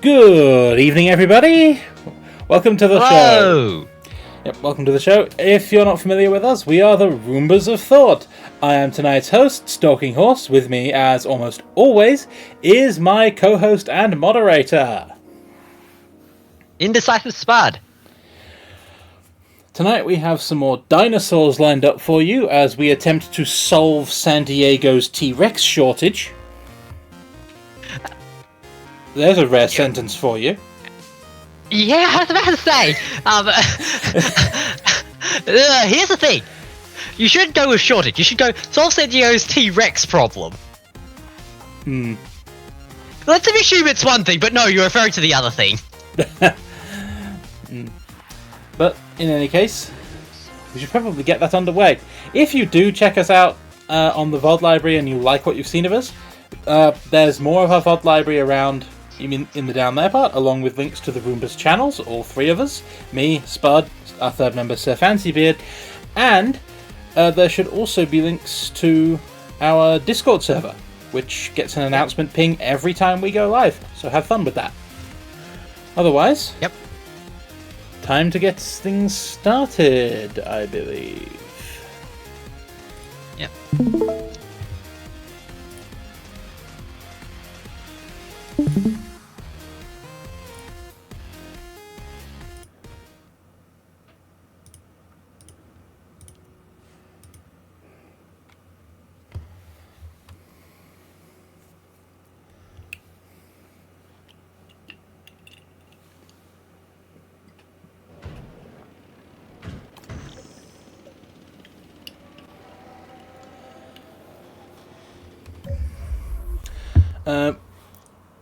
Good evening, everybody. Welcome to the show. Yep, welcome to the show. If you're not familiar with us, we are the Roombas of Thought. I am tonight's host, Stalking Horse. With me, as almost always, is my co-host and moderator, Indecisive Spud. Tonight we have some more dinosaurs lined up for you as we attempt to solve San Diego's T-Rex shortage. There's a rare sentence for you. Yeah, I was about to say. Here's the thing. You shouldn't go with shortage. You should go solve San Diego's T-Rex problem. Let's assume it's one thing, but no, you're referring to the other thing. But in any case, we should probably get that underway. If you do check us out on the VOD library and you like what you've seen of us, there's more of our VOD library around. You mean in the down there part, along with links to the Roombas channels, all three of us, me, Spud, our third member Sir Fancybeard, and there should also be links to our Discord server, which gets an announcement ping every time we go live, so have fun with that. Otherwise, time to get things started, I believe. Yep.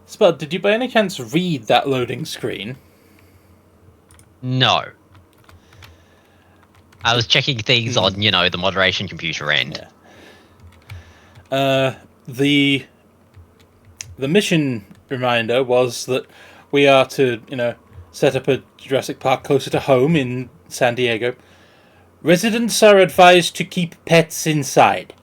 Spud, did you by any chance read that loading screen? No. I was checking things on, the moderation computer end. Yeah. The mission reminder was that we are to, set up a Jurassic Park closer to home in San Diego. Residents are advised to keep pets inside.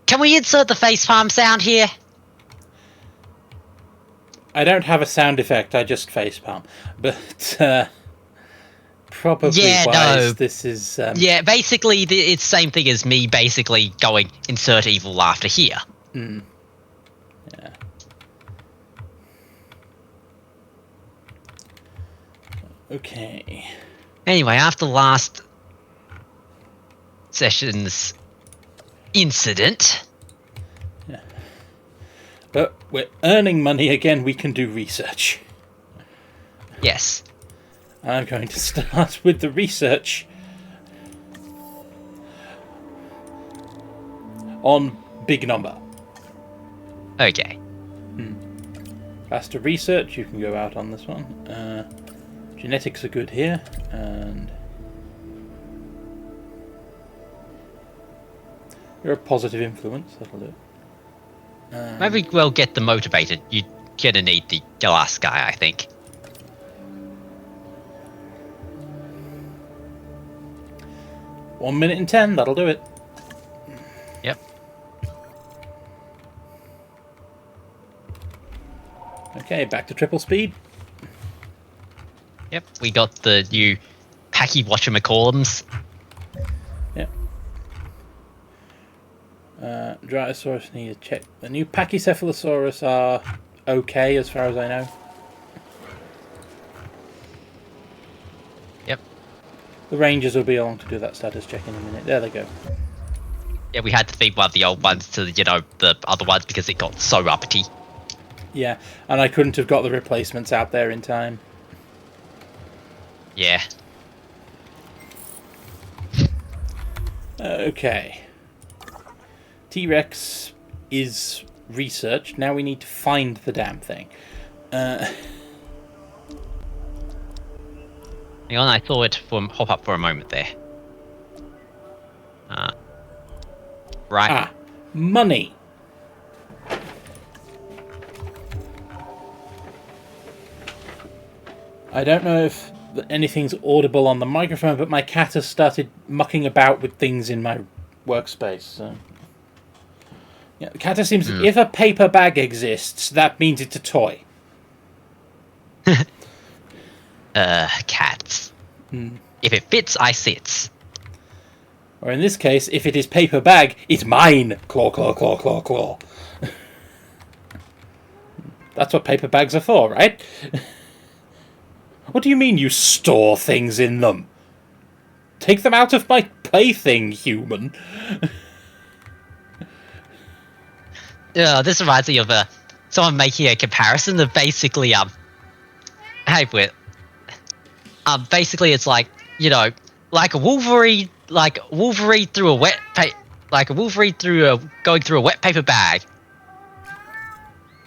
Can we insert the facepalm sound here? I don't have a sound effect, I just facepalm. But, probably this is... Yeah, basically, it's the same thing as me basically going, insert evil laughter here. Yeah. Okay. Anyway, after last session's incident... Yeah. But we're earning money again, we can do research. Yes. I'm going to start with the research on Big Number. Okay. Faster research, you can go out on this one. Genetics are good here, and you're a positive influence, that'll do. Maybe we'll get them motivated. You're gonna need the glass guy, I think. 1 minute and 10, that'll do it. Yep. Okay, back to triple speed. Yep, we got the new Packy whatchamacallums. Yep. Drotosaurus need to check. The new Pachycephalosaurus are okay as far as I know. Yep. The Rangers will be along to do that status check in a minute. There they go. Yeah, we had to feed one of the old ones to, the other ones because it got so uppity. Yeah, and I couldn't have got the replacements out there in time. Yeah. Okay. T-Rex is researched. Now we need to find the damn thing. Hang on, I saw it hop up for a moment there. Right. Ah, money. I don't know if that anything's audible on the microphone, but my cat has started mucking about with things in my workspace. So. Yeah, the cat seems. If a paper bag exists, that means it's a toy. Cats. If it fits, I sits. Or in this case, if it is paper bag, it's mine. Claw, claw, claw, claw, claw. That's what paper bags are for, right? What do you mean you store things in them? Take them out of my plaything, human. This reminds me of someone making a comparison of basically basically it's like, you know, like a Wolverine through a going through a wet paper bag.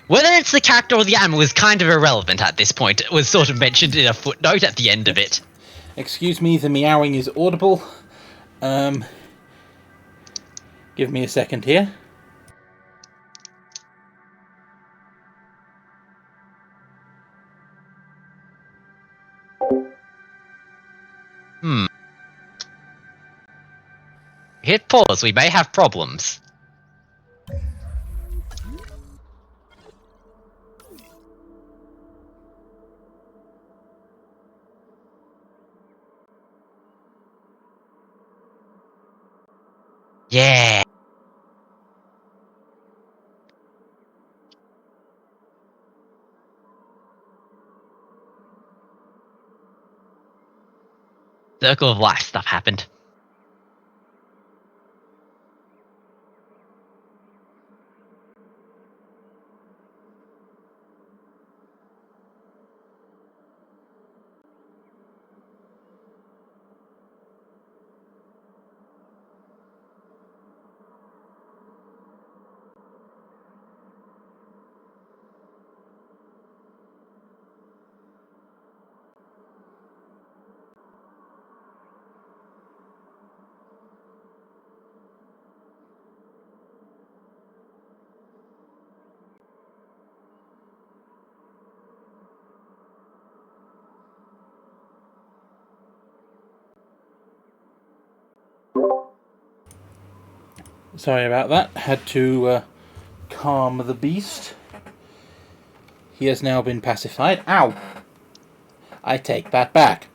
Whether it's the character or the animal is kind of irrelevant at this point. It was sort of mentioned in a footnote at the end of it. Excuse me, the meowing is audible. Give me a second here. Hit pause, we may have problems. Yeah. Circle of life stuff happened. Sorry about that. Had to calm the beast. He has now been pacified. Ow! I take that back.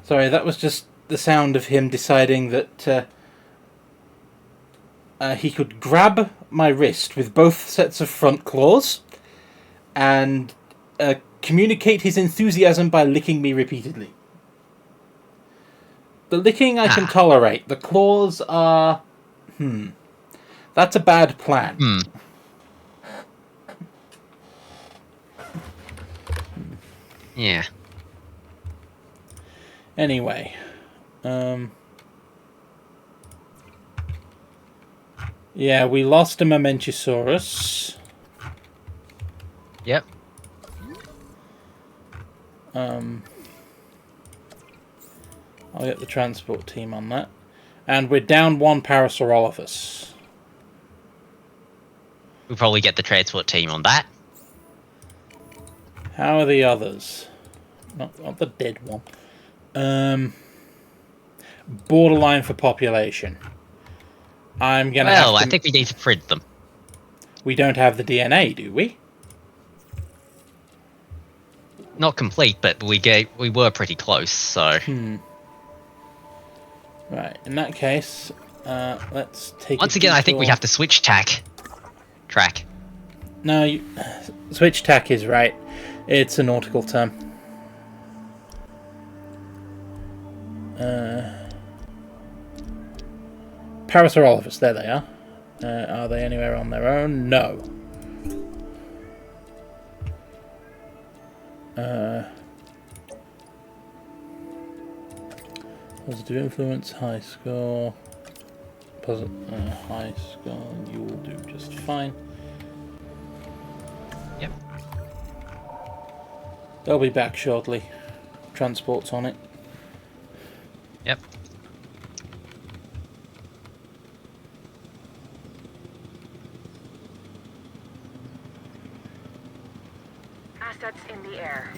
Sorry, that was just the sound of him deciding that he could grab my wrist with both sets of front claws and communicate his enthusiasm by licking me repeatedly. The licking I can tolerate. The claws are... That's a bad plan. Yeah. Anyway. Yeah, we lost a Mamenchisaurus. Yep. I'll get the transport team on that. And we're down one Parasaurolophus. We'll probably get the transport team on that. How are the others? Not the dead one. Borderline for population. I'm gonna have to... I think we need to print them. We don't have the DNA, do we? Not complete, but we were pretty close, so... Right, in that case, let's take... Once again, I think we have to switch track. No, switch tack is right. It's a nautical term. Parasaurolophus, there they are. Are they anywhere on their own? No. Positive influence, high score. High score, you will do just fine. Yep. They'll be back shortly. Transport's on it. Yep. assets in the air.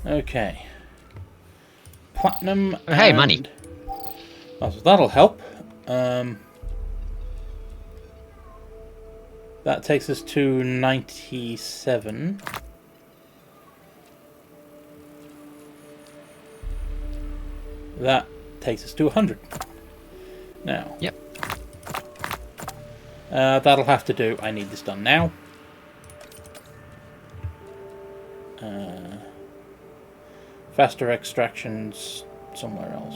Okay. Platinum. Oh, hey, money. Oh, so that'll help. That takes us to 97. That takes us to 100. Now. Yep. That'll have to do. I need this done now. Faster extractions somewhere else.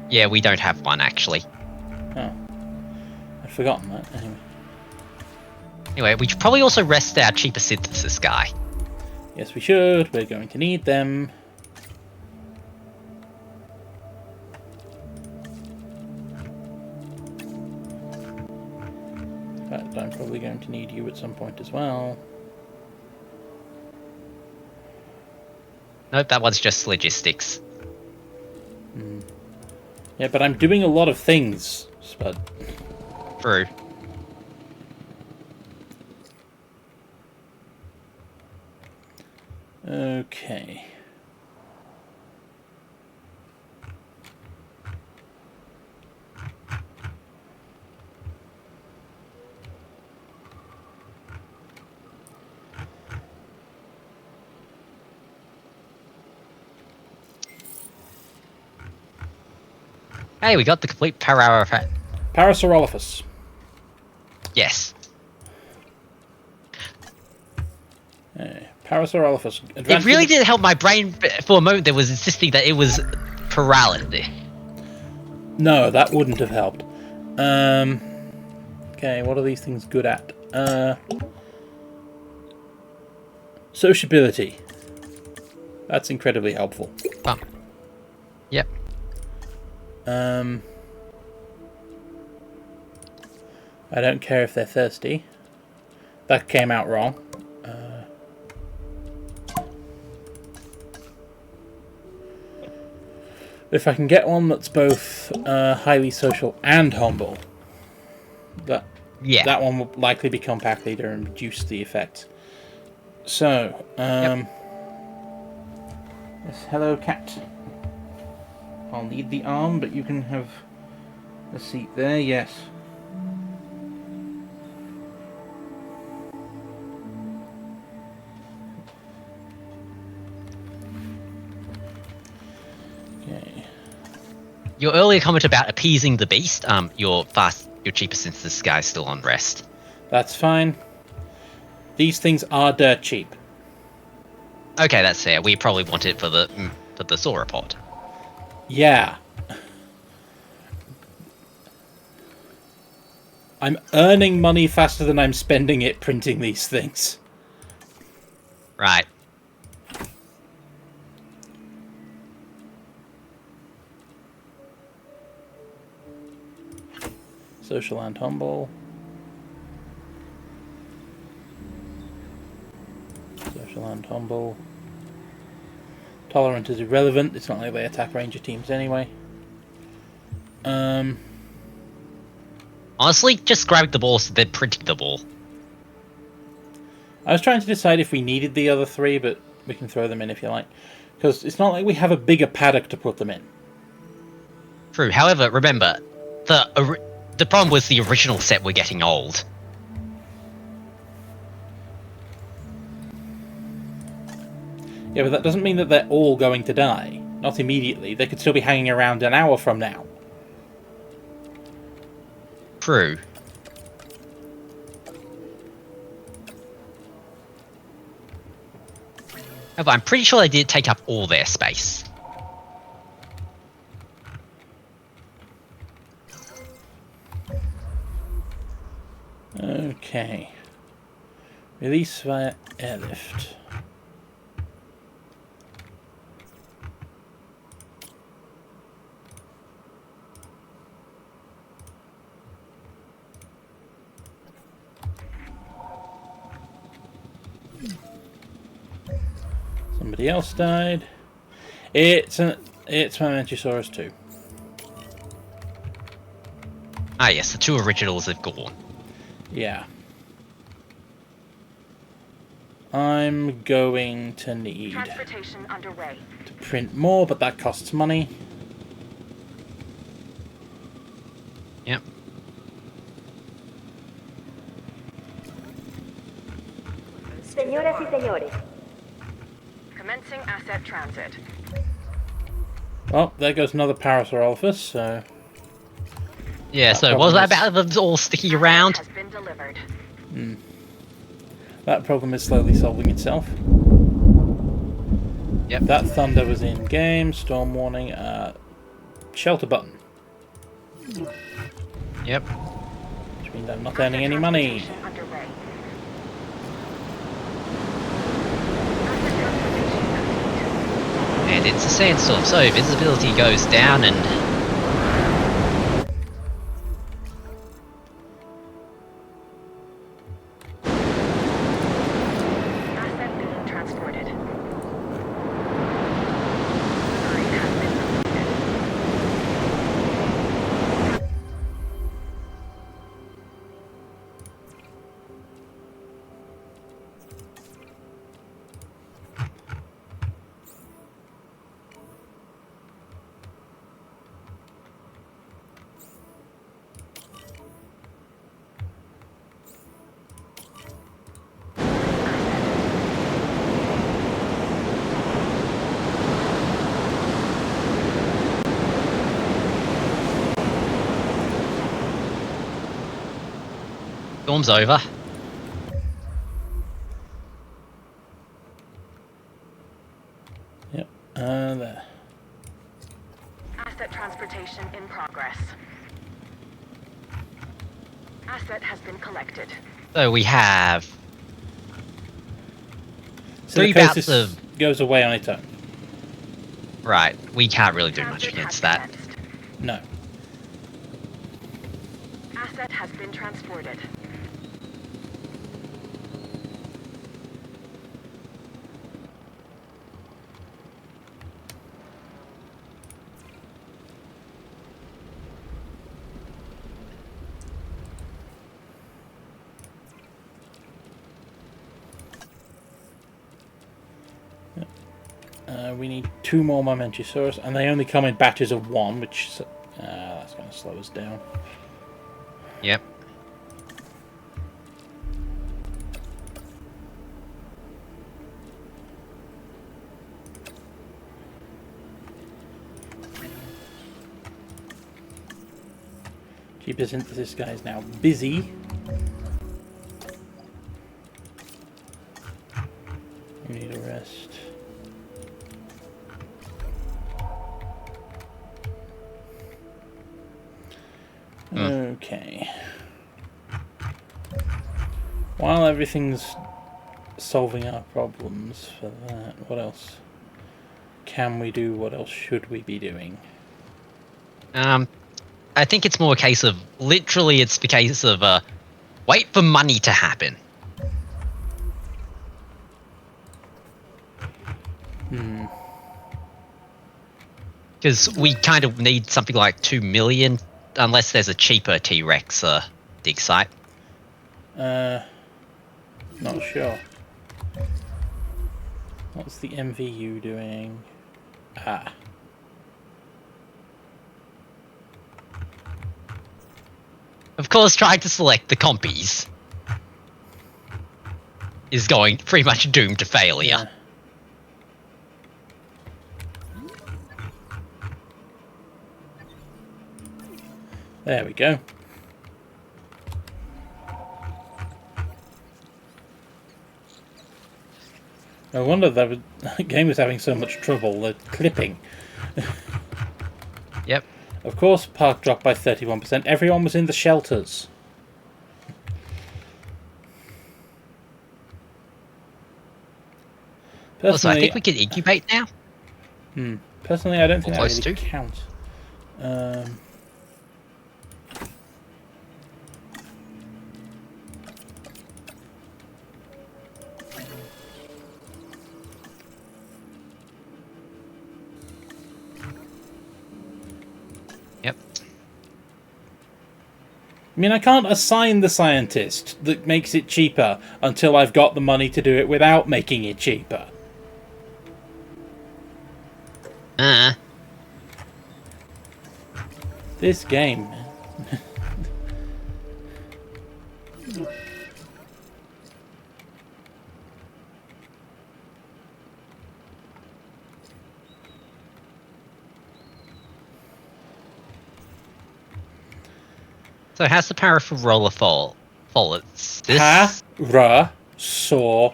Yeah, we don't have one, actually. Oh. I'd forgotten that. Anyway. Anyway, we should probably also rest our cheaper synthesis guy. Yes, we should. We're going to need them. In fact, I'm probably going to need you at some point as well. Nope, that one's just logistics. Yeah, but I'm doing a lot of things, Spud. True. Okay. Hey, we got the complete Parasaurolophus. Yes. Parasaurolophus. It really did help my brain for a moment. There was insisting that it was paralysis. No, that wouldn't have helped. Okay, what are these things good at? Sociability. That's incredibly helpful. Oh. Yep. I don't care if they're thirsty. That came out wrong. If I can get one that's both highly social and humble, that one will likely become pack leader and reduce the effects. So, yes, hello cat. I'll need the arm, but you can have a seat there, yes. Okay. Your earlier comment about appeasing the beast, your cheaper synthesis guy is still on rest. That's fine. These things are dirt cheap. Okay, that's fair. We probably want it for the sauropod. Yeah. I'm earning money faster than I'm spending it printing these things. Right. Social and humble. Social and humble. Tolerant is irrelevant. It's not like they attack ranger teams anyway. Honestly, just grabbing the ball so they're printing the ball. I was trying to decide if we needed the other three, but we can throw them in if you like. Because it's not like we have a bigger paddock to put them in. True. However, remember, the problem was the original set were getting old. Yeah, but that doesn't mean that they're all going to die. Not immediately. They could still be hanging around an hour from now. True. However, I'm pretty sure they did take up all their space. Okay. Release via airlift. Somebody else died. It's Mamentosaurus too. Ah yes, the two originals have gone. Yeah. I'm going to need Transportation underway. to print more, but that costs money. Yep. Señoras y señores. Commencing asset transit. Well, there goes another Parasaurolophus, so... Yeah, That so problem was that is- about them all sticking around? Has been delivered. That problem is slowly solving itself. Yep. That thunder was in game, storm warning, shelter button. Yep. Which means I'm not earning any money. Transportation underway. And it's a sandstorm, so visibility goes down and... Asset being transported. Delivery has been completed. Storm's over. Yep, there. Asset transportation in progress. Asset has been collected. So we have... Three Silicosis bouts of... goes away on its own. Right, we can't really do much Transit against has that. commenced. No. Asset has been transported. We need 2 more Momentosaurus, and they only come in batches of 1, which that's going to slow us down. Yep. Cheaper Synthesis guy is now busy. We need a rest. Okay. While everything's solving our problems for that, what else can we do? What else should we be doing? I think it's more a case of... Literally, it's the case of, wait for money to happen. Because we kind of need something like 2 million, unless there's a cheaper T-Rex dig site. Not sure. What's the MVU doing? Ah. Of course, trying to select the compies is going pretty much doomed to failure. Yeah. There we go. No wonder that game was having so much trouble clipping. Yep. Of course, park dropped by 31%. Everyone was in the shelters. Also, I Personally, think we can incubate now. personally, I don't think that close really to. counts. Yep. I mean, I can't assign the scientist that makes it cheaper until I've got the money to do it without making it cheaper. This game. So how's the Parasaurolophus fall? It's this... Parasaurolophus.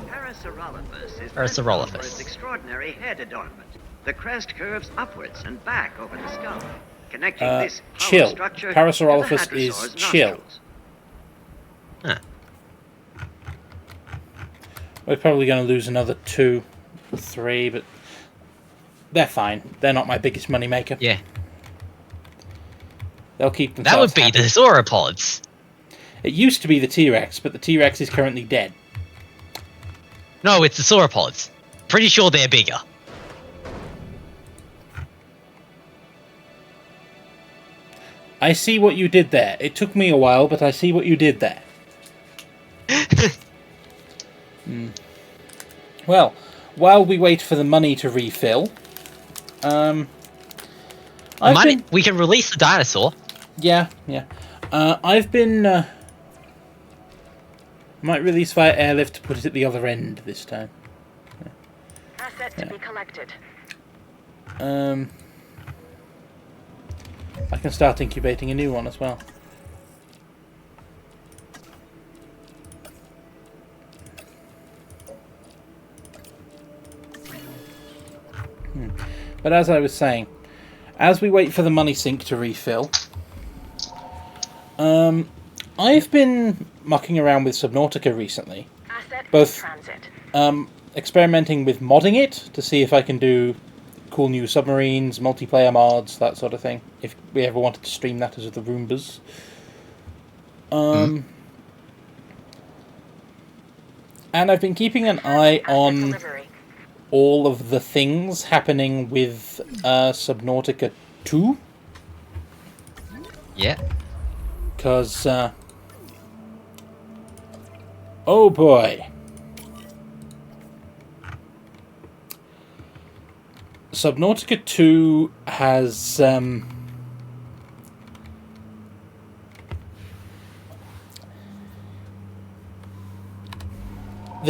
Parasaurolophus is Parasaurolophus. for its extraordinary head adornment. The crest curves upwards and back over the skull, connecting this hollow Chill. structure Parasaurolophus to the is hadrosaur's chill. nostrils. Huh. We're probably going to lose another 2, 3, but they're fine. They're not my biggest money maker. Yeah. They'll keep That themselves would be happy. the sauropods. It used to be the T-Rex, but the T-Rex is currently dead. No, it's the sauropods. Pretty sure they're bigger. I see what you did there. It took me a while, but I see what you did there. Well, while we wait for the money to refill, We can release the dinosaur. Yeah. I've been... might release via airlift to put it at the other end this time. Asset to be collected. I can start incubating a new one as well. But as I was saying, as we wait for the money sink to refill, I've been mucking around with Subnautica recently. Asset Both- in transit. Experimenting with modding it to see if I can do cool new submarines, multiplayer mods, that sort of thing. If we ever wanted to stream that as the Roombas. And I've been keeping an eye Asset on delivery. all of the things happening with Subnautica 2. Yeah. Because, oh boy. Subnautica 2 has, the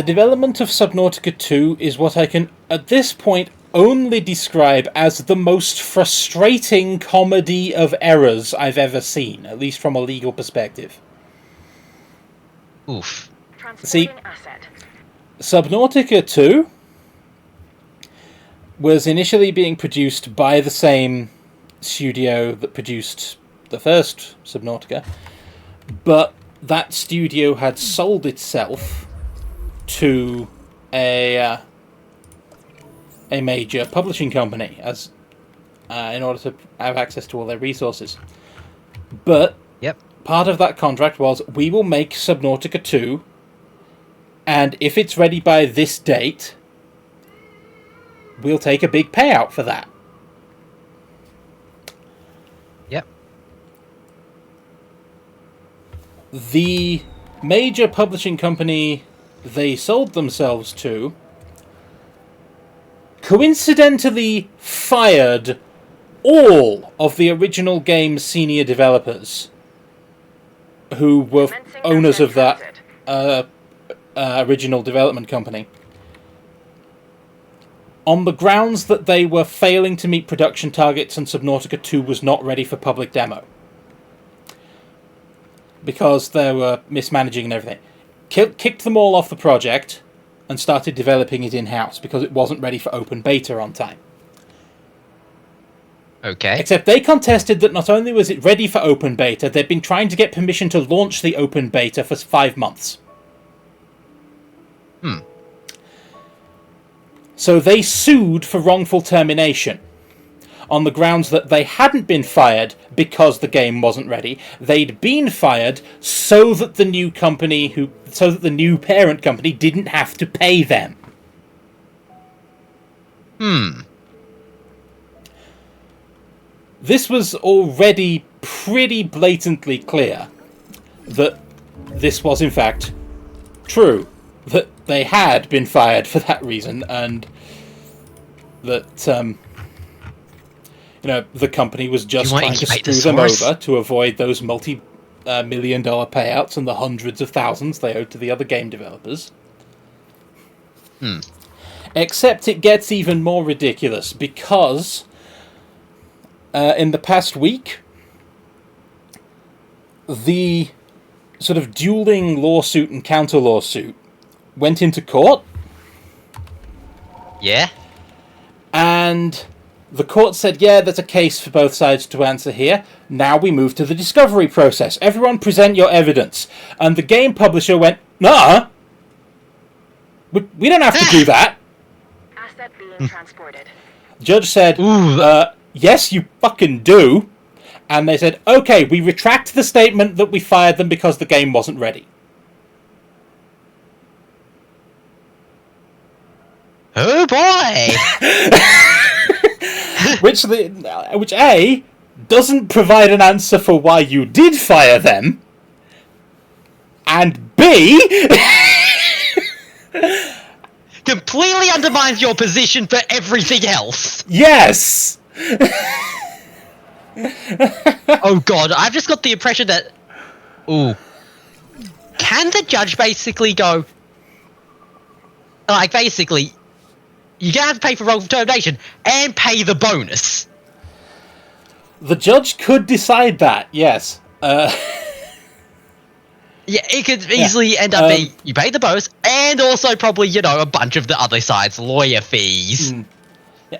development of Subnautica 2 is what I can, at this point, only describe as the most frustrating comedy of errors I've ever seen, at least from a legal perspective. Oof. See- Transporting asset. Subnautica 2 was initially being produced by the same studio that produced the first Subnautica, but that studio had sold itself to a major publishing company as in order to have access to all their resources. But Yep. part of that contract was, we will make Subnautica 2, and if it's ready by this date, we'll take a big payout for that. Yep. The major publishing company they sold themselves to coincidentally fired all of the original game's senior developers who were Commencing owners asset of that transit. original development company, on the grounds that they were failing to meet production targets and Subnautica 2 was not ready for public demo. Because they were mismanaging and everything. Kicked them all off the project and started developing it in-house because it wasn't ready for open beta on time. Okay. Except they contested that not only was it ready for open beta, they'd been trying to get permission to launch the open beta for 5 months. So they sued for wrongful termination on the grounds that they hadn't been fired because the game wasn't ready. They'd been fired so that the new new parent company didn't have to pay them. this was already pretty blatantly clear that this was in fact true, that they had been fired for that reason, and that the company was just trying to screw them over to avoid those multi-million-dollar payouts and the hundreds of thousands they owed to the other game developers. Except it gets even more ridiculous, because in the past week, the sort of dueling lawsuit and counter-lawsuit went into court. Yeah? And the court said, yeah, there's a case for both sides to answer here. Now we move to the discovery process. Everyone present your evidence. And the game publisher went, nah, we don't have to do that. Asset being transported. Judge said, yes, you fucking do. And they said, okay, we retract the statement that we fired them because the game wasn't ready. Oh boy! Which A, doesn't provide an answer for why you did fire them, and B, completely undermines your position for everything else. Yes! Oh god, I've just got the impression that... Ooh. Can the judge basically go... Like, basically, you're going to have to pay for wrongful termination and pay the bonus. The judge could decide that, yes. Yeah, it could easily end up being you pay the bonus and also probably, a bunch of the other side's lawyer fees.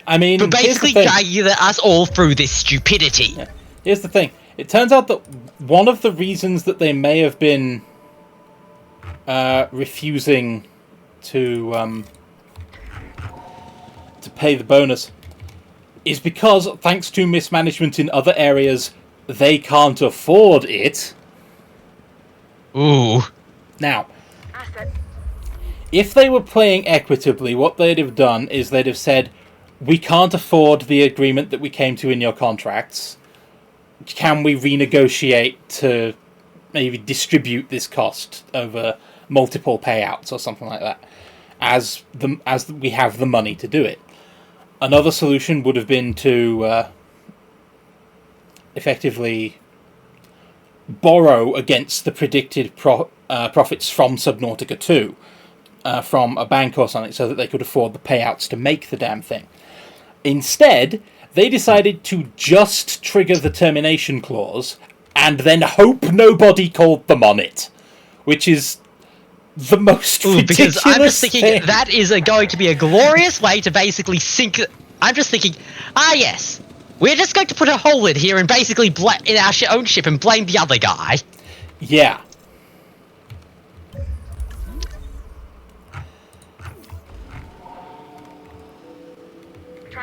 I mean, but basically dragging us all through this stupidity. Yeah. Here's the thing. It turns out that one of the reasons that they may have been refusing to pay the bonus is because, thanks to mismanagement in other areas, they can't afford it. Ooh. Now, if they were playing equitably, what they'd have done is they'd have said, we can't afford the agreement that we came to in your contracts. Can we renegotiate to maybe distribute this cost over multiple payouts or something like that, as we have the money to do it? Another solution would have been to effectively borrow against the predicted profits from Subnautica 2 from a bank or something, so that they could afford the payouts to make the damn thing. Instead, they decided to just trigger the termination clause and then hope nobody called them on it, which is the most ridiculous because I'm just thinking thing. that is going to be a glorious way to basically sink. I'm just thinking, yes, we're just going to put a hole in here and basically in our own ship and blame the other guy. Yeah.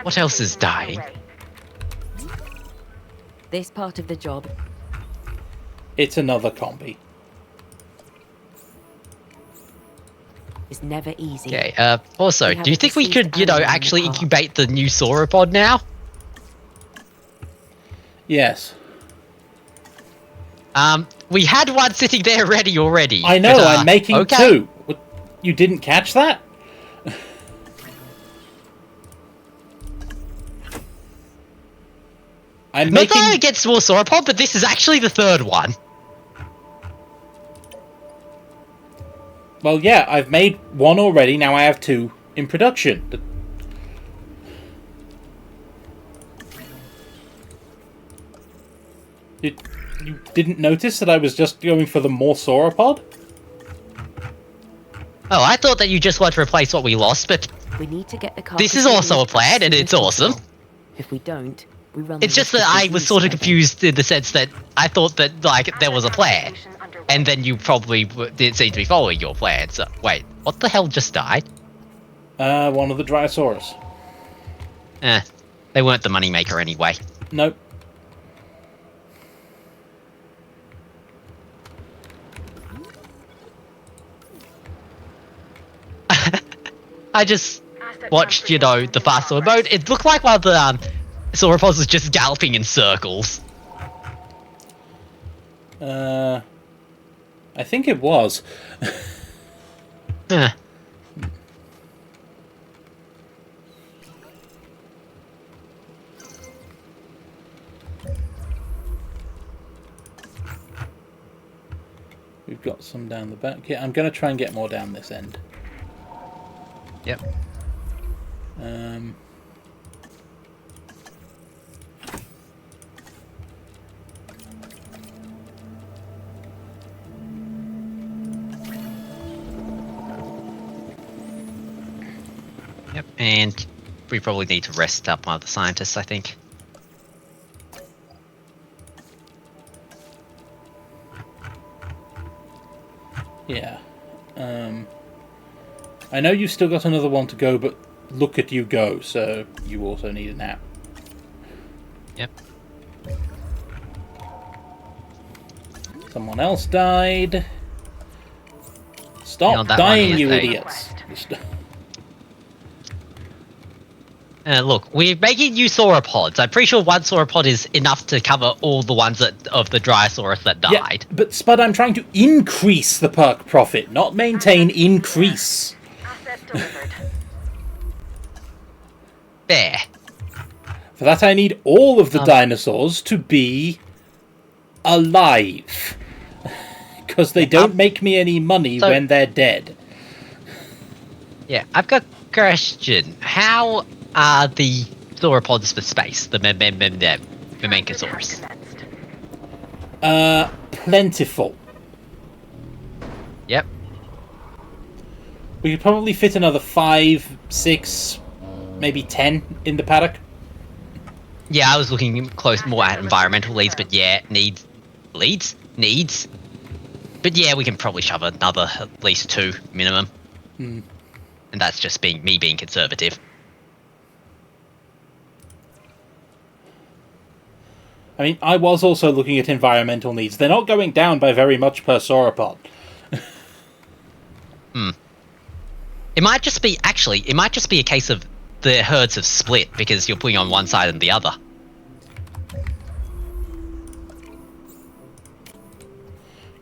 What else is dying? This part of the job. It's another combi. Is never easy. Okay, also, do you think we could, actually incubate the new sauropod now? Yes. We had one sitting there ready already. I know, but, I'm making two. You didn't catch that? I'm Not making... that I get small sauropod, but this is actually the third one. Well, yeah, I've made one already, now I have two in production. You didn't notice that I was just going for the more sauropod? Oh, I thought that you just wanted to replace what we lost, but We need to get the this is also a plan, and it's awesome. If we don't, we run. It's just that I was sort of confused in the sense that I thought that, there was a plan. And then you probably didn't seem to be following your plan, so... Wait, what the hell just died? One of the Dryosaurus. They weren't the moneymaker anyway. Nope. I just watched, the fast forward mode. It looked like one of the sauropods are just galloping in circles. I think it was. Huh. We've got some down the back. Yeah, I'm going to try and get more down this end. Yep. Yep, and we probably need to rest up one of the scientists, I think. Yeah. I know you've still got another one to go, but look at you go, so you also need a nap. Yep. Someone else died. Stop Beyond that dying, one, you yeah, idiots. Look, we're making new sauropods. I'm pretty sure one sauropod is enough to cover all the ones of the Dryosaurus that Yeah, died. but Spud, I'm trying to increase the perk profit, not maintain, increase. Asset delivered. There. For that I need all of the dinosaurs to be alive. Because they don't make me any money when they're dead. Yeah, I've got a question. How are the sauropods for space? The Memencosaurus. Commenced. Plentiful. Yep. We could probably fit another 5, 6, maybe 10 in the paddock. Yeah, I was looking close more at environmental leads, but yeah, needs. But yeah, we can probably shove another at least 2 minimum. And that's just me being conservative. I mean, I was also looking at environmental needs. They're not going down by very much per sauropod. It might just be a case of the herds have split because you're putting on one side and the other.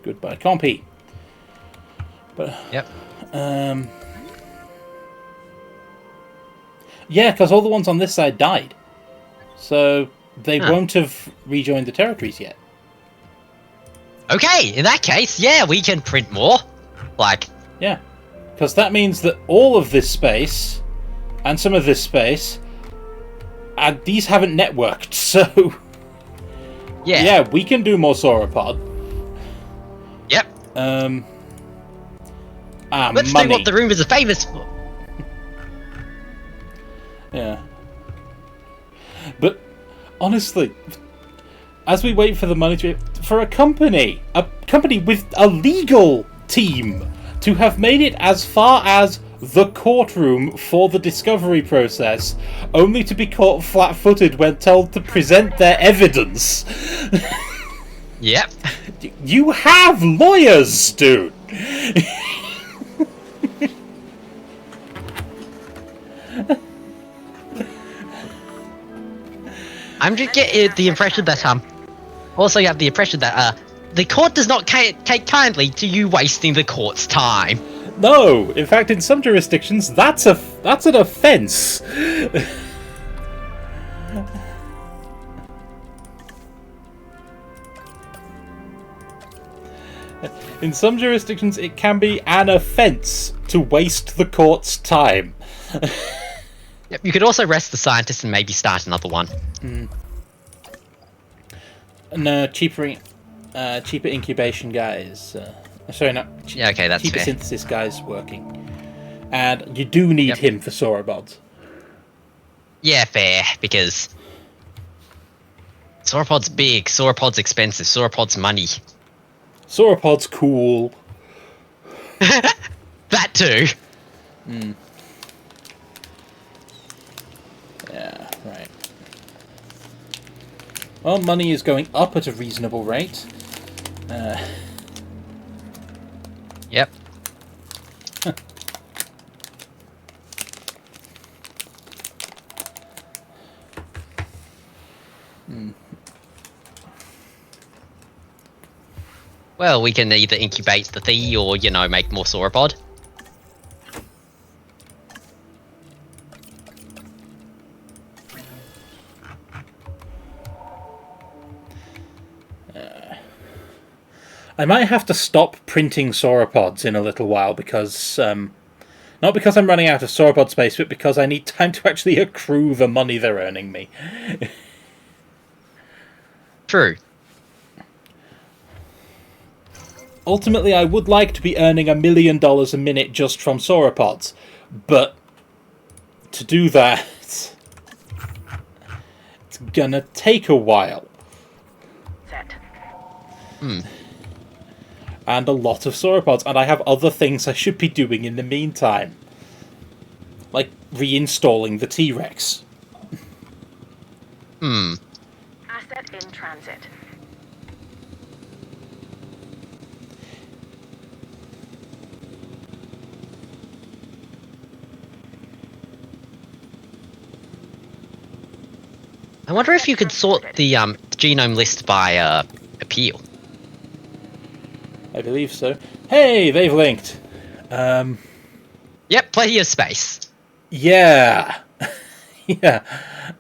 Goodbye, Compy. But Yep. yeah, because all the ones on this side died, so they won't have rejoined the territories yet. Okay, in that case, yeah, we can print more. Like, Yeah, because that means that all of this space and some of this space, and these haven't networked, so yeah, we can do more sauropod. Yep. Let's money. do what the rumors are famous for. Yeah. But honestly, as we wait for the money to for a company with a legal team to have made it as far as the courtroom for the discovery process, only to be caught flat-footed when told to present their evidence. Yep. You have lawyers, dude. I'm just getting the impression that also you have the impression that the court does not take kindly to you wasting the court's time. No, in fact, in some jurisdictions, that's an offence. In some jurisdictions, it can be an offence to waste the court's time. Yep. You could also rest the scientist and maybe start another one. No, cheaper incubation guys. Sorry, not Yeah, okay, that's cheaper fair. synthesis guys working, and you do need him for sauropods. Yeah, fair, because sauropod's big, sauropod's expensive, sauropod's money. Sauropod's cool. That too. Yeah, right. Well, money is going up at a reasonable rate. Yep. Well, we can either incubate the Thea or, you know, make more sauropod. I might have to stop printing sauropods in a little while because, not because I'm running out of sauropod space, but because I need time to actually accrue the money they're earning me. True. Ultimately, I would like to be earning $1 million a minute just from sauropods, but to do that, it's gonna take a while. Set. And a lot of sauropods, and I have other things I should be doing in the meantime. Like reinstalling the T-Rex. Asset in transit. I wonder if you could sort the genome list by appeal. I believe so. Hey, they've linked. Yep, plenty of space. Yeah. Yeah.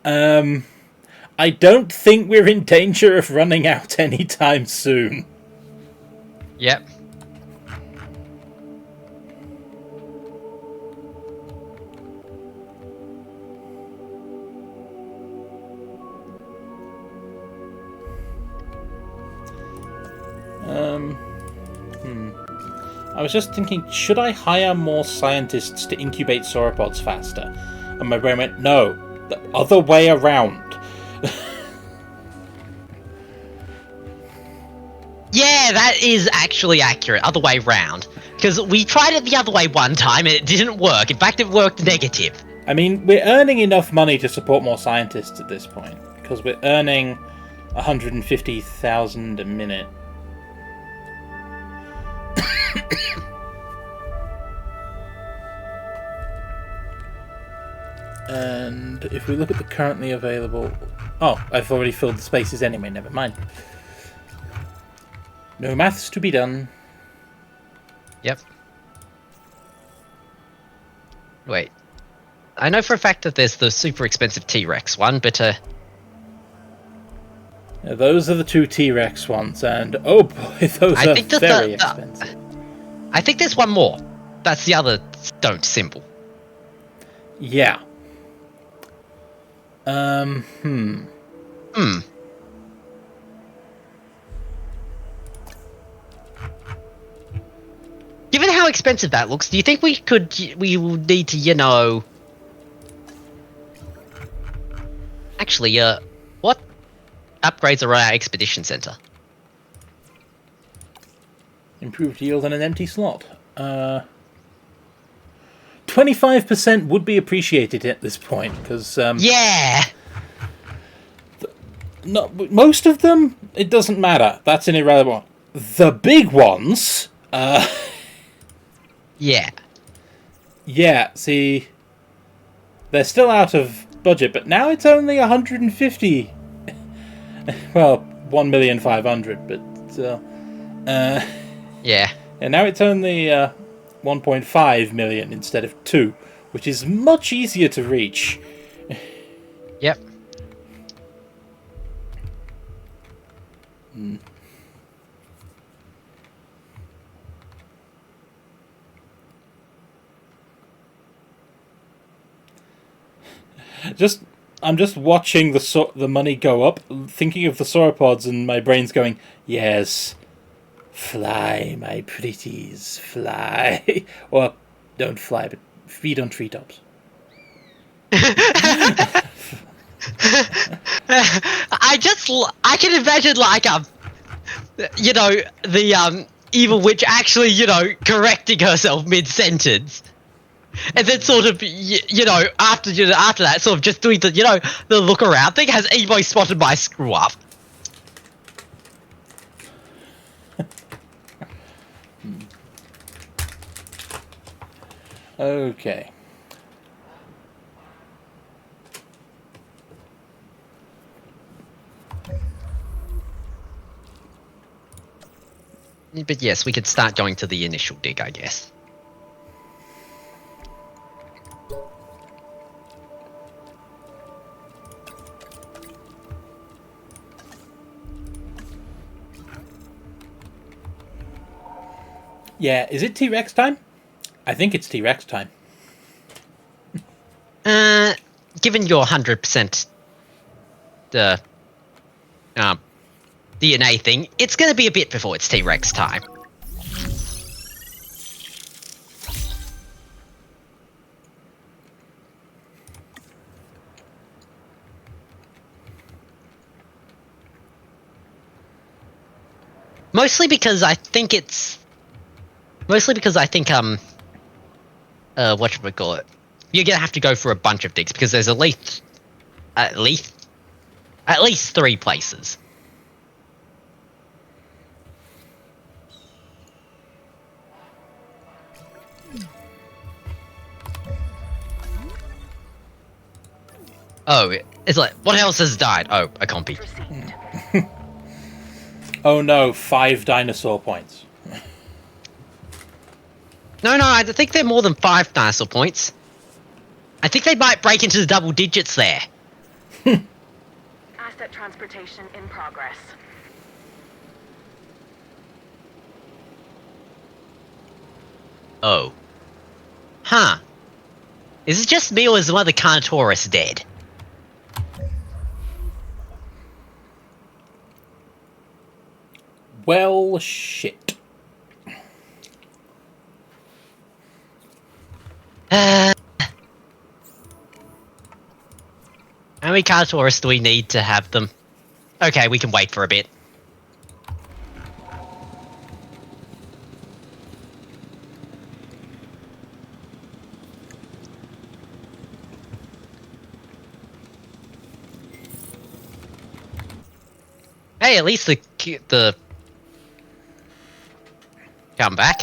I don't think we're in danger of running out anytime soon. Yep. I was just thinking, should I hire more scientists to incubate sauropods faster? And my brain went, no, the other way around. Yeah, that is actually accurate. Other way round. Because we tried it the other way one time and it didn't work. In fact, it worked negative. I mean, we're earning enough money to support more scientists at this point, because we're earning 150,000 a minute. And if we look at the currently available... Oh, I've already filled the spaces anyway, never mind. No maths to be done. Yep. Wait. I know for a fact that there's the super expensive T-Rex one, but Yeah, those are the two T-Rex ones, and oh boy, those I are think that very expensive. I think there's one more. That's the other don't symbol. Yeah. Given how expensive that looks, do you think we will need to, you know... Actually, what upgrades are our expedition center? Improved yield and an empty slot. 25% would be appreciated at this point, because Yeah! no, most of them, it doesn't matter. That's an irrelevant. The big ones, Yeah. yeah, see, they're still out of budget, but now it's only 150. Well, 1,500,000, but Yeah. and now it's only 1.5 million instead of 2, which is much easier to reach. Yep. I'm just watching the money go up, thinking of the sauropods, and my brain's going, yes, fly, my pretties, fly. Or don't fly, but feed on treetops. I can imagine like you know, the evil witch actually, you know, correcting herself mid-sentence. And then sort of, you know, after that, sort of just doing the, you know, the look around thing. Has anybody spotted my screw up? Okay. But yes, we could start going to the initial dig, I guess. Yeah, is it T-Rex time? I think it's T-Rex time. Given your 100% the DNA thing, it's going to be a bit before it's T-Rex time. Mostly because I think whatchamacallit, you're gonna have to go for a bunch of digs because there's at least 3 places. Oh, it's like, what else has died? Oh, a compy. Proceed. Oh no, 5 dinosaur points. No, I think they're more than 5 dinosaur points. I think they might break into the double digits there. Asset transportation in progress. Oh. Huh. Is it just me or is one of the Carnotaurus dead? Well, shit. How many Carnotaurus do we need to have them? Okay, we can wait for a bit. Hey, at least the come back.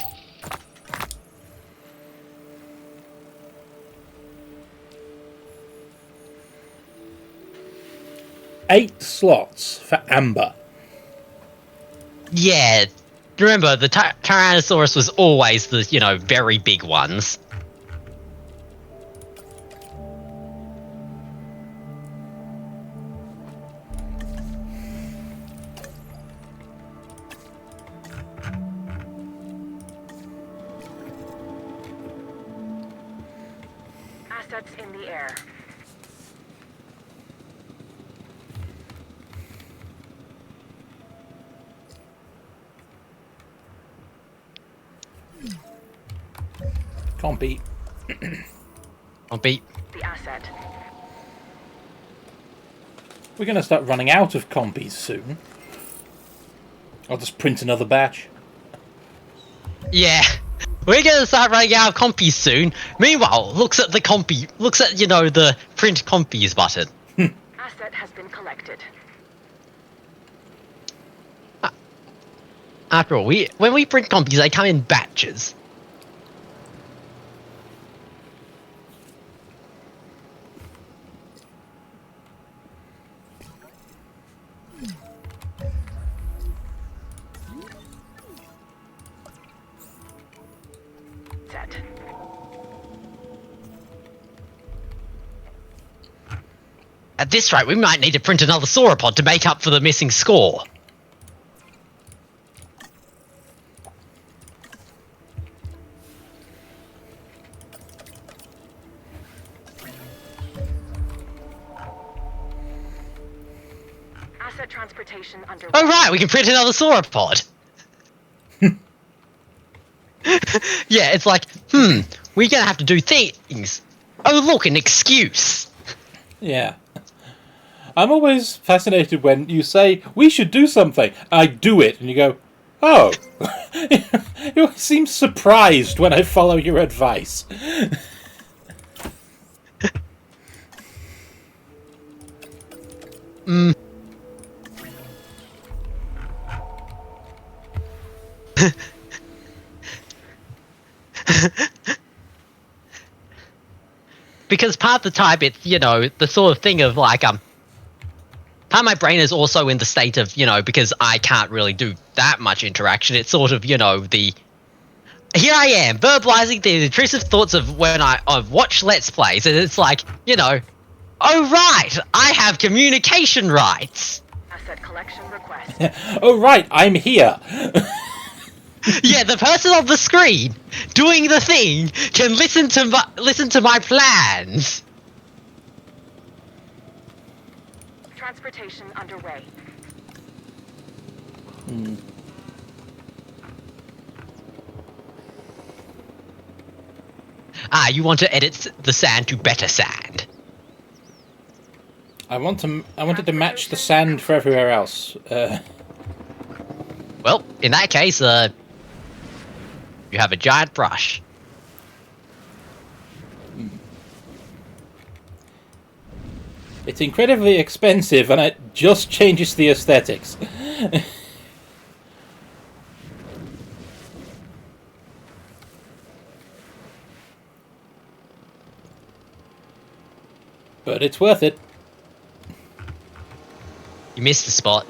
Eight slots for Amber. Yeah, remember the Tyrannosaurus was always the, very big ones. Assets in the air. Compy. I'll beat. The asset. We're going to start running out of compies soon. I'll just print another batch. Yeah, we're gonna start running out of compies soon. Meanwhile, looks at the print compies button. Asset has been collected. After all, when we print compies, they come in batches. Set. At this rate, we might need to print another sauropod to make up for the missing score. Asset transportation underway. Oh right, we can print another sauropod. Yeah, it's like, we're gonna have to do things. Oh look, an excuse. Yeah. I'm always fascinated when you say, we should do something. I do it. And you go, oh. You always seem surprised when I follow your advice. Because part of the time it's, the sort of thing of like, part of my brain is also in the state of, because I can't really do that much interaction. It's sort of, the here I am verbalizing the intrusive thoughts of when I've watched Let's Plays, and it's like, oh right, I have communication rights. Asset collection request. Oh right, I'm here. Yeah, the person on the screen doing the thing can listen to my plans. Transportation underway. You want to edit the sand to better sand. I wanted to match the sand for everywhere else. Well, in that case, you have a giant brush. It's incredibly expensive, and it just changes the aesthetics. But it's worth it. You missed the spot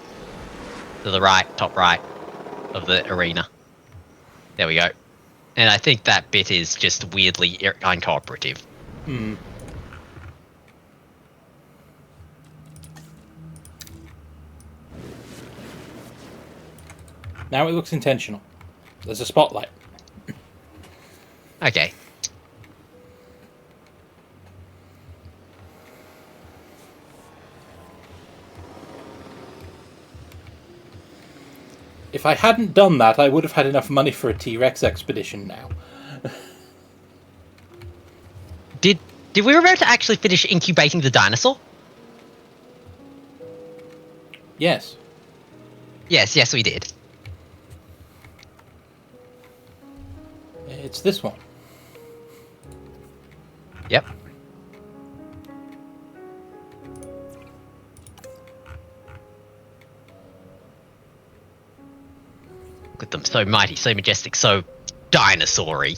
to the right, top right of the arena. There we go. And I think that bit is just weirdly uncooperative. Now it looks intentional. There's a spotlight. Okay. If I hadn't done that, I would have had enough money for a T-Rex expedition now. Did we remember to actually finish incubating the dinosaur? Yes. Yes, we did. It's this one. Yep. Look at them, so mighty, so majestic, so dinosaur-y.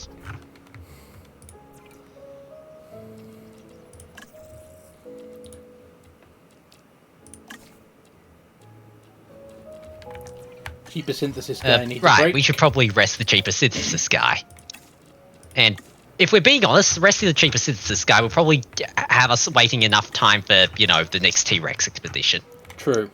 Cheaper synthesis guy needs a right, break. we should probably rest the cheaper synthesis guy. And if we're being honest, resting the cheaper synthesis guy will probably have us waiting enough time for, the next T-Rex expedition. True.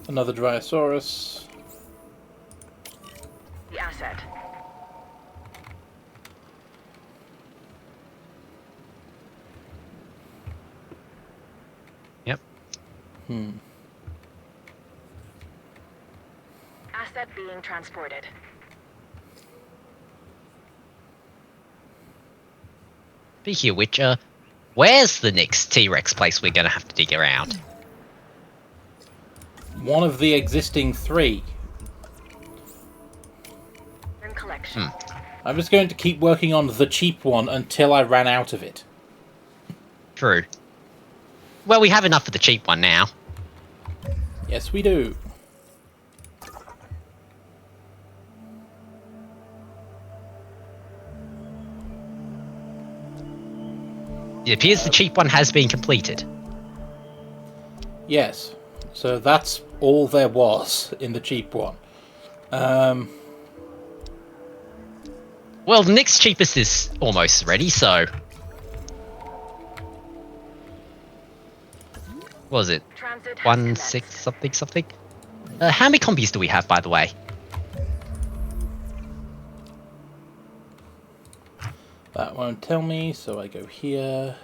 Another Dryosaurus. The asset. Yep. Asset being transported. Speaking of which, where's the next T-Rex place we're going to have to dig around? One of the existing 3. In collection. I'm just going to keep working on the cheap one until I ran out of it. True. Well, we have enough for the cheap one now. Yes, we do. It appears the cheap one has been completed. Yes. So that's all there was in the cheap one. Well, the next cheapest is almost ready, so... What was it? Transit has 1, commenced. 6, something? How many combis do we have, by the way? That won't tell me, so I go here.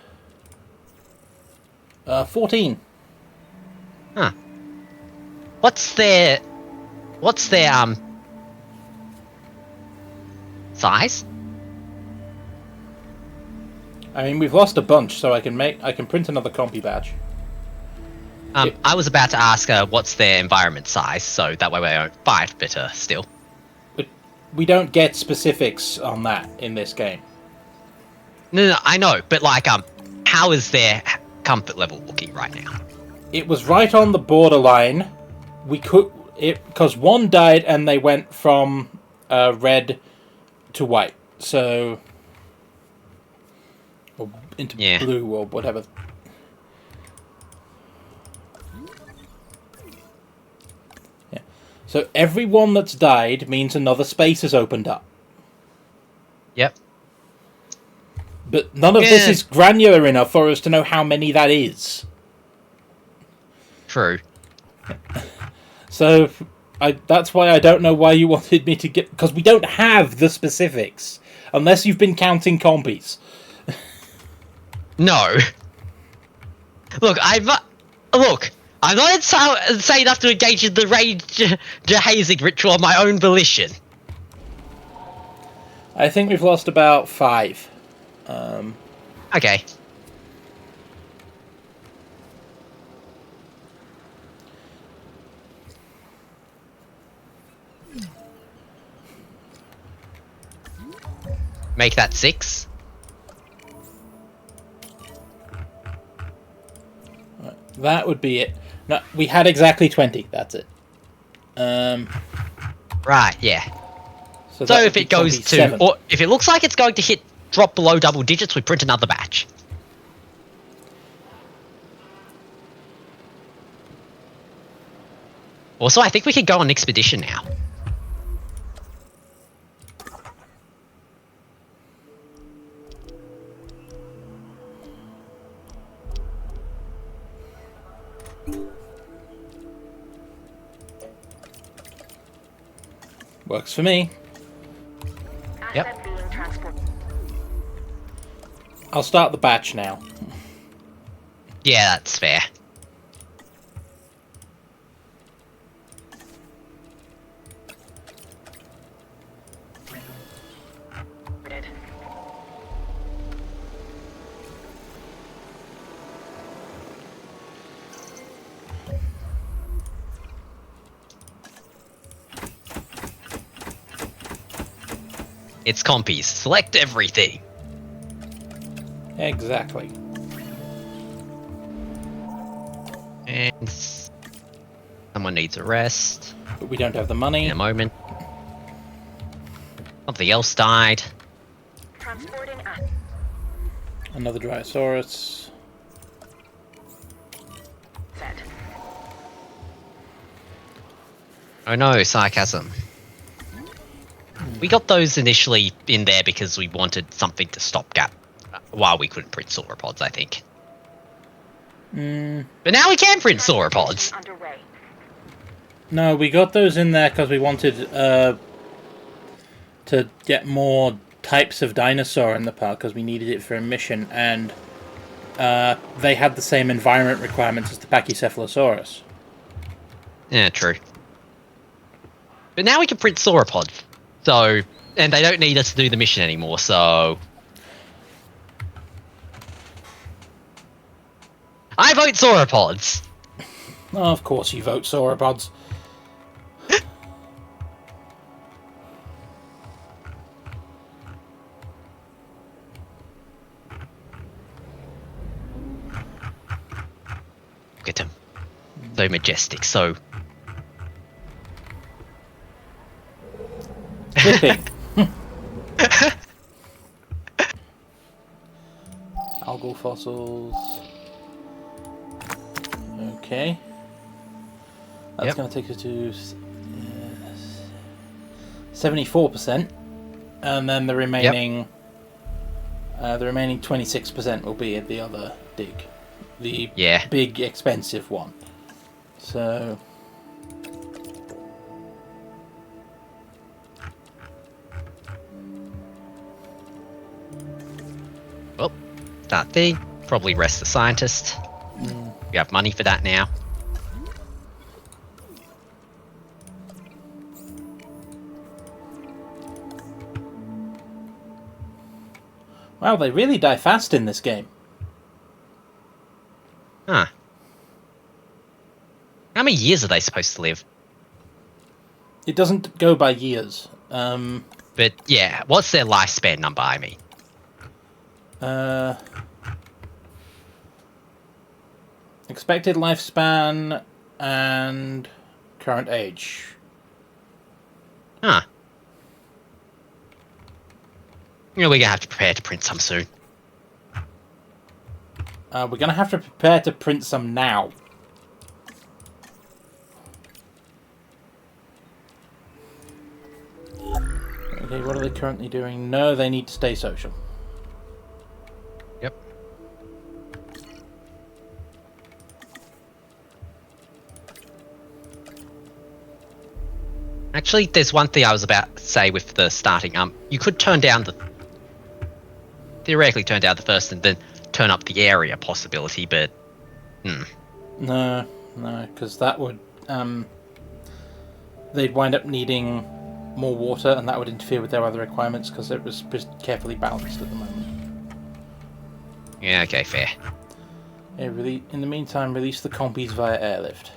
14. Huh. What's their size? I mean, we've lost a bunch, so I can print another compy badge. I was about to ask what's their environment size, so that way we don't fight, but still. But we don't get specifics on that in this game. No, I know, but like, how is their comfort level looking right now? it was right on the borderline. We could because one died and they went from red to white, so or into blue or whatever. Yeah. So everyone that's died means another space has opened up. Yep. But none of this is granular enough for us to know how many that is. True. So, that's why I don't know why you wanted me to get... Because we don't have the specifics. Unless you've been counting compies. No. Look, I'm not insane enough to engage in the rage hazing ritual on my own volition. I think we've lost about 5. Okay. Make that 6. That would be it. No, we had exactly 20. That's it. Right, yeah. So if it goes to... 7. Or if it looks like it's going to drop below double digits, we print another batch. Also, I think we can go on expedition now. Works for me. Asset being transported. I'll start the batch now. Yeah, that's fair. It's compies. Select everything. Exactly. And someone needs a rest. But we don't have the money. In a moment. Something else died. Transporting asset. Another Dryosaurus. Oh no, sarcasm. We got those initially in there because we wanted something to stopgap while we couldn't print sauropods, I think. But now we can print sauropods. Underway. No, we got those in there because we wanted to get more types of dinosaur in the park because we needed it for a mission, and they had the same environment requirements as the Pachycephalosaurus. Yeah, true. But now we can print sauropods. So, and they don't need us to do the mission anymore, so... I vote sauropods! Oh, of course you vote sauropods. Look at them. So majestic, so... Flipping. Algal fossils. Okay. That's going to take us to 74%, and then the remaining, the remaining 26% will be at the other dig, the big expensive one. So. Well, that thing. Probably rest the scientist. We have money for that now. Wow, they really die fast in this game. Huh. How many years are they supposed to live? It doesn't go by years. But yeah, what's their lifespan number, I mean? Expected lifespan and current age. Huh. You know, we're gonna have to prepare to print some soon. We're going to have to prepare to print some now. Okay, what are they currently doing? No, they need to stay social. Yep. Actually, there's one thing I was about to say with the starting. You could theoretically turn down the first and then turn up the area possibility, but No, because that would they'd wind up needing more water, and that would interfere with their other requirements because it was just carefully balanced at the moment. yeah, okay, fair. Yeah, in the meantime, release the compies via airlift.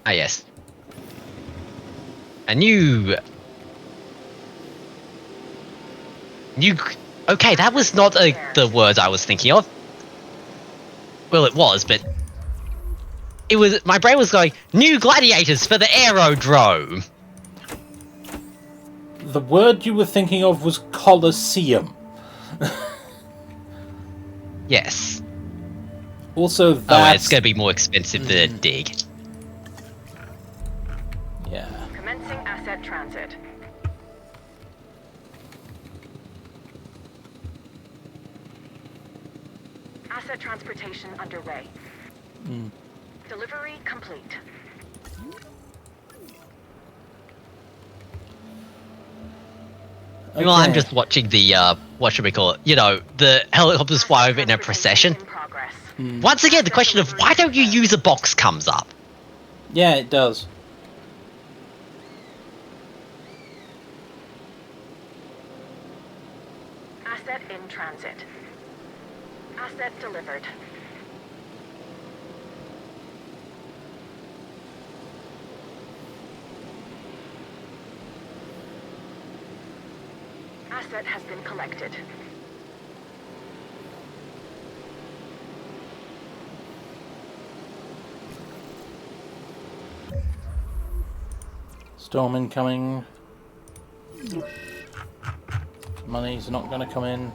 Ah, yes. A new... Okay, that was not the word I was thinking of. Well, it was, but... It was... My brain was going, new gladiators for the aerodrome! The word you were thinking of was Colosseum. Yes. Also, Oh, and it's going to be more expensive to dig. Yeah. Commencing asset transit. Asset transportation underway. Delivery complete. Okay. Well, I'm just watching the, what should we call it? You know, the helicopters fly over in a procession. In progress. Once again, the question of why don't you use a box comes up. Yeah, it does. Asset in transit. Asset delivered. Asset has been collected. Storm incoming. Money's not going to come in.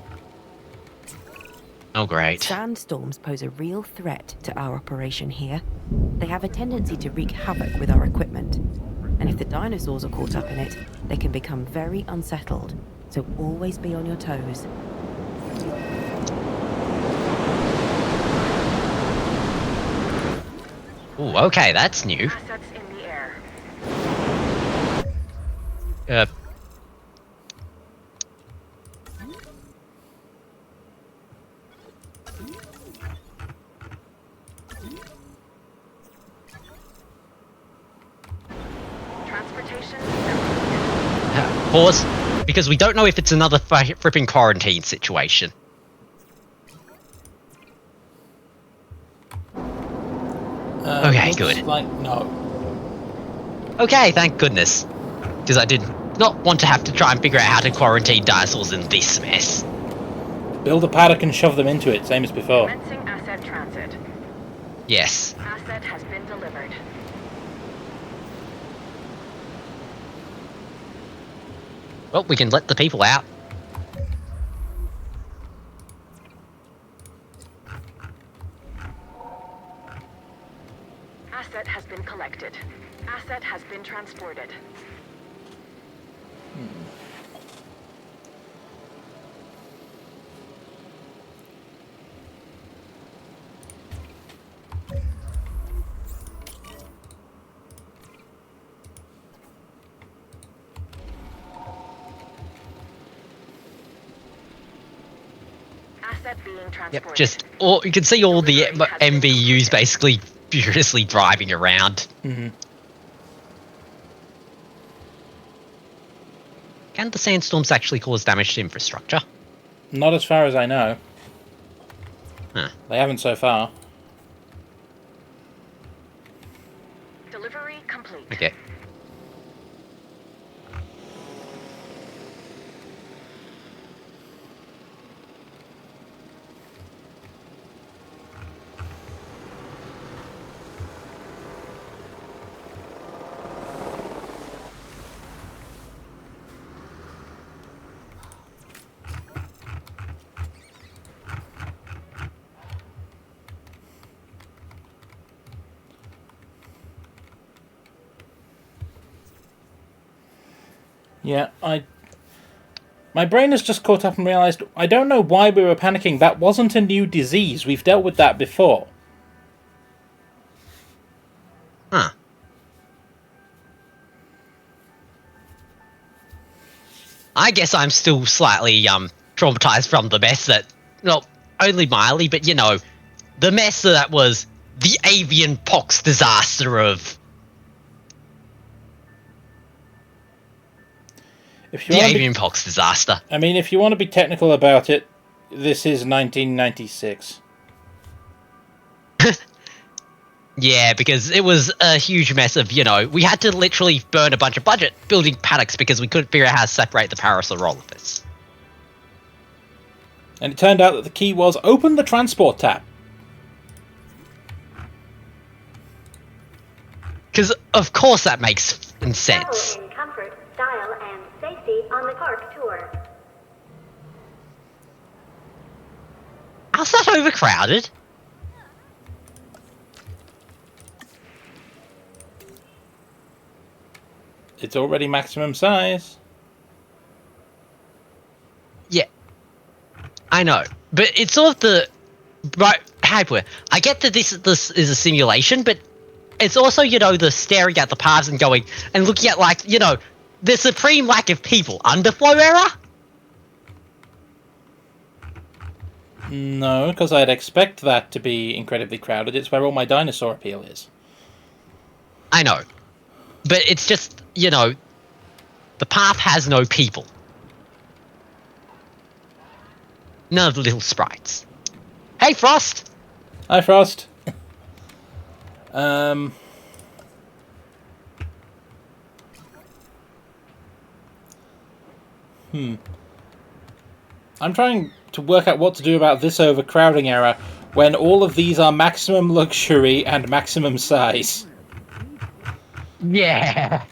Oh, great. Sandstorms pose a real threat to our operation here. They have a tendency to wreak havoc with our equipment. And if the dinosaurs are caught up in it, they can become very unsettled. So always be on your toes. Ooh, okay, that's new. Assets in the air. Transportation. Pause, because we don't know if it's another fripping quarantine situation. Okay, Looks good. like no. Okay, thank goodness. Because I did not want to have to try and figure out how to quarantine dinosaurs in this mess. Build a paddock and shove them into it, same as before. Commencing asset transit. Yes. Asset has been delivered. Well, we can let the people out. Asset has been collected. Asset has been transported. Asset being transported. Yep, just all you can see all the MVUs basically furiously driving around. Mm-hmm. Can the sandstorms actually cause damage to infrastructure? Not as far as I know. Huh. They haven't so far. Delivery complete. Okay. Yeah, my brain has just caught up and realised I don't know why we were panicking. That wasn't a new disease. We've dealt with that before. Huh. I guess I'm still slightly traumatized from the mess that, well, only mildly, but you know, the mess that was the avian pox disaster of If you the want to avian be, pox disaster. I mean, if you want to be technical about it, this is 1996. Yeah, because it was a huge mess of, you know, we had to literally burn a bunch of budget building paddocks because we couldn't figure out how to separate the Parasaurolophus. And it turned out that the key was open the transport tab. Because, of course, that makes sense. Travel in comfort, style, and safety on the park tour. How's that overcrowded? It's already maximum size. Yeah. I know. But it's sort of the... Right, hyper. I get that this is a simulation, but it's also, you know, the staring at the paths and going... And looking at, like, you know, the supreme lack of people. Underflow error? No, because I'd expect that to be incredibly crowded. It's where all my dinosaur appeal is. I know. But it's just, you know, the path has no people. None of the little sprites. Hey, Frost! Hi, Frost. I'm trying to work out what to do about this overcrowding error when all of these are maximum luxury and maximum size. Yeah.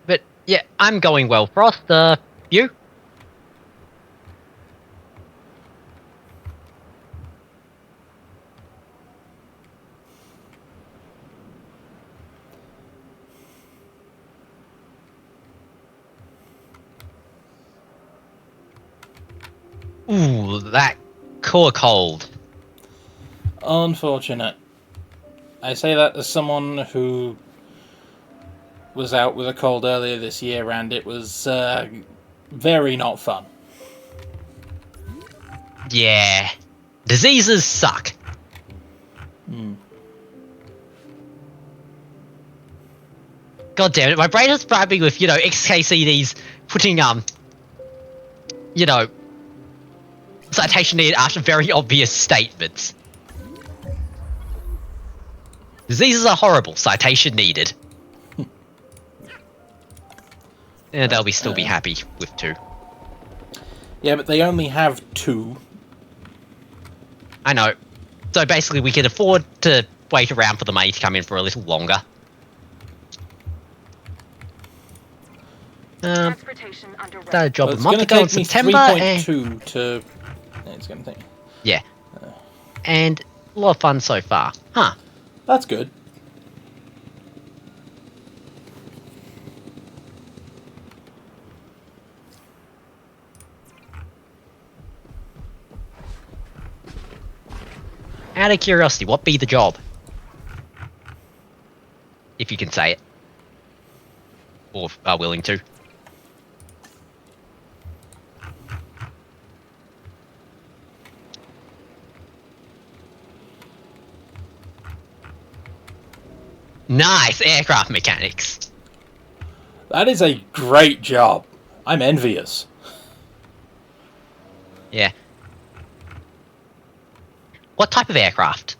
But, yeah, I'm going well, Frost. You? Ooh, that core cold. Unfortunate. I say that as someone who was out with a cold earlier this year, and it was very not fun. Yeah. Diseases suck. God damn it, my brain is bribing with, you know, XKCDs putting, you know, citation needed after very obvious statements. Diseases are horrible, citation needed. And they'll still be happy with 2. Yeah, but they only have 2. I know. So basically we can afford to wait around for the money to come in for a little longer. Transportation underway. That a job Well, a it's month going to ago in take me September. 3.2 to... It's going to take... Yeah. And a lot of fun so far. Huh. That's good. Out of curiosity, what be the job? If you can say it. Or are willing to. Nice! Aircraft mechanics. That is a great job. I'm envious. Yeah. What type of aircraft?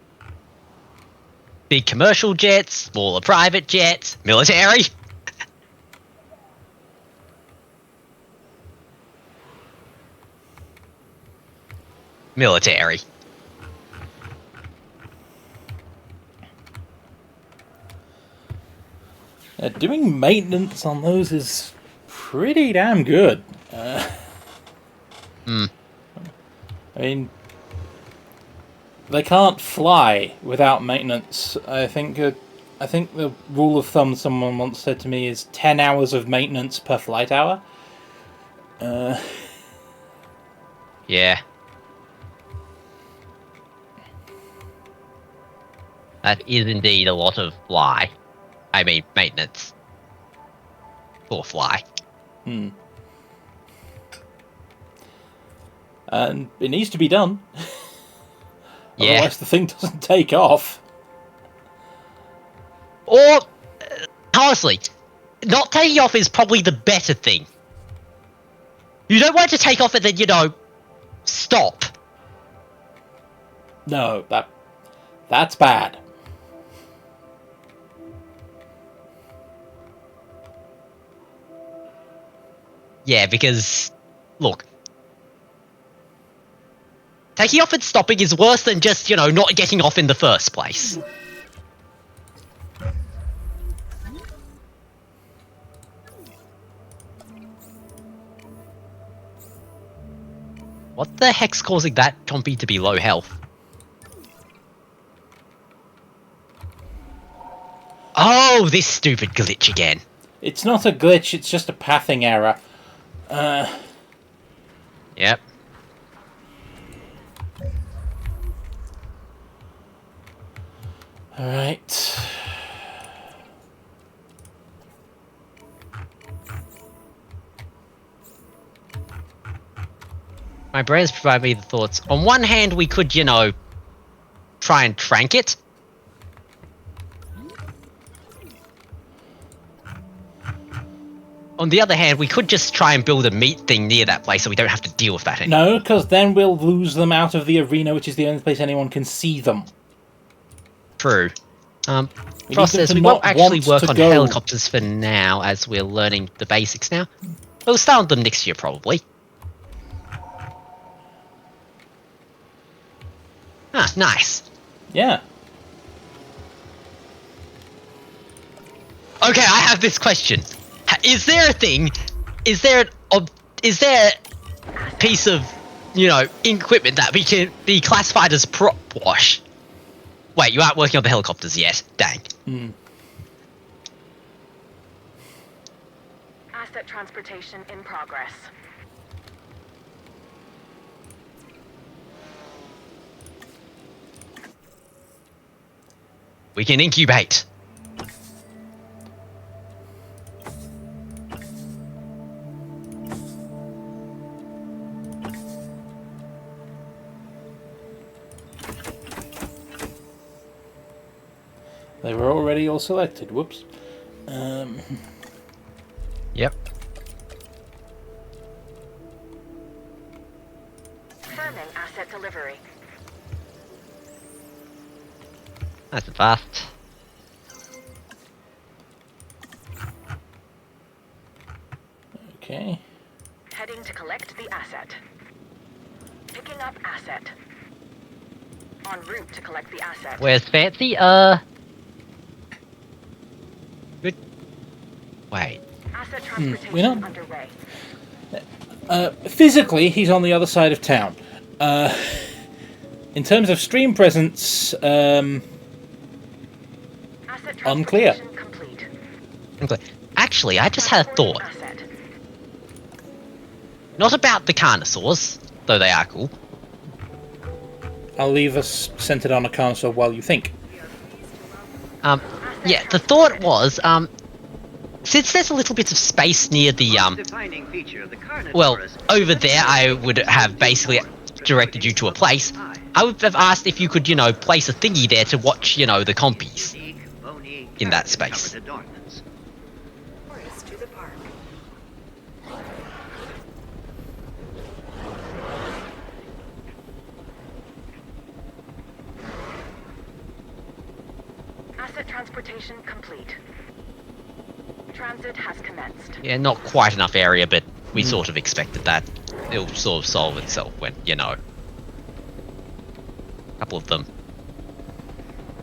big commercial jets, smaller private jets, military. Military. Doing maintenance on those is pretty damn good. I mean, they can't fly without maintenance. I think the rule of thumb someone once said to me is 10 hours of maintenance per flight hour. Yeah. That is indeed a lot of maintenance. For fly. And it needs to be done. Yeah. Otherwise the thing doesn't take off. Or, honestly, not taking off is probably the better thing. You don't want to take off and then, stop. No, that's bad. Yeah, because, look, taking off and stopping is worse than just, not getting off in the first place. What the heck's causing that compy to be low health? Oh, this stupid glitch again. It's not a glitch, it's just a pathing error. Yep. Alright. My brain's provided me the thoughts. On one hand, we could, try and trank it. On the other hand, we could just try and build a meat thing near that place so we don't have to deal with that anymore. No, because then we'll lose them out of the arena, which is the only place anyone can see them. True. We Frost need them says to we won't not actually want work to on go. helicopters for now, as we're learning the basics now. We'll start on them next year, probably. Ah, nice. Yeah. Okay, I have this question. Is there a thing? Is there a piece of, equipment that we can be classified as prop wash? Wait, you aren't working on the helicopters yet. Dang. Asset transportation in progress. We can incubate. They were already all selected. Whoops. Yep. Confirming asset delivery. That's fast. Okay. Heading to collect the asset. Picking up asset. En route to collect the asset. Where's Fancy? Good. Wait. Asset transportation we're not- underway. Physically, he's on the other side of town. In terms of stream presence, Asset Unclear. transportation complete. Okay. Actually, I just had a thought. Transporting asset. Not about the carnosaurs, though they are cool. I'll leave us centered on a console while you think. Yeah, the thought was, since there's a little bit of space near the, Defining feature of the carnivores. well, over there I would have basically directed you to a place. I would have asked if you could, place a thingy there to watch, the compies. Unique, bony, in that carpet-covered space. adornments. To the park. Asset transportation complete. Transit has commenced. Yeah, not quite enough area, but we sort of expected that. It'll sort of solve itself when, you know. A couple of them.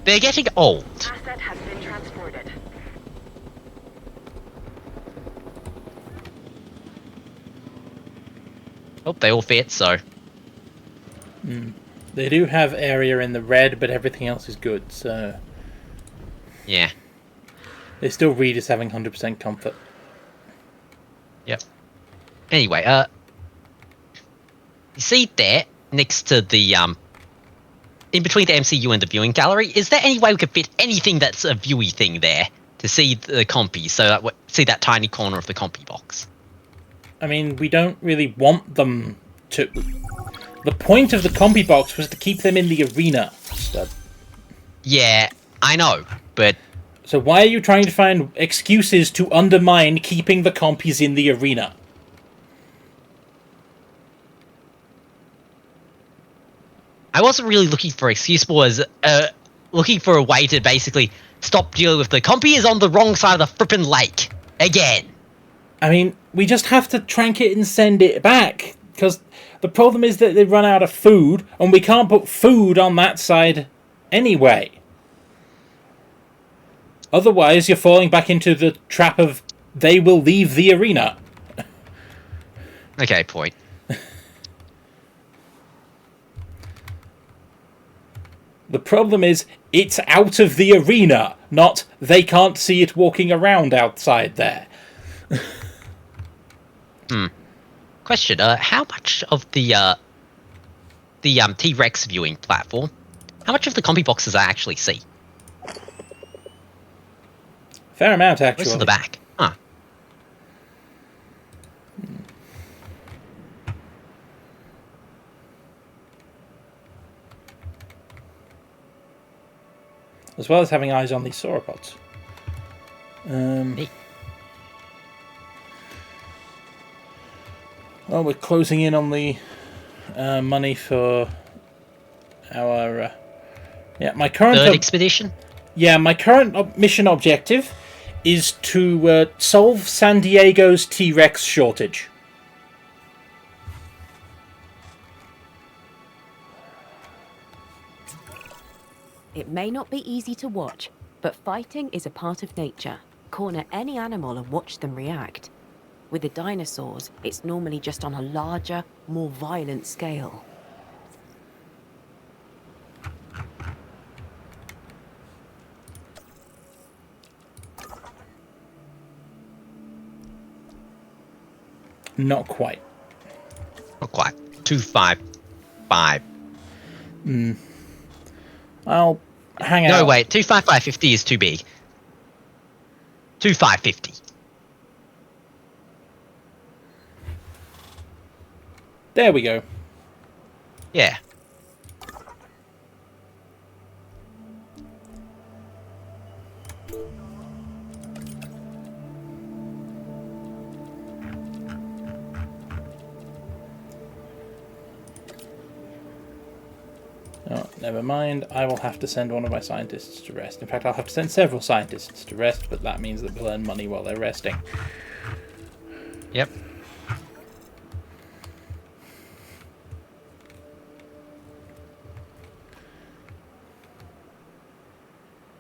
They're getting old. Asset has been transported. Oh, they all fit, so. They do have area in the red, but everything else is good, so... Yeah. They still read as having 100% comfort. Yep. Anyway, you see there, next to the, in between the MCU and the viewing gallery, is there any way we could fit anything that's a viewy thing there to see the compy, so that see that tiny corner of the compy box? I mean, we don't really want them to... The point of the compy box was to keep them in the arena. So, Yeah, I know, but... so why are you trying to find excuses to undermine keeping the compies in the arena? I wasn't really looking for excuse, was looking for a way to basically stop dealing with the compy is on the wrong side of the frippin' lake. Again. I mean, we just have to trank it and send it back. Because the problem is that they run out of food, and we can't put food on that side anyway. Otherwise, you're falling back into the trap of they will leave the arena. Okay, point. The problem is, it's out of the arena, not they can't see it walking around outside there. Question, how much of the T-Rex viewing platform, how much of the compy boxes I actually see? Fair amount, actually. Most of the back. Huh. As well as having eyes on these sauropods. Neat. Well, we're closing in on the money for our... my current... Third expedition? Yeah, my current mission objective is to solve San Diego's T-Rex shortage. It may not be easy to watch, but fighting is a part of nature. Corner any animal and watch them react. With the dinosaurs, it's normally just on a larger, more violent scale. Not quite. Not quite. 255. I'll hang out. No, wait. 25550 is too big. 2550. There we go. Yeah. Oh, never mind. I will have to send one of my scientists to rest. In fact, I'll have to send several scientists to rest, but that means that we'll earn money while they're resting. Yep.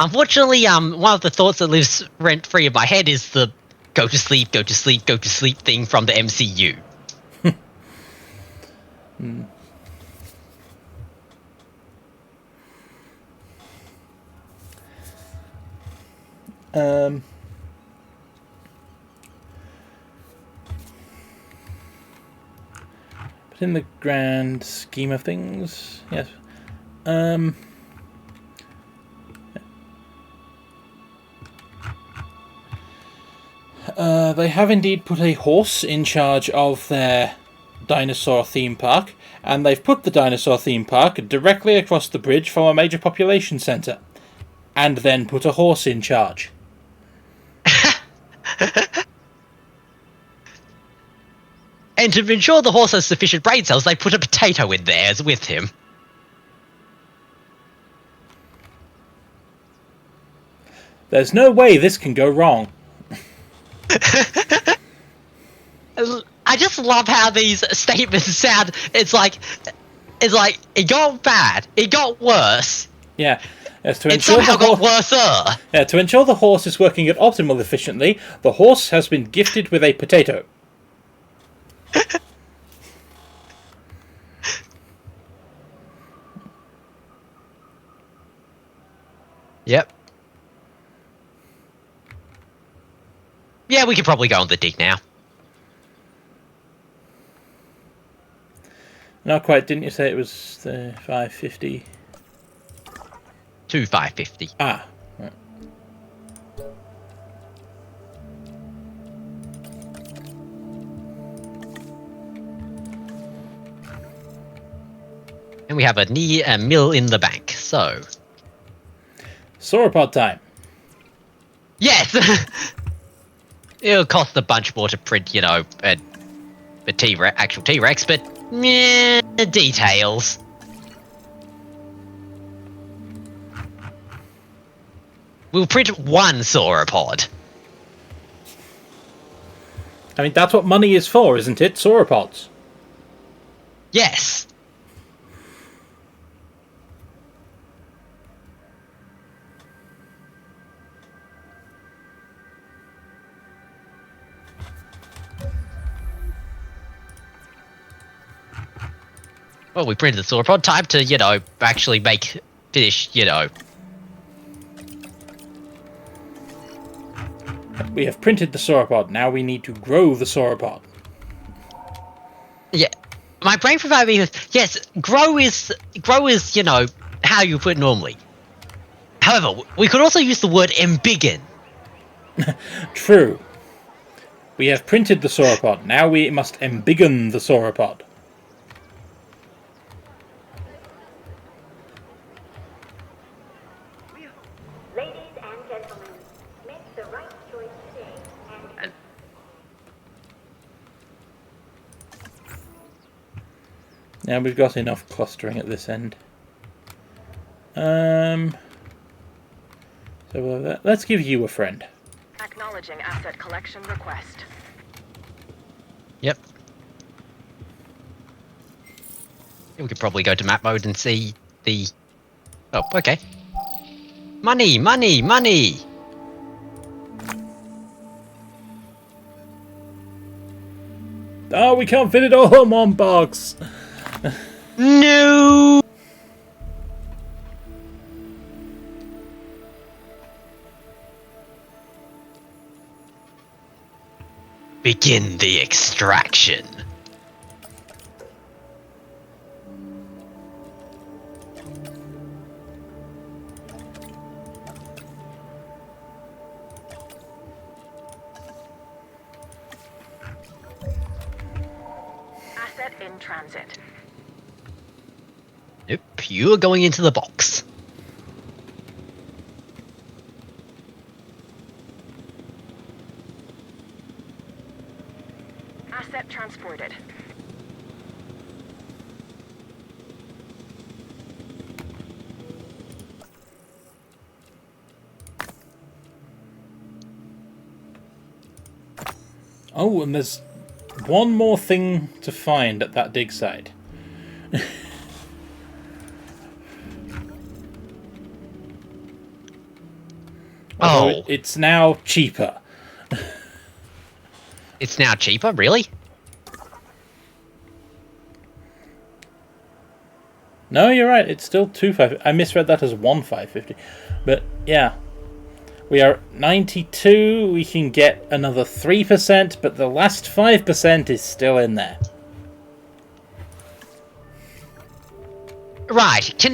Unfortunately, one of the thoughts that lives rent-free in my head is the go to sleep, go to sleep, go to sleep thing from the MCU. But in the grand scheme of things, yes. They have indeed put a horse in charge of their dinosaur theme park, and they've put the dinosaur theme park directly across the bridge from a major population centre, and then put a horse in charge. And to ensure the horse has sufficient brain cells, they put a potato in there as with him. There's no way this can go wrong. I just love how these statements sound. It's like it got bad, it got worse, Yeah. Yes, to it ensure somehow the got horse. worser. Yeah, to ensure the horse is working at optimal efficiently, the horse has been gifted with a potato. Yep. Yeah, we could probably go on the dig now. Not quite. Didn't you say it was the 550? 2550. Ah. Right. And we have a mill in the bank, so... Sauropod time. Yes! It'll cost a bunch more to print, you know, a actual T-Rex, but... meh, details. We'll print one sauropod. I mean, that's what money is for, isn't it? Sauropods. Yes. Well, we printed the sauropod. Time to, you know, actually finish, you know. We have printed the sauropod. Now we need to grow the sauropod. Yeah. My brain provided me with, yes, grow is, you know, how you put it normally. However, we could also use the word embiggen. True. We have printed the sauropod. Now we must embiggen the sauropod. Ladies and gentlemen, make the right choice today and Now we've got enough clustering at this end. So let's give you a friend. Acknowledging asset collection request. Yep. Yeah, we could probably go to map mode and see the... Oh, okay. Money, money, money! Oh, we can't fit it all in one box. No! Begin the extraction. Asset in transit. Nope, you're going into the box. Asset transported. Oh, and there's one more thing to find at that dig site. Although Oh. it's now cheaper. It's now cheaper, really? No, you're right. It's still 2,550. I misread that as 1,550. But yeah, we are at 92. We can get another 3%, but the last 5% is still in there. Right,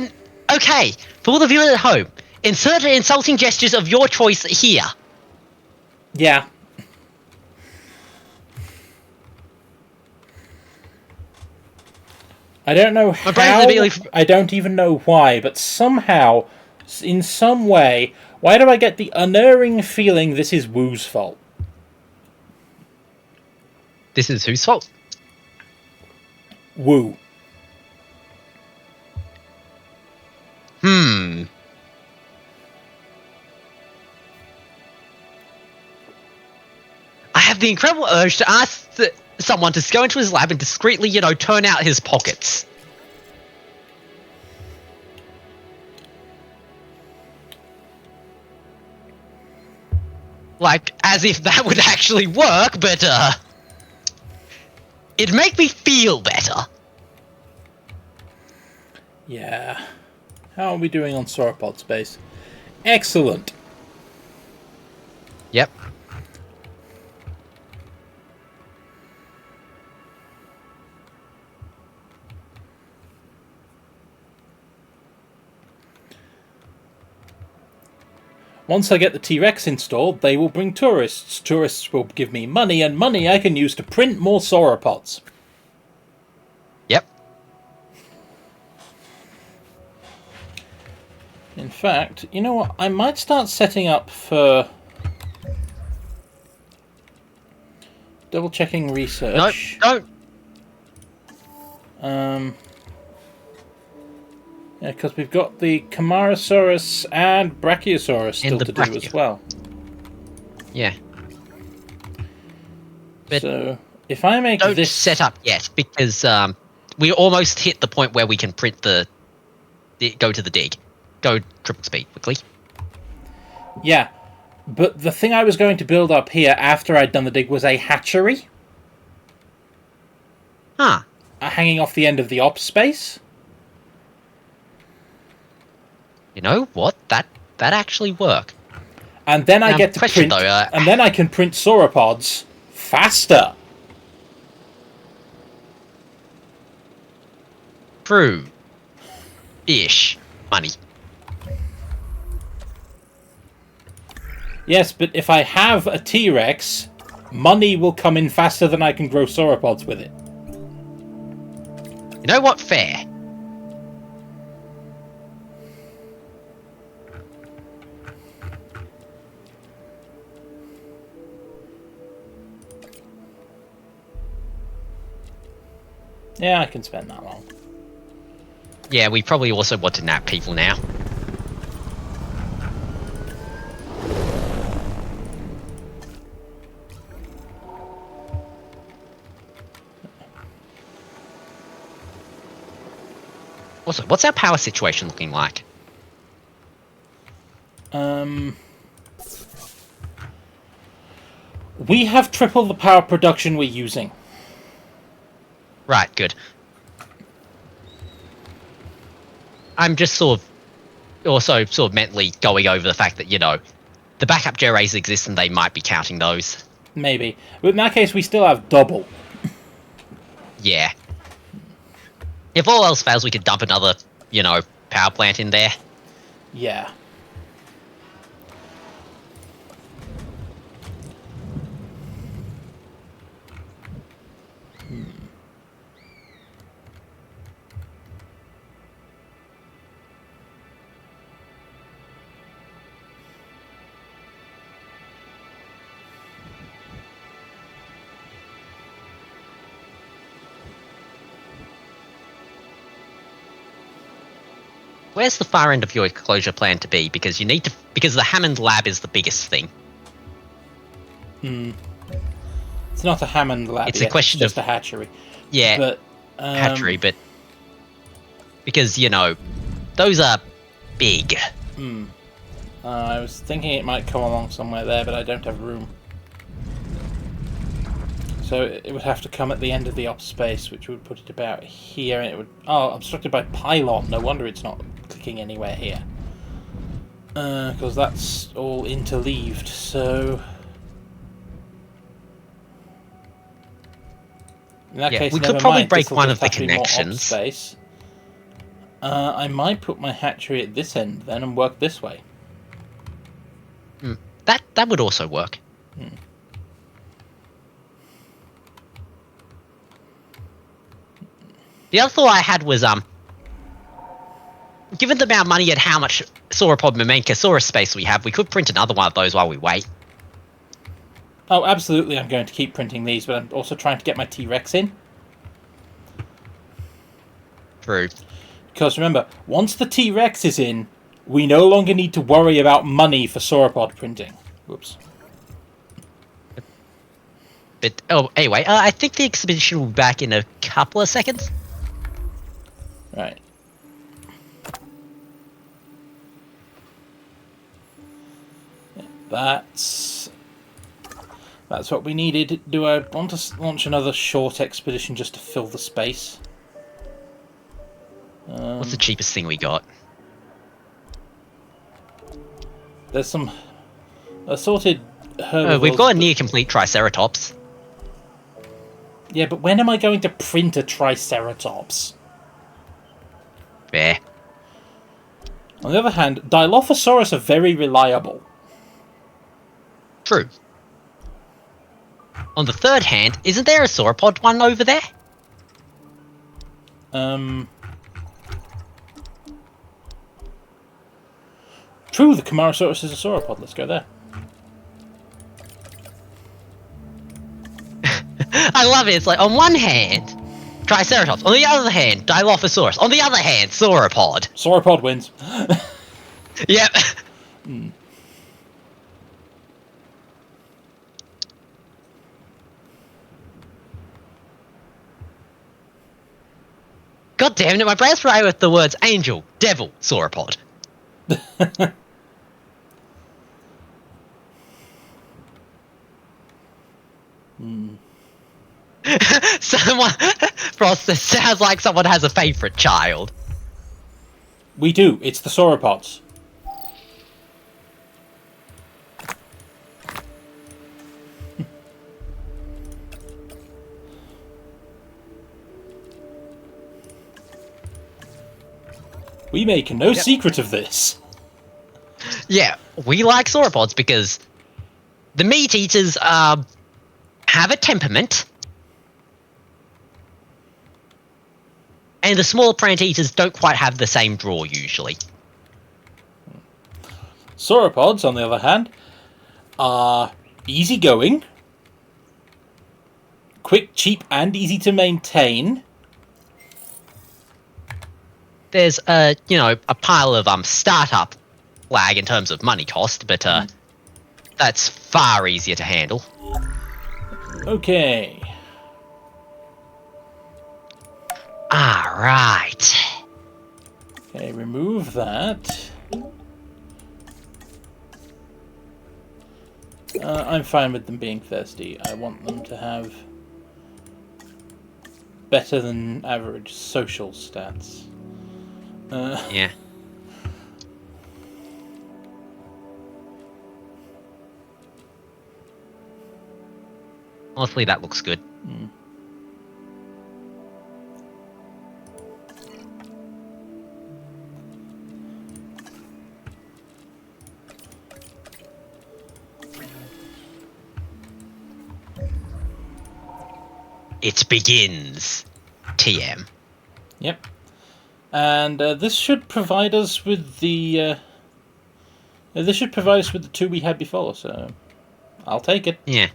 okay, for all the viewers at home, insert insulting gestures of your choice here. Yeah. I don't know My brain's how, immediately I don't even know why, but somehow, in some way, why do I get the unerring feeling this is Woo's fault? This is whose fault? Woo. have the incredible urge to ask someone to go into his lab and discreetly, turn out his pockets. Like, as if that would actually work, but, it'd make me feel better. Yeah. How are we doing on sauropod space? Excellent. Yep. Once I get the T-Rex installed, they will bring tourists. Tourists will give me money, and money I can use to print more sauropods. Yep. In fact, you know what? I might start setting up for double-checking research. No, Yeah, because we've got the Camarasaurus and Brachiosaurus still the to do as well. Yeah. But So, if I make don't this... set up yet, because we almost hit the point where we can print go to the dig. Go triple speed, quickly. Yeah, but the thing I was going to build up here after I'd done the dig was a hatchery. Huh. Hanging off the end of the ops space. You know what? That actually work. And then I get to question, print... though, and then I can print sauropods faster. True. Ish. Money. Yes, but if I have a T-Rex, money will come in faster than I can grow sauropods with it. You know what? Fair. Yeah, I can spend that long. Yeah, we probably also want to nap people now. Also, what's our power situation looking like? We have triple the power production we're using. Right, good. I'm just also mentally going over the fact that, the backup generators exist and they might be counting those. Maybe. But in that case, we still have double. Yeah. If all else fails, we could dump another, power plant in there. Yeah. Where's the far end of your closure plan to be? Because because the Hammond lab is the biggest thing. It's not a Hammond lab. It's yet, a question it's just of a hatchery. Yeah, But hatchery, but because those are big. I was thinking it might come along somewhere there, but I don't have room. So it would have to come at the end of the ops space, which would put it about here, and it would... Oh, obstructed by pylon. No wonder it's not clicking anywhere here. Because that's all interleaved, so... In that case, we never could probably mind. break This'll one just of the have to be more ops connections. space. I might put my hatchery at this end then and work this way. That would also work. The other thought I had was, given the amount of money and how much sauropod Mamanchosaurus space we have, we could print another one of those while we wait. Oh, absolutely, I'm going to keep printing these, but I'm also trying to get my T-Rex in. True. Because remember, once the T-Rex is in, we no longer need to worry about money for sauropod printing. Whoops. But oh, anyway, I think the expedition will be back in a couple of seconds. Right. That's what we needed. Do I want to launch another short expedition just to fill the space? What's the cheapest thing we got? There's some assorted Oh, herbivores. we've got a near complete Triceratops. Yeah, but when am I going to print a Triceratops? Fair. On the other hand, Dilophosaurus are very reliable. True. On the third hand, isn't there a sauropod one over there? True, the Camarasaurus is a sauropod. Let's go there. I love it. It's like, on one hand, Triceratops. On the other hand, Dilophosaurus. On the other hand, sauropod. Sauropod wins. Yep. God damn it, my brain's right with the words angel, devil, sauropod. Someone, Frost, this sounds like someone has a favourite child. We do. It's the sauropods. We make no secret of this. Yeah, we like sauropods because the meat eaters have a temperament, and the small plant eaters don't quite have the same draw usually. Sauropods, on the other hand, are easygoing, quick, cheap, and easy to maintain. There's a pile of startup lag in terms of money cost, but that's far easier to handle. Okay. Alright. Okay, remove that. I'm fine with them being thirsty. I want them to have better than average social stats. Yeah. Honestly, that looks good. It begins. TM. Yep. And this should provide us with the. This should provide us with the two we had before, so I'll take it. Yeah.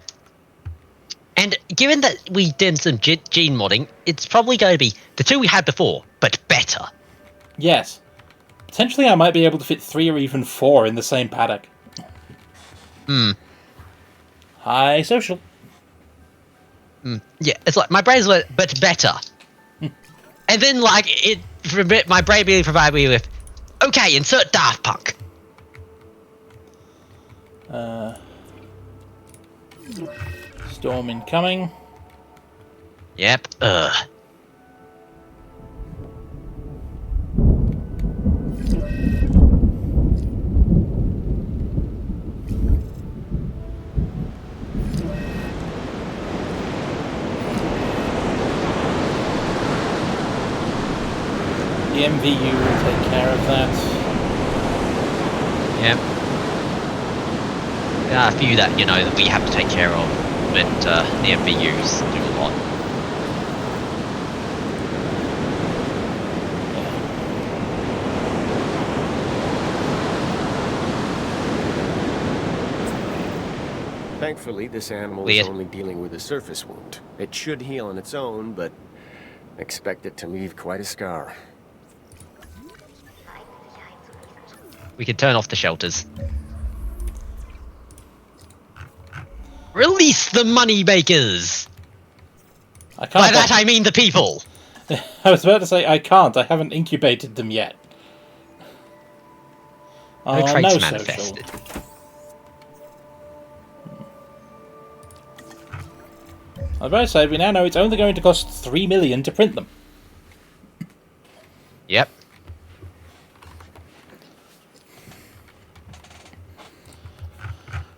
And given that we did some gene modding, it's probably going to be the two we had before, but better. Yes. Potentially I might be able to fit 3 or even 4 in the same paddock. High social. Yeah, it's like my brain's like, but better. And then like my brain really provided me with, okay, insert Daft Punk. Storm incoming. Yep. The MVU will take care of that. Yep. There are a few that that we have to take care of, but the MVUs do a lot. Thankfully, this animal Weird. is only dealing with a surface wound. It should heal on its own, but expect it to leave quite a scar. We can turn off the shelters. Release the money makers. I can't. By that I mean the people. I was about to say I can't. I haven't incubated them yet. No Oh, traits no manifested. social. I was about to say we now know it's only going to cost 3 million to print them. Yep.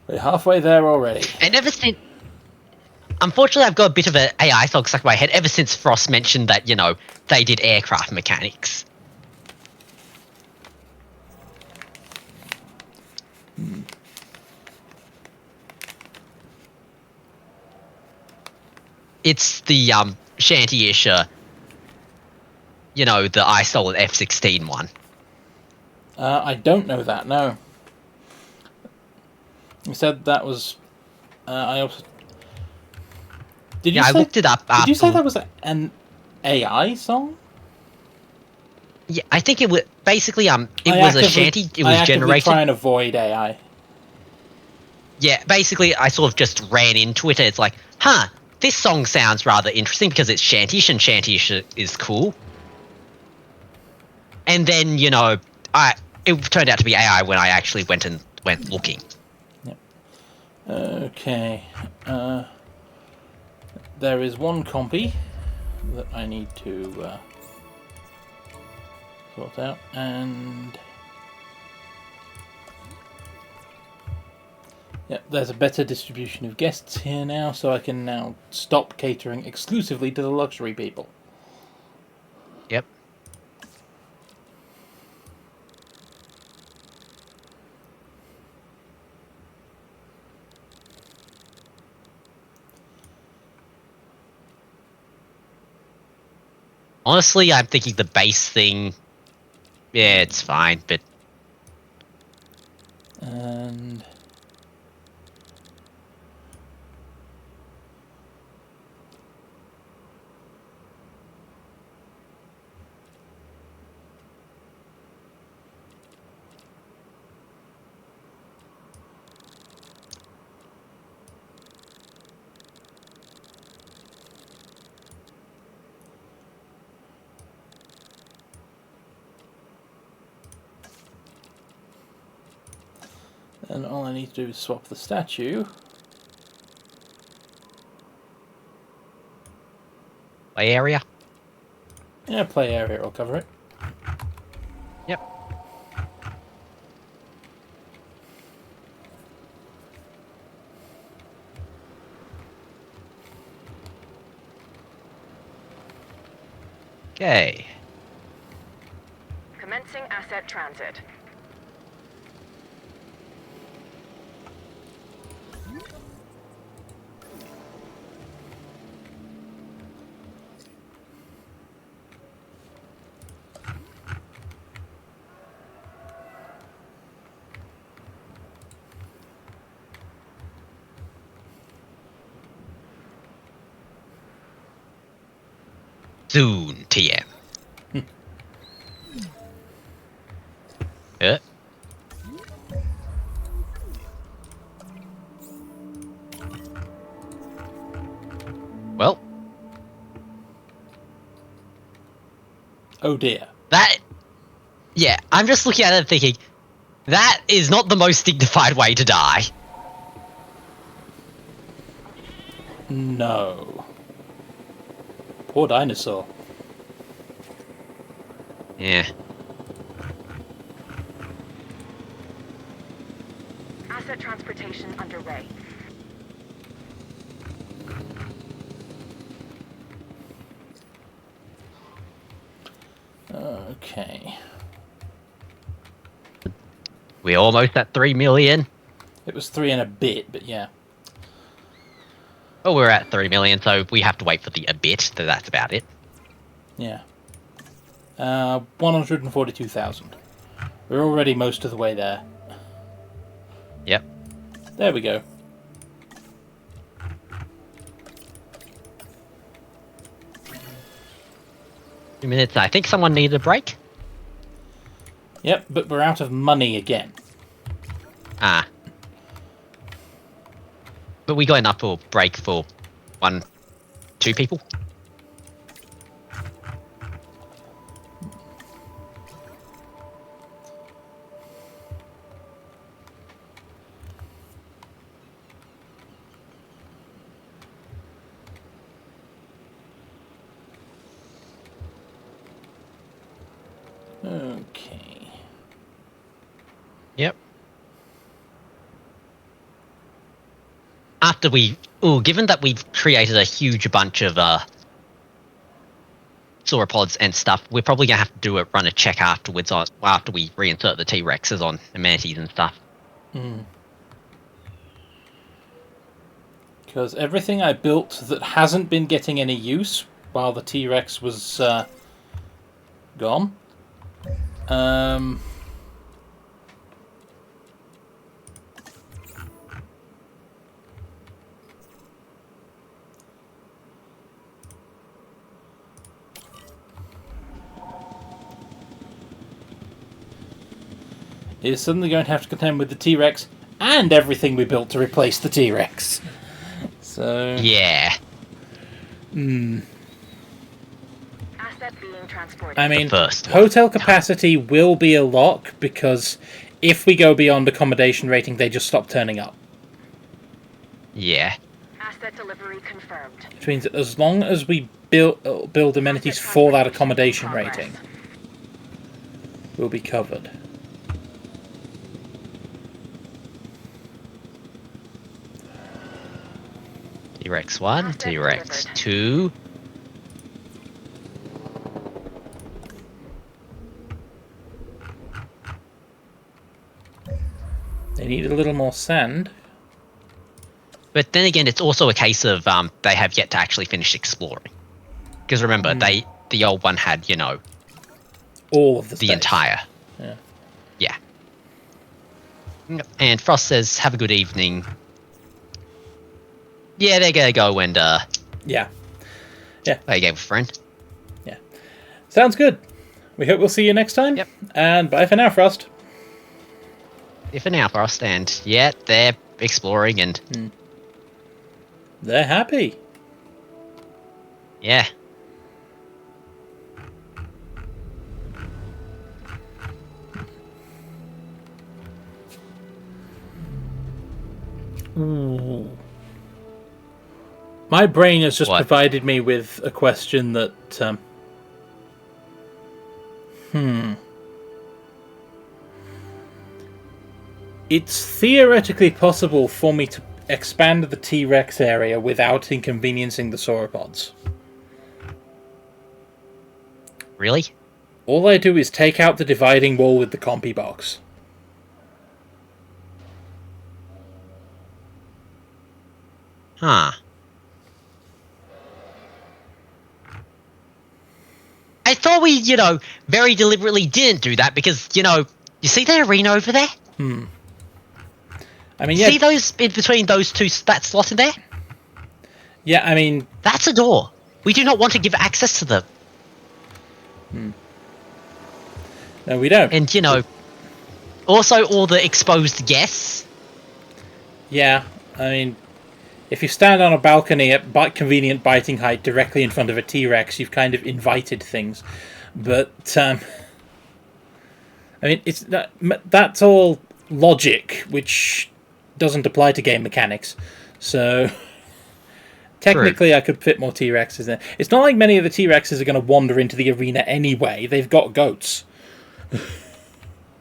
We're halfway there already. And ever since... Unfortunately, I've got a bit of an AI song stuck in my head ever since Frost mentioned that, you know, they did aircraft mechanics. It's the shanty-ish, you know, the I Stole an F-16 one. I don't know that, no. You said that was... I also... Did you Yeah, say, I looked it up. Did you say that was an AI song? Yeah, I think it was basically it was a shanty. It was generated. Try and avoid AI. Yeah, basically, I sort of just ran into it. And it's like, huh, this song sounds rather interesting because it's shantish, and shantish is cool. And then, you know, it turned out to be AI when I actually went looking. Yep. Okay. There is one compy that I need to sort out, and yep, there's a better distribution of guests here now, so I can now stop catering exclusively to the luxury people. Yep. Honestly, I'm thinking the base thing, yeah, it's fine, but... And... and all I need to do is swap the statue. Play area? Yeah, play area will cover it. Yep. Okay. Commencing asset transit. Soon, TM. Well, Oh dear. yeah, I'm just looking at it and thinking, that is not the most dignified way to die. No. Poor dinosaur. Yeah. Asset transportation underway. Okay. We're almost at 3 million. It was 3 and a bit, but yeah. Oh, we're at 3 million, so we have to wait for the a bit, so that's about it. Yeah. 142,000. We're already most of the way there. Yep. There we go. Two minutes. I think someone needed a break. Yep, but we're out of money again. Ah. But we got enough for break for 2 people. Okay. Yep. After given that we've created a huge bunch of sauropods and stuff, we're probably gonna have to run a check afterwards after we reinsert the T-Rexes on the manatees and stuff. Because everything I built that hasn't been getting any use while the T-Rex was gone. Is suddenly going to have to contend with the T-Rex and everything we built to replace the T-Rex. So... Yeah. Asset being transported. I mean, First. hotel capacity will be a lock, because if we go beyond accommodation rating, they just stop turning up. Yeah. Asset delivery confirmed. Which means that as long as we build amenities for that accommodation rating, we'll be covered. T-Rex 1, T-Rex 2. They need a little more sand. But then again, it's also a case of they have yet to actually finish exploring. Because remember, the old one had, All of the the space. entire. Yeah. Yeah. And Frost says, have a good evening. Yeah, they're gonna go and Yeah. play a game with a friend. Yeah. Sounds good. We hope we'll see you next time. Yep. And bye for now, Frost. Yeah, for now, Frost, and yeah, they're exploring and They're happy. yeah. Ooh. My brain has just What? provided me with a question that... It's theoretically possible for me to expand the T-Rex area without inconveniencing the sauropods. Really? All I do is take out the dividing wall with the compy box. Huh. I thought we, very deliberately didn't do that because, you see that arena over there? I mean, yeah, See those in between those two, that slot in there? yeah. I mean, That's a door. We do not want to give access to them. no, we don't. And, also all the exposed guests. Yeah, I mean, if you stand on a balcony at convenient biting height directly in front of a T-Rex, you've kind of invited things. But I mean, that's all logic, which doesn't apply to game mechanics. So technically, I could fit more T-Rexes in. It's not like many of the T-Rexes are going to wander into the arena anyway. They've got goats.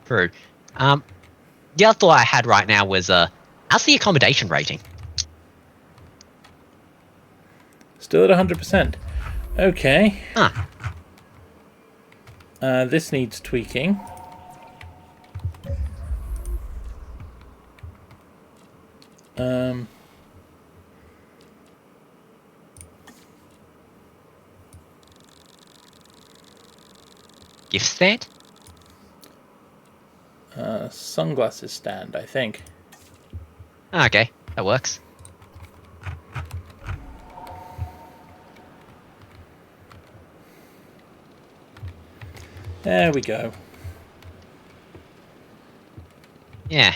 True. The other thought I had right now was, how's the accommodation rating? Still at 100%. Okay. Huh. This needs tweaking. Gift stand? Sunglasses stand, I think. Okay, that works. There we go. Yeah.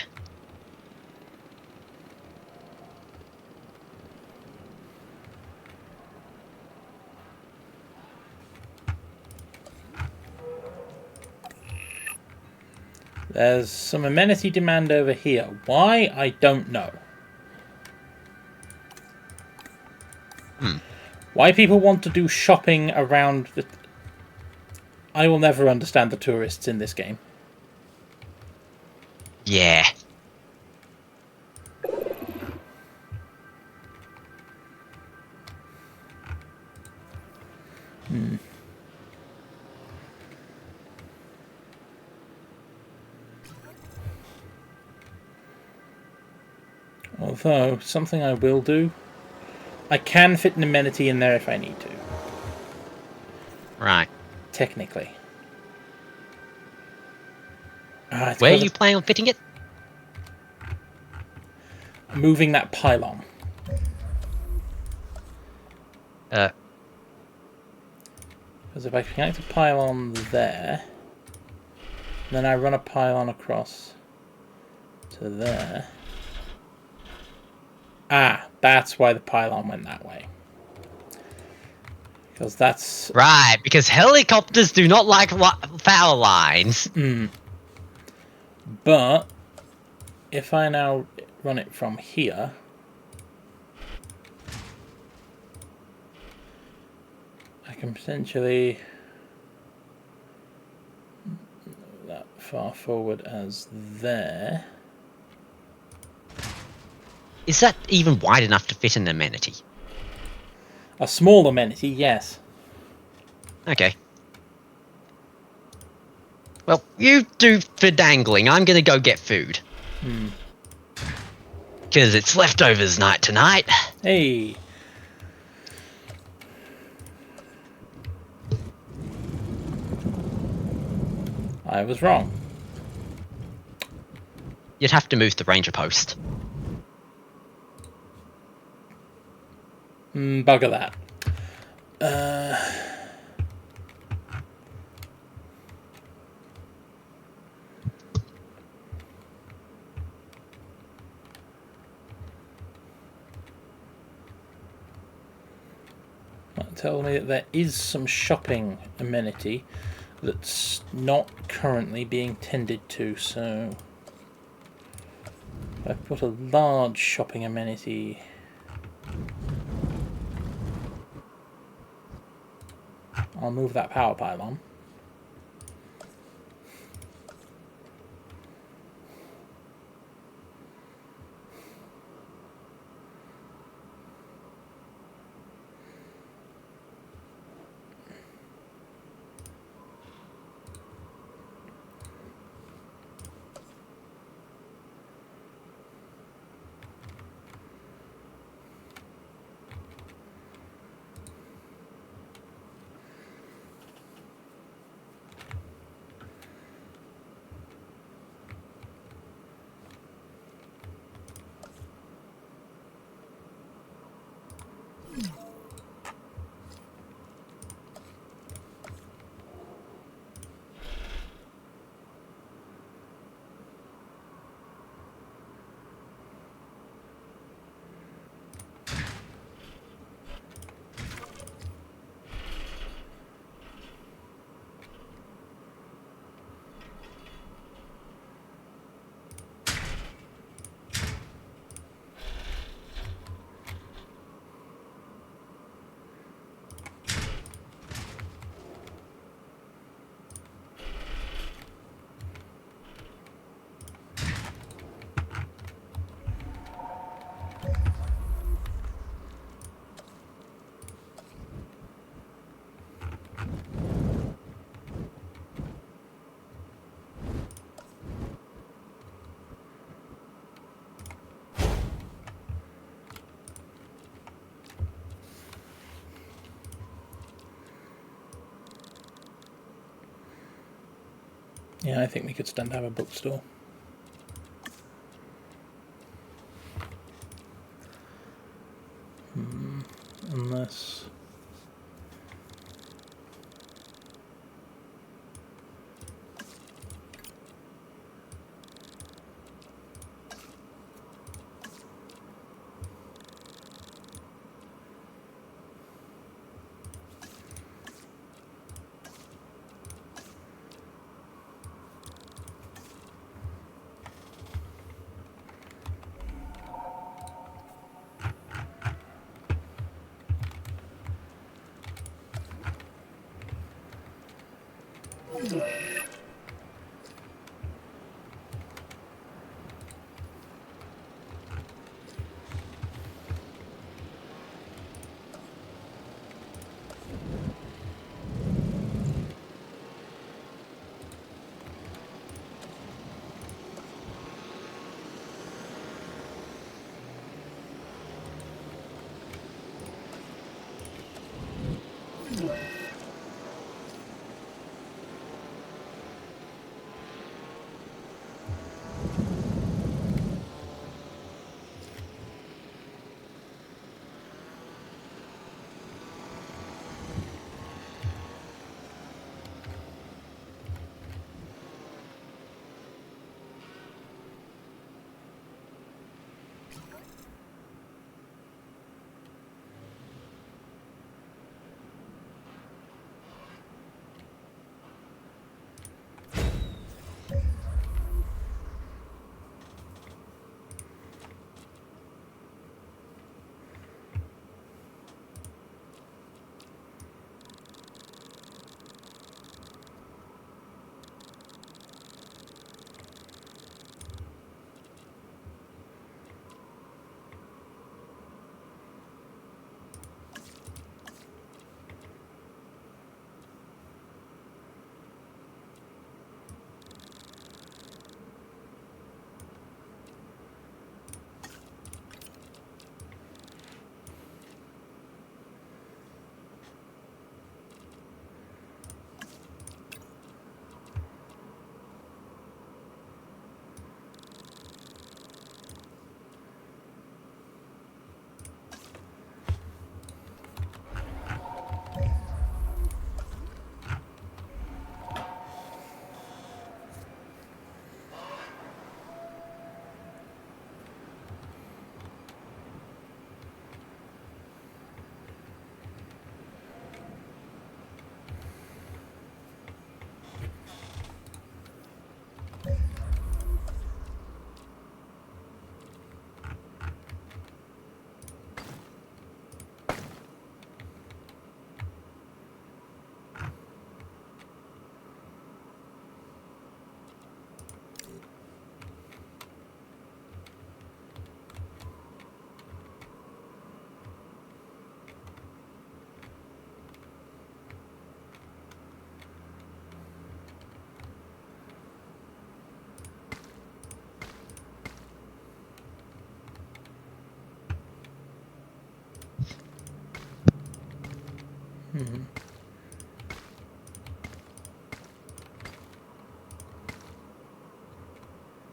There's some amenity demand over here. Why? I don't know. Why people want to do shopping around the... I will never understand the tourists in this game. Yeah. Although, something I will do, I can fit an amenity in there if I need to. Right. Technically. Where are you planning on fitting it? Moving that pylon. Uh, Because if I connect a pylon there, then I run a pylon across to there. Ah, that's why the pylon went that way. Because that's... right, because helicopters do not like power lines. But, if I now run it from here... I can potentially... that far forward as there. Is that even wide enough to fit an amenity? A small amenity, yes. Okay. Well, you do for dangling. I'm gonna go get food. Because it's leftovers night tonight. Hey! I was wrong. You'd have to move the ranger post. Bugger that. That tells me that there is some shopping amenity that's not currently being tended to, so... if I put a large shopping amenity... I'll move that power pylon. Yeah, I think we could stand to have a bookstore. Unless...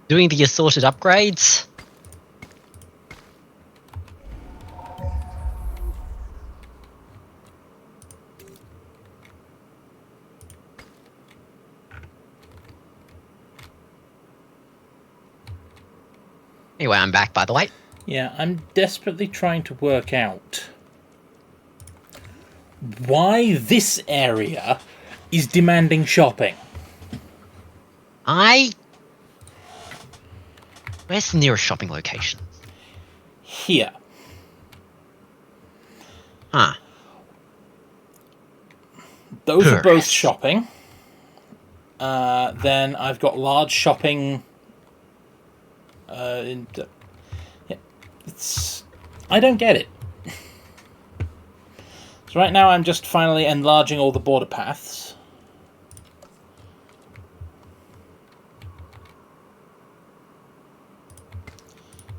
Doing the assorted upgrades. Anyway, I'm back, by the way. Yeah, I'm desperately trying to work out why this area is demanding shopping. Where's the nearest shopping location? Here. Huh. Those are both Tourists. shopping. Then I've got large shopping. Yeah, I don't get it. So right now I'm just finally enlarging all the border paths.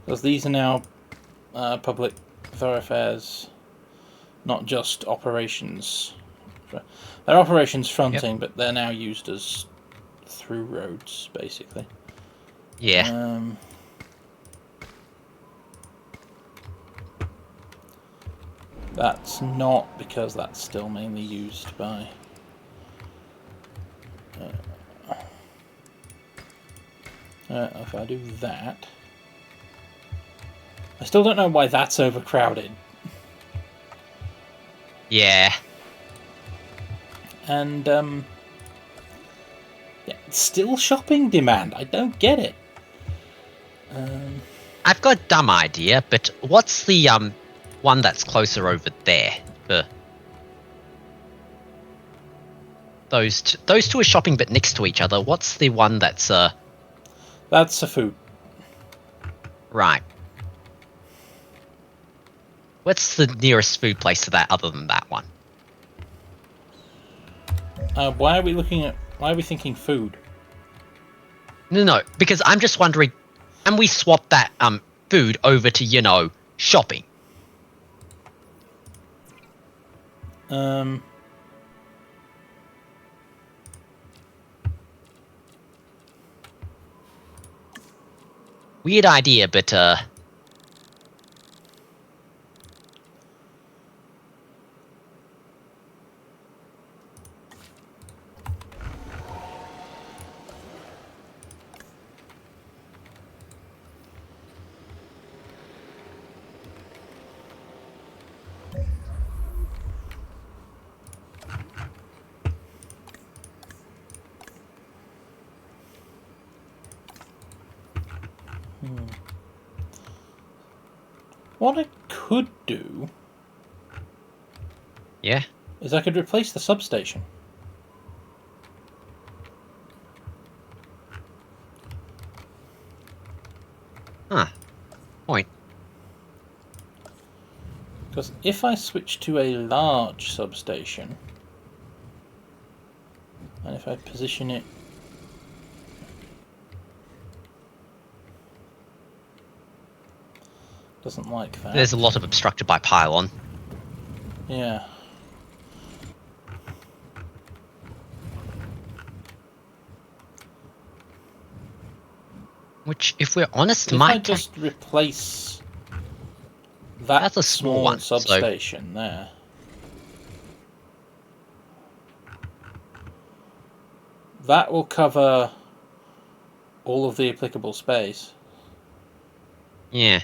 Because these are now public thoroughfares, not just operations. They're operations fronting, but they're now used as through roads, basically. Yeah. That's not because that's still mainly used by... if I do that... I still don't know why that's overcrowded. Yeah. And, yeah, still shopping demand. I don't get it. I've got a dumb idea, but what's the one that's closer over there? The those two are shopping, but next to each other. What's the one that's That's a food. right? What's the nearest food place to that other than that one? Why are we thinking food? No, because I'm just wondering, can we swap that food over to shopping? Weird idea, but What I could do yeah. is I could replace the substation. Huh. Point. Because if I switch to a large substation, and if I position it doesn't like that. There's a lot of obstructed by pylon. Yeah. Which, if we're honest, If I might just replace that That's a small small one, so- substation there. That will cover all of the applicable space. yeah.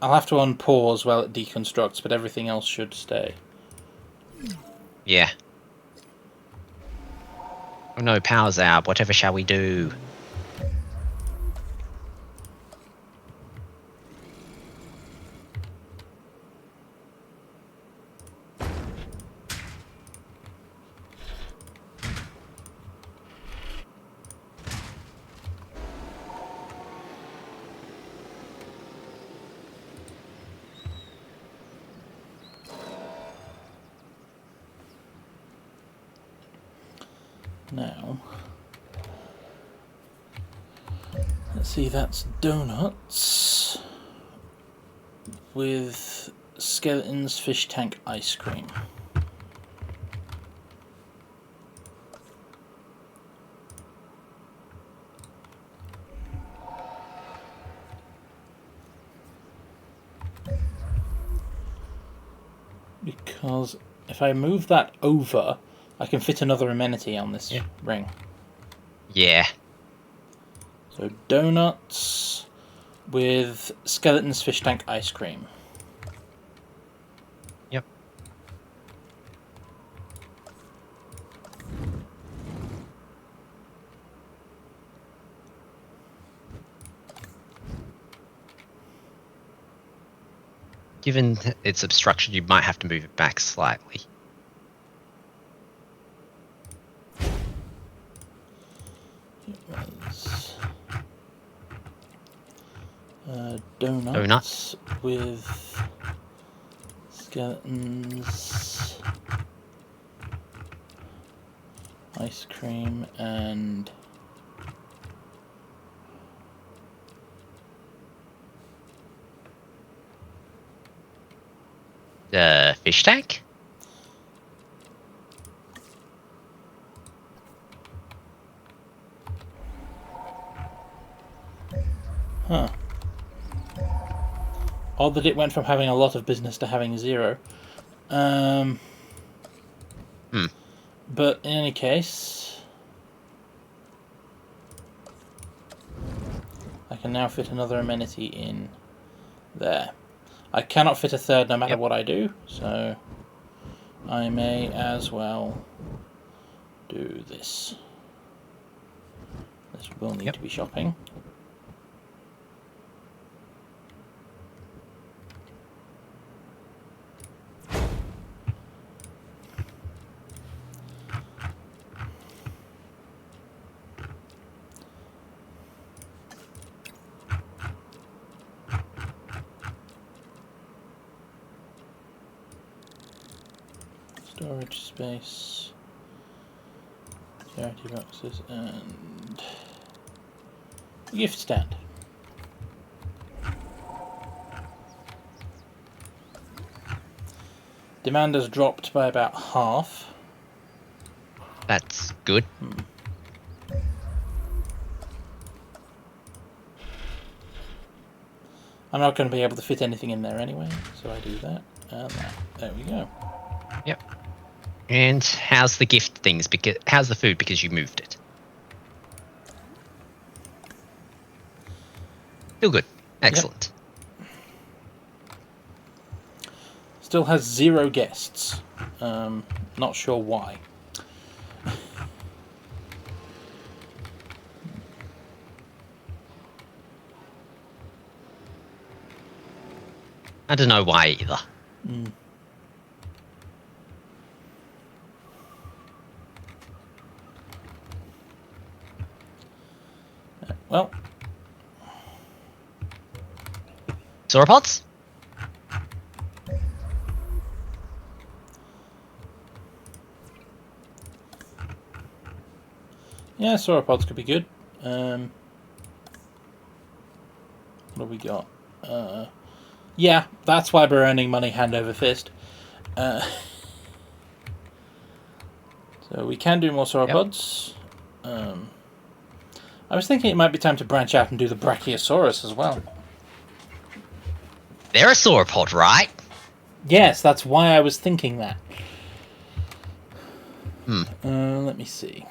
I'll have to unpause while it deconstructs, but everything else should stay. Yeah. Oh no, power's out. Whatever shall we do? Now, let's see, that's donuts with skeletons, fish tank, ice cream. Because if I move that over, I can fit another amenity on this ring. Yeah. So donuts with skeletons, fish tank, ice cream. Yep. Given its obstruction, you might have to move it back slightly. It was donuts Donuts. with skeletons, ice cream, and Fish tank? huh. Odd that it went from having a lot of business to having 0. But in any case, I can now fit another amenity in there. I cannot fit a third no matter what I do, so I may as well do this. This will need to be shopping. storage space, charity boxes, and gift stand. Demand has dropped by about half. That's good. I'm not going to be able to fit anything in there anyway, so I do that, and that. There we go. Yep. And how's the gift things? Because how's the food? Because you moved it. Still good. Excellent. Still has 0 guests. Not sure why. I don't know why either. Well, Sauropods? yeah, sauropods could be good. What have we got? Yeah, that's why we're earning money hand over fist. So we can do more sauropods. I was thinking it might be time to branch out and do the Brachiosaurus as well. They're a sauropod, right? Yes, that's why I was thinking that. Let me see.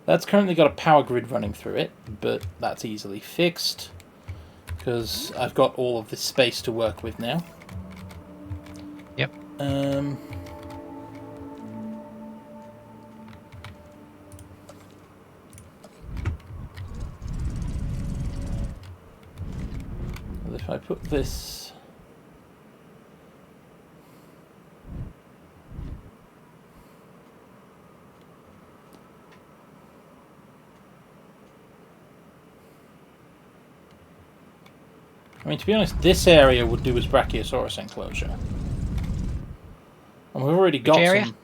That's currently got a power grid running through it, but that's easily fixed because I've got all of this space to work with now. Yep. If I put this... I mean, to be honest, this area would do as Brachiosaurus enclosure. And we've already got Which area? some...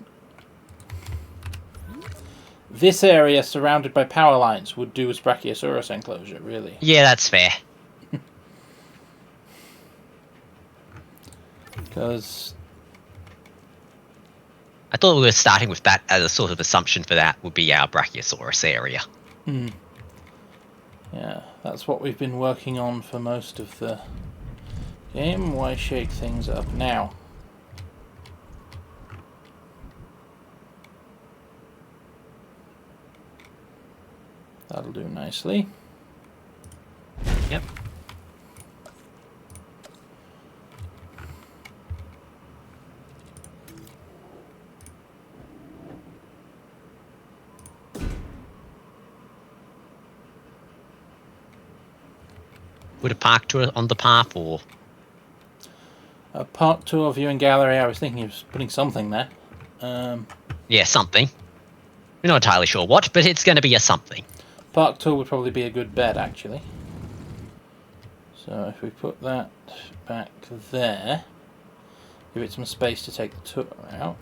This area, surrounded by power lines, would do as Brachiosaurus enclosure, really. Yeah, that's fair. Because... I thought we were starting with that as a sort of assumption for that would be our Brachiosaurus area. Yeah, that's what we've been working on for most of the game. Why shake things up now? That'll do nicely. Yep. Would a park tour on the path or? A park tour, viewing gallery. I was thinking of putting something there. Yeah, something. We're not entirely sure what, but it's going to be a something. Park tour would probably be a good bet, actually. So if we put that back there, give it some space to take the tour out.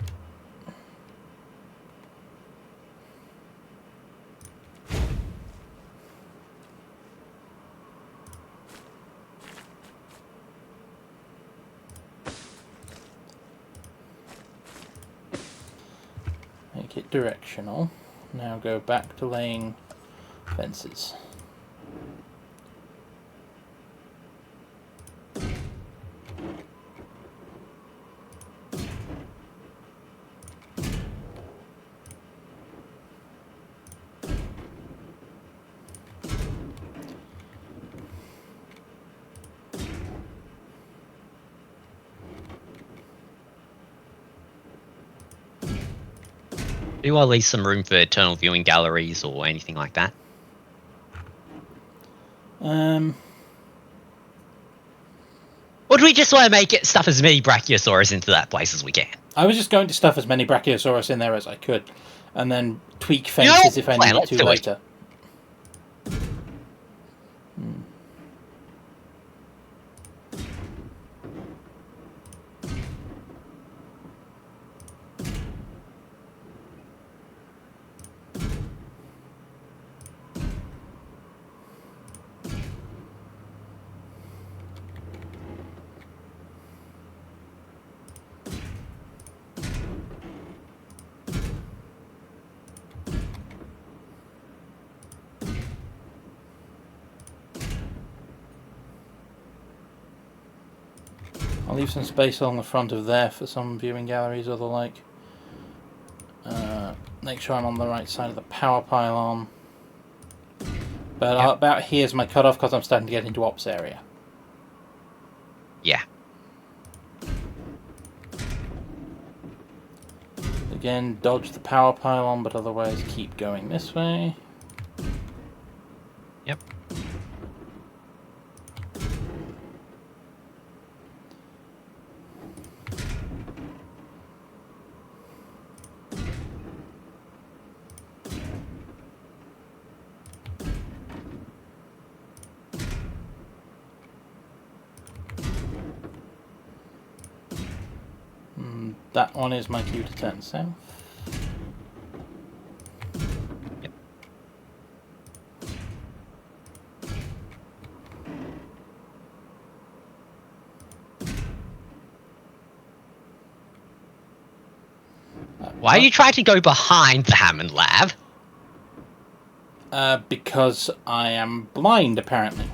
Make it directional. Now go back to laying fences. Do I leave some room for eternal viewing galleries or anything like that? Um, Or do we just want to make it stuff as many Brachiosaurus into that place as we can? I was just going to stuff as many Brachiosaurus in there as I could, and then tweak fences if I plan, needed let's to do it. later. leave some space along the front of there for some viewing galleries or the like. Make sure I'm on the right side of the power pylon. But about here's my cutoff because I'm starting to get into ops area. Yeah. Again, dodge the power pylon, but otherwise keep going this way. Yep. That one is my cue to turn south. Yep. Why are you trying to go behind the Hammond lab? Because I am blind, apparently.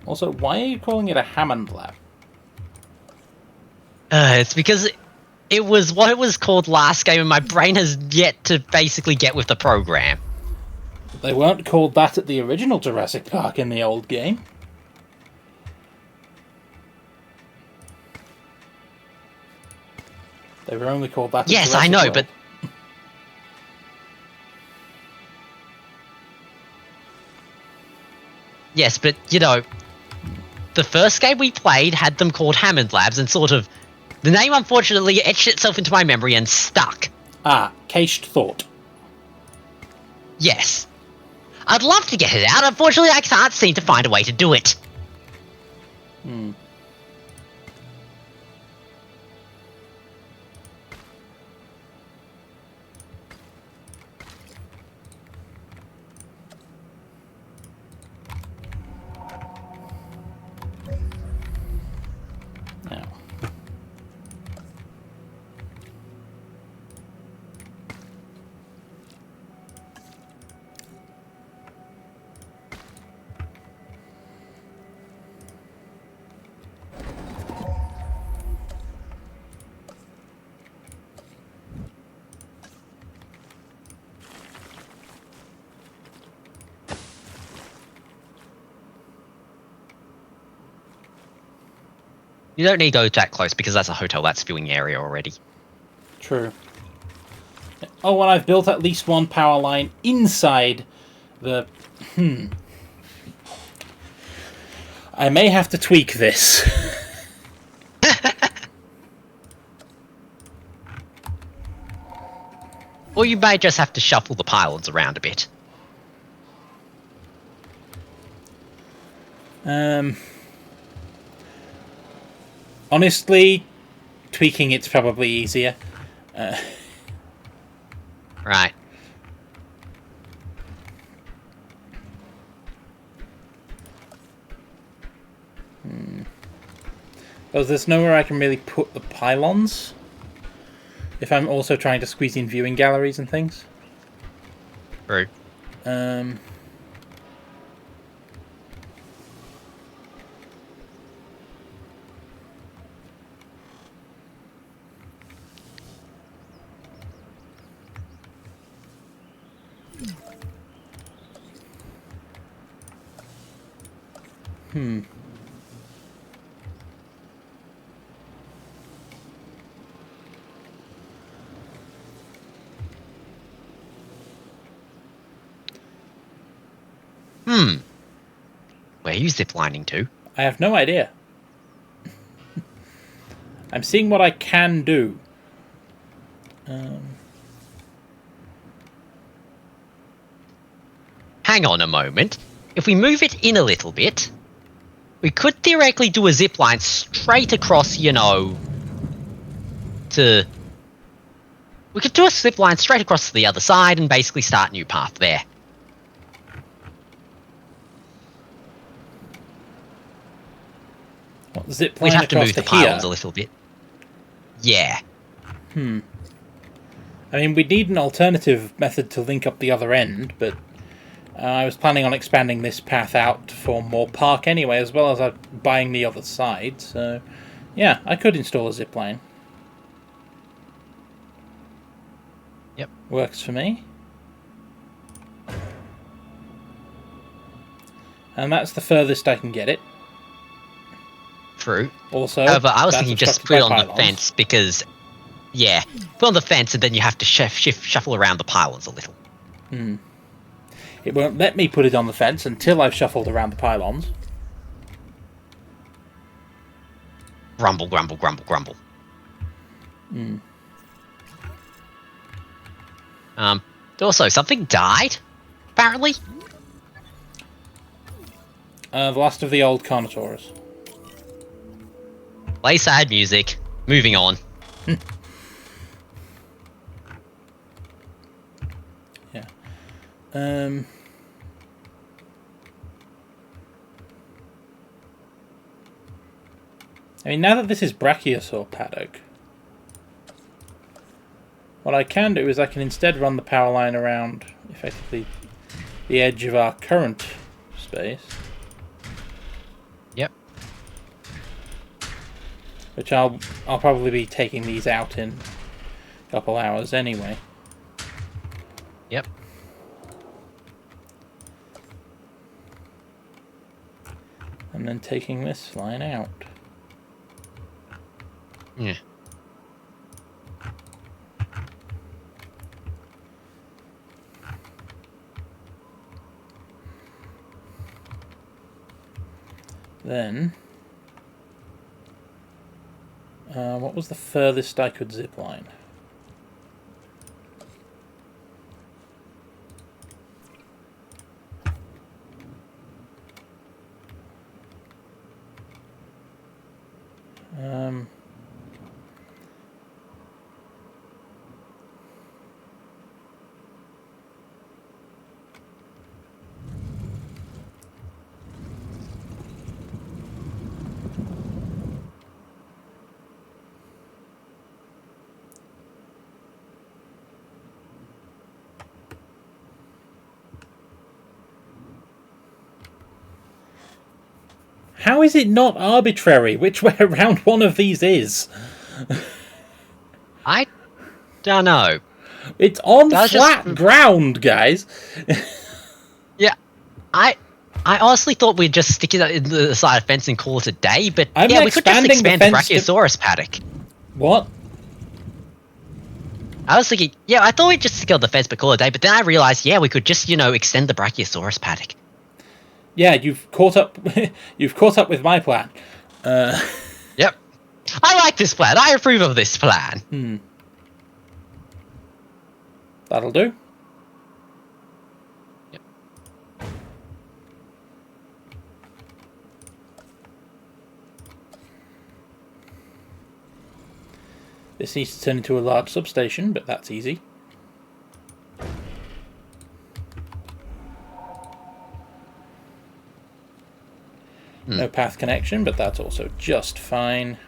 Also, why are you calling it a Hammond lab? It's because it was what it was called last game, and my brain has yet to basically get with the program. They weren't called that at the original Jurassic Park in the old game. They were only called that. Yes, Jurassic I know, World. but yes, but you know, the first game we played had them called Hammond Labs, and sort of the name unfortunately etched itself into my memory and stuck. Ah, cached thought. Yes. I'd love to get it out, unfortunately I can't seem to find a way to do it. Now. You don't need to go that close because that's a hotel, that's viewing area already. True. Oh, and I've built at least one power line inside the... I may have to tweak this. Or you may just have to shuffle the pylons around a bit. Honestly, tweaking it's probably easier. Right. Oh, there's nowhere I can really put the pylons. If I'm also trying to squeeze in viewing galleries and things. True. Where are you ziplining to? I have no idea. I'm seeing what I can do. Hang on a moment. If we move it in a little bit, we could theoretically do a zipline straight across, you know, to... We could do a zipline straight across to the other side and basically start a new path there. What, zip We'd line have to across move the to here? pylons a little bit. Yeah. I mean, we need an alternative method to link up the other end, but I was planning on expanding this path out for more park anyway, as well as buying the other side, so yeah, I could install a zipline. Yep. Works for me. And that's the furthest I can get it. True. Also, However, I was that's thinking just obstructed put it by on the pylons. fence because, yeah, put on the fence and then you have to shuffle around the pylons a little. It won't let me put it on the fence until I've shuffled around the pylons. Grumble, grumble, grumble, grumble. Also, something died, apparently. The last of the old Carnotaurus. Play sad music. Moving on. Yeah. I mean, now that this is Brachiosaur paddock, what I can do is I can instead run the power line around, effectively, the edge of our current space. Yep. Which I'll probably be taking these out in a couple hours anyway. Yep. And then taking this line out. Yeah. Then, what was the furthest I could zip line? How is it not arbitrary which way around one of these is? I don't know. It's on That's flat ground, guys. Yeah. I honestly thought we'd just stick it in the side of the fence and call it a day, but I'm yeah, we could just expanding the expand the fence to- Brachiosaurus paddock. What? I was thinking, yeah, I thought we'd just stick on the fence but call it a day, but then I realized, yeah, we could just, extend the Brachiosaurus paddock. Yeah, you've caught up. You've caught up with my plan. Yep. I like this plan. I approve of this plan. That'll do. Yep. This needs to turn into a large substation, but that's easy. No path connection, but that's also just fine.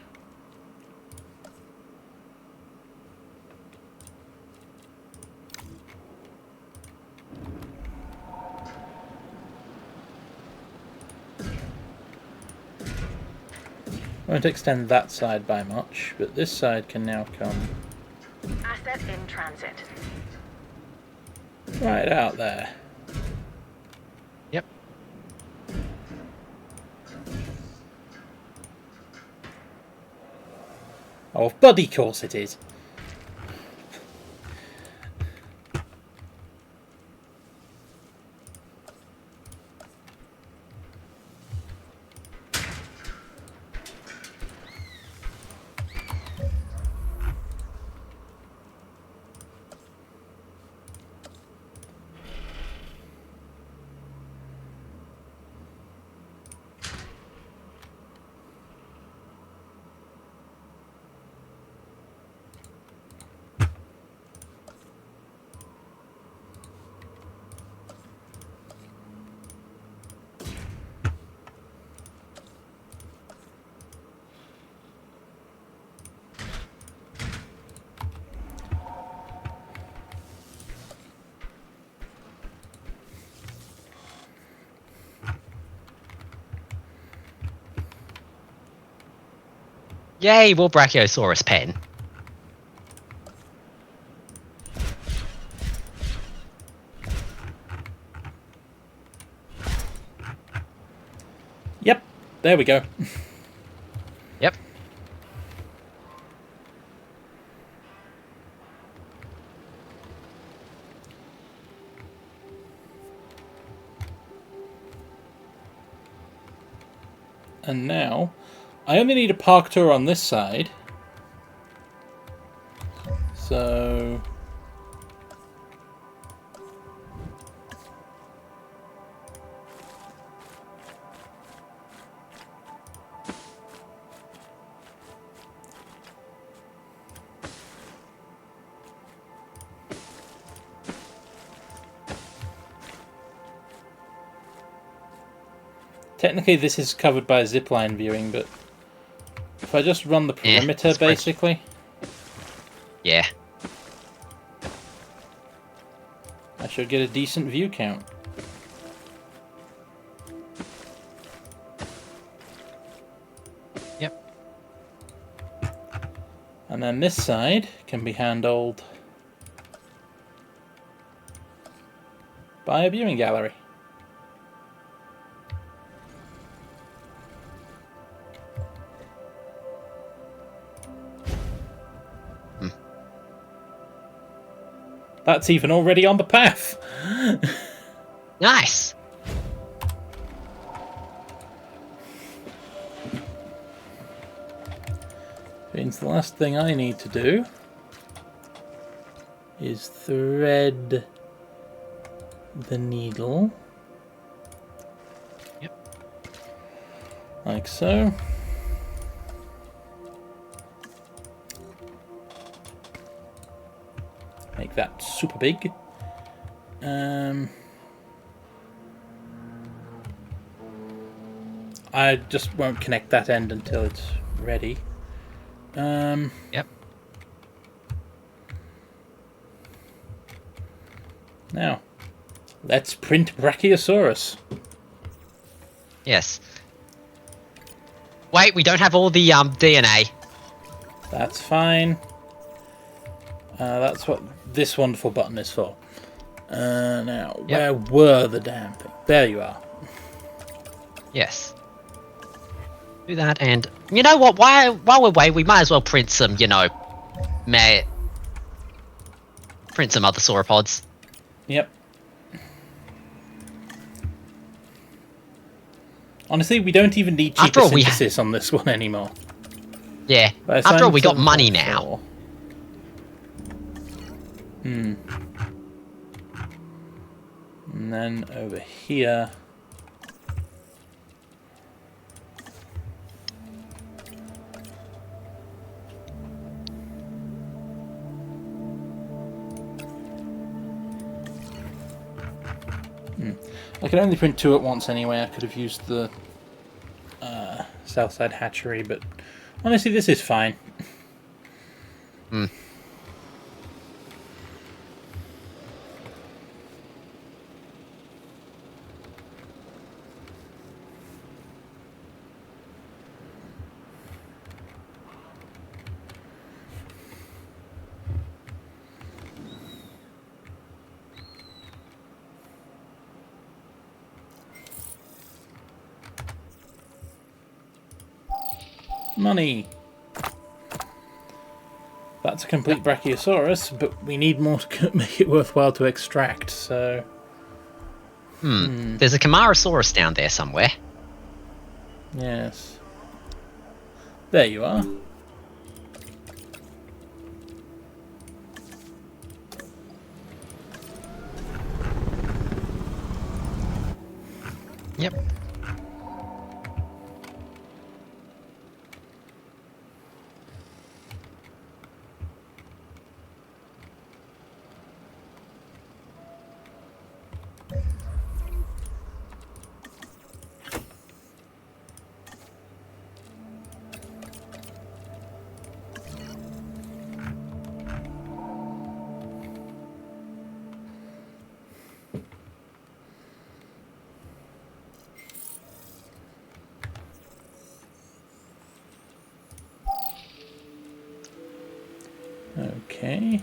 Won't extend that side by much, but this side can now come Asset in transit. right out there. Yep. Oh, of bloody course it is. Yay, more Brachiosaurus pen. Yep, there we go. Yep. And now, I only need a park tour on this side. So... Technically this is covered by zipline viewing, but if I just run the perimeter, basically, Yeah. I should get a decent view count. Yep. And then this side can be handled by a viewing gallery. That's even already on the path. Nice. Means the last thing I need to do is thread the needle. Yep. Like so. Make that super big. I just won't connect that end until it's ready. Yep. Now, let's print Brachiosaurus. Yes. Wait, we don't have all the DNA. That's fine. That's what this wonderful button is for. Now, Yep. where were the damn things? There you are. Yes. Do that, and you know what? While we're away, we might as well print some. Print some other sauropods. Yep. Honestly, we don't even need cheaper After all, synthesis on this one anymore. Yeah. By After all, we got sign money 7.4. now. And then over here. I can only print 2 at once anyway. I could have used the Southside hatchery, but honestly, this is fine. Money. That's a complete Brachiosaurus, but we need more to make it worthwhile to extract, so... There's a Camarasaurus down there somewhere. Yes. There you are. Yep. Okay.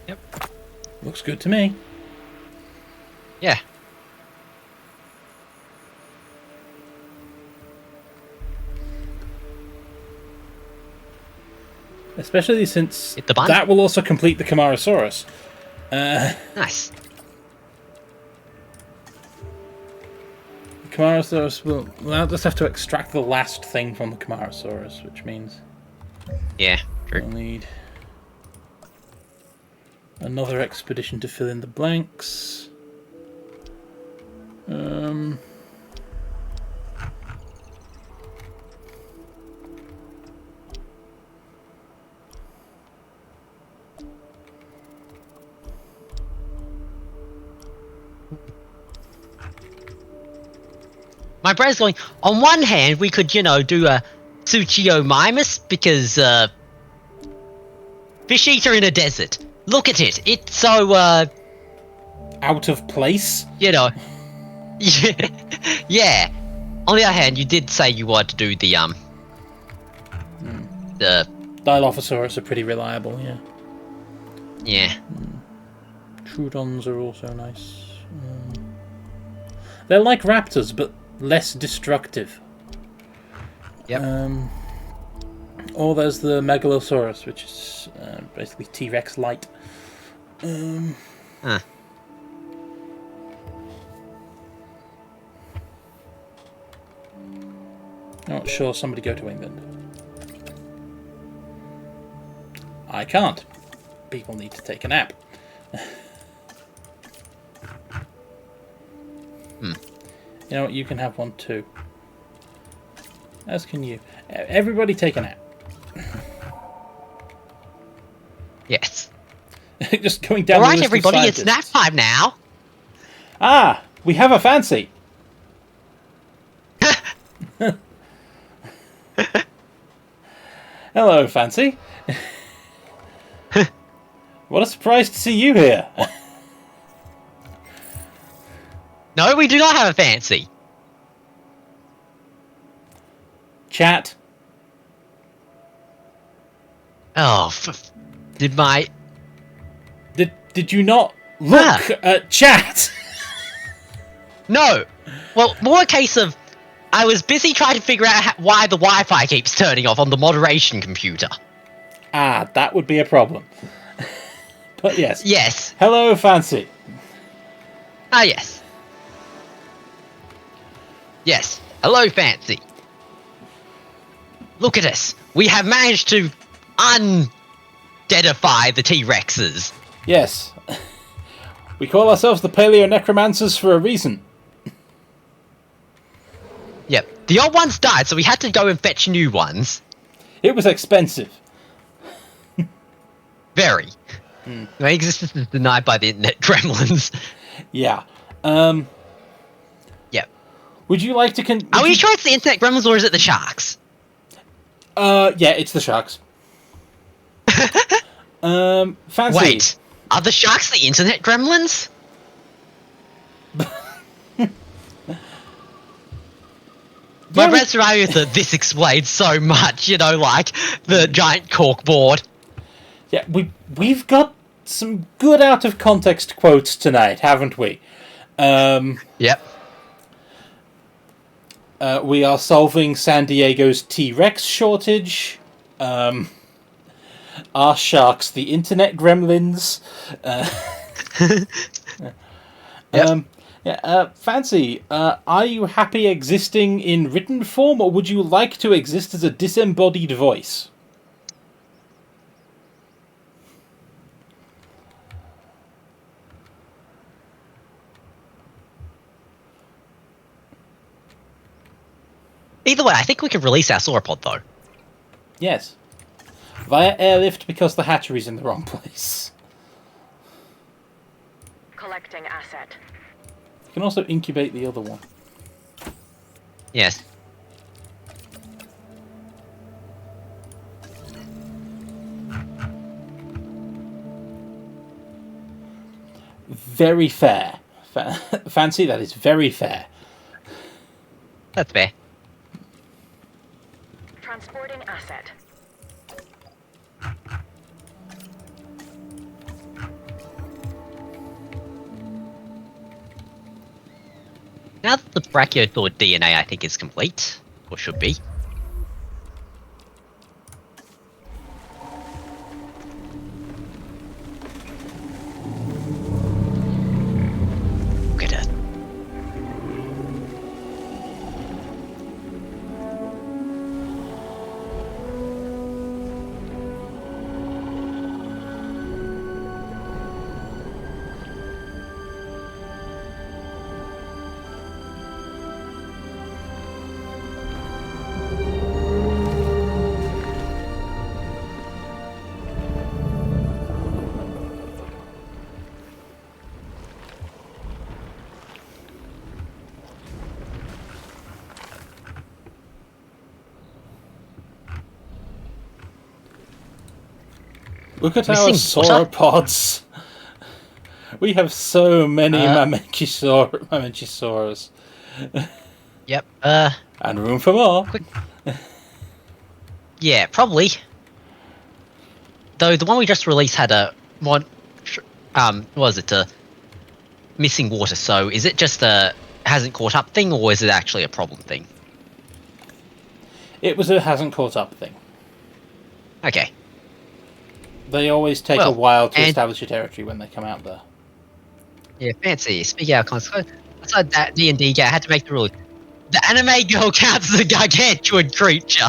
Yep. Looks good to me. Yeah. Especially since Hit the button. that will also complete the Camarasaurus. Nice. Camarasaurus will just have to extract the last thing from the Camarasaurus, which means Yeah, we'll true. need another expedition to fill in the blanks. My brain's going, on one hand, we could, do a Suchio Mimus, because, fish eater in a desert. Look at it. It's so, Out of place? yeah. Yeah. On the other hand, you did say you wanted to do the Dilophosaurus are pretty reliable, yeah. yeah. Troodons are also nice. They're like raptors, but less destructive. Yep. Or there's the Megalosaurus, which is basically T-Rex light. Huh. Not sure. Somebody go to England. I can't. People need to take a nap. You know what? You can have one too. As can you. Everybody take a nap. Yes. Just going down. All the right, list of everybody, it's nap scientists. time now. Ah, we have a fancy. Hello, Fancy. What a surprise to see you here. No, we do not have a fancy. Chat. Oh, did my... Did you not look at chat? No. Well, more a case of I was busy trying to figure out why the Wi-Fi keeps turning off on the moderation computer. Ah, that would be a problem. But yes. Yes. Hello, Fancy. Ah, yes. Yes. Hello, Fancy. Look at us. We have managed to undeadify the T-Rexes. Yes. We call ourselves the Paleo-Necromancers for a reason. Yep. The old ones died, so we had to go and fetch new ones. It was expensive. Very. My existence is denied by the internet gremlins. Yeah. Yep. Would you like to Are we sure it's the internet gremlins or is it the sharks? Yeah, it's the sharks. Fancy. Wait. Are the sharks the internet gremlins? My friend surrounded with the "this explains so much," like the giant cork board. Yeah, we've got some good out of context quotes tonight, haven't we? Yep. We are solving San Diego's T-Rex shortage. Are sharks the internet gremlins? Yep. Fancy, are you happy existing in written form, or would you like to exist as a disembodied voice? Either way, I think we can release our sauropod, though. Yes. Via airlift because the hatchery's in the wrong place. Collecting asset. You can also incubate the other one. Yes. Very fair. Fancy, that is very fair. That's fair. Transporting asset. Now that the brachiosaur DNA I think is complete, or should be. Look at it. Look at our Missing water? sauropods. We have so many Mamenchisaurus. Yep. And room for more. Yeah, probably. Though the one we just released had a what was it a missing water? So is it just a hasn't caught up thing, or is it actually a problem thing? It was a hasn't caught up thing. Okay. They always take a while to establish a territory when they come out there. Yeah, fancy. Speaking out of context, outside that D&D guy had to make the rule. The anime girl counts as a gargantuan creature.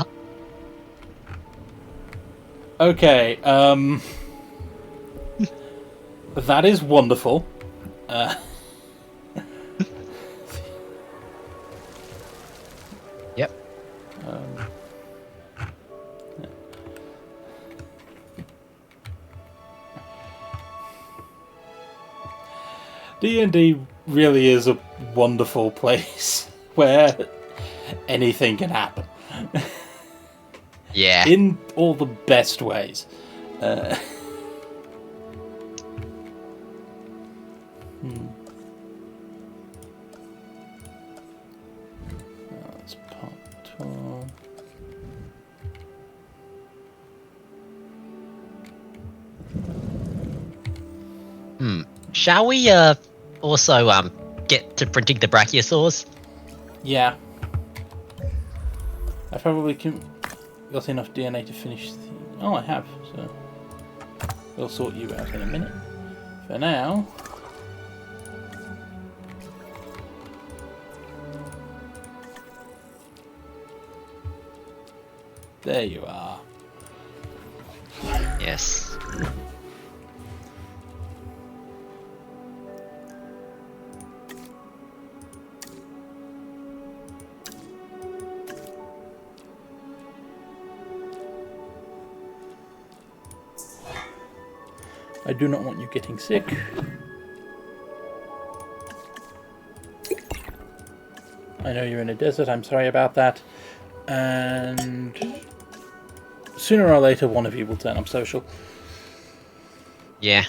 Okay, that is wonderful. Yep. D&D really is a wonderful place where anything can happen. Yeah. In all the best ways. That's part 12. Shall we also get to printing the brachiosaurs? Yeah. I probably got enough DNA to finish the... Oh, I have, so... We'll sort you out in a minute. For now... There you are. Yes. I do not want you getting sick. I know you're in a desert, I'm sorry about that. And sooner or later one of you will turn up social. Yeah.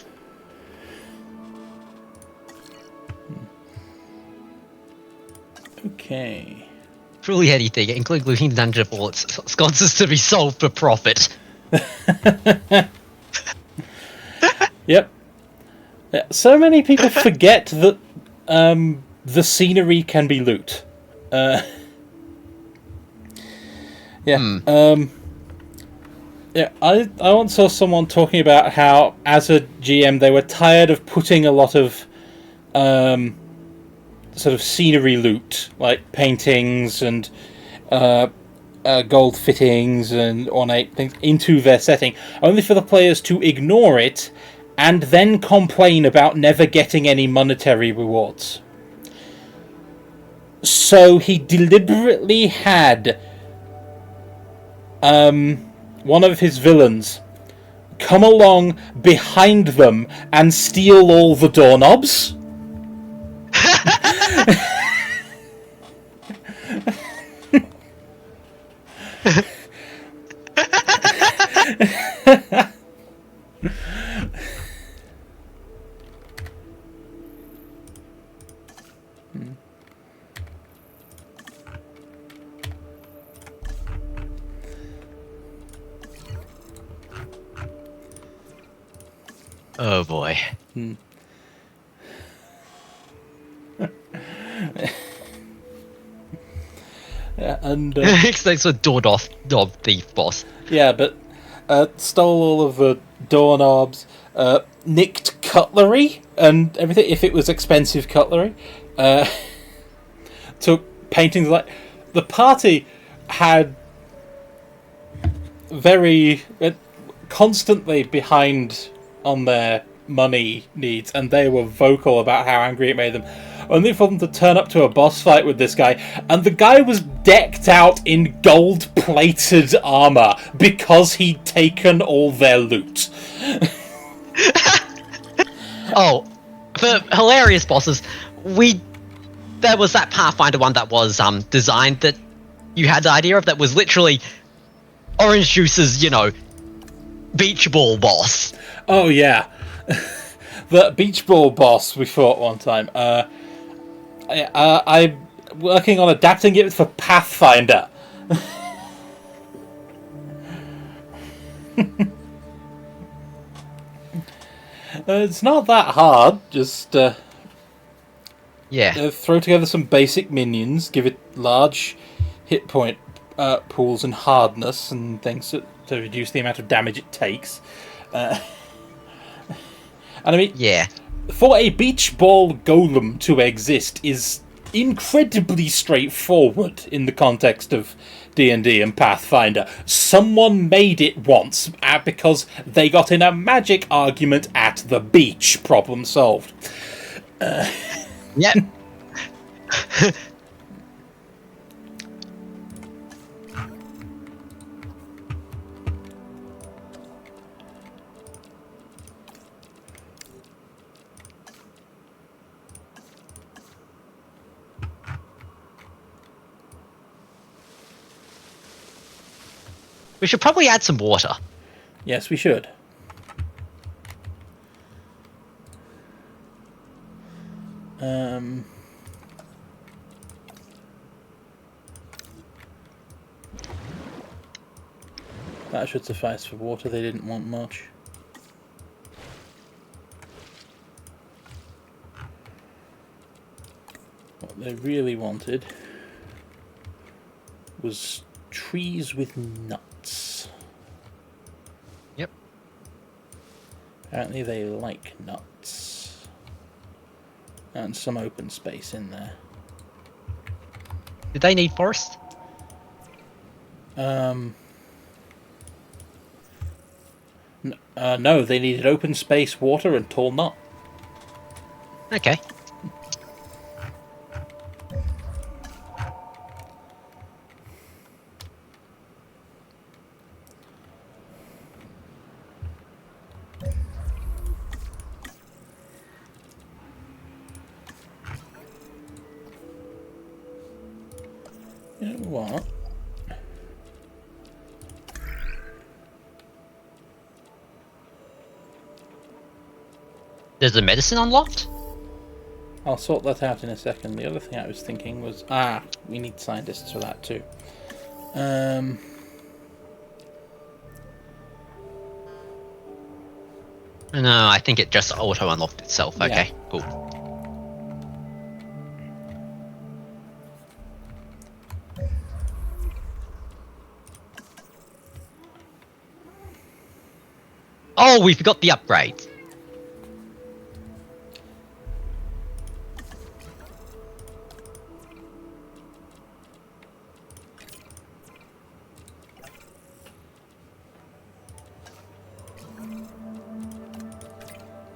Okay. Truly anything, including dungeon bullets, sconces to be sold for profit. Yep. Yeah, so many people forget that the scenery can be loot. Yeah. Yeah, I once saw someone talking about how, as a GM, they were tired of putting a lot of sort of scenery loot, like paintings and gold fittings and ornate things, into their setting, only for the players to ignore it and then complain about never getting any monetary rewards. So he deliberately had one of his villains come along behind them and steal all the doorknobs. Oh boy. Yeah, and Thanks for door thief boss. yeah, but stole all of the doorknobs, nicked cutlery and everything. If it was expensive cutlery, took paintings. Like the party had very constantly behind on their money needs, and they were vocal about how angry it made them. Only for them to turn up to a boss fight with this guy, and the guy was decked out in gold-plated armor because he'd taken all their loot. Oh, for hilarious bosses, there was that Pathfinder one that was designed that you had the idea of, that was literally Orange Juice's, beach ball boss. Oh yeah, the beach ball boss we fought one time. I'm working on adapting it for Pathfinder. It's not that hard. Just Yeah. throw together some basic minions, give it large hit point pools and hardness and things to reduce the amount of damage it takes. And I mean, Yeah. for a beach ball golem to exist is incredibly straightforward in the context of D&D and Pathfinder. Someone made it once because they got in a magic argument at the beach. Problem solved. Yep. We should probably add some water. Yes, we should. That should suffice for water. They didn't want much. What they really wanted was trees with nuts. Yep. Apparently they like nuts. And some open space in there. Did they need forest? No, they needed open space, water, and tall nut. Okay. You know what? There's the medicine unlocked? I'll sort that out in a second. The other thing I was thinking was, we need scientists for that too. No, I think it just auto unlocked itself. Yeah. Okay, cool. Oh, we forgot the upgrades.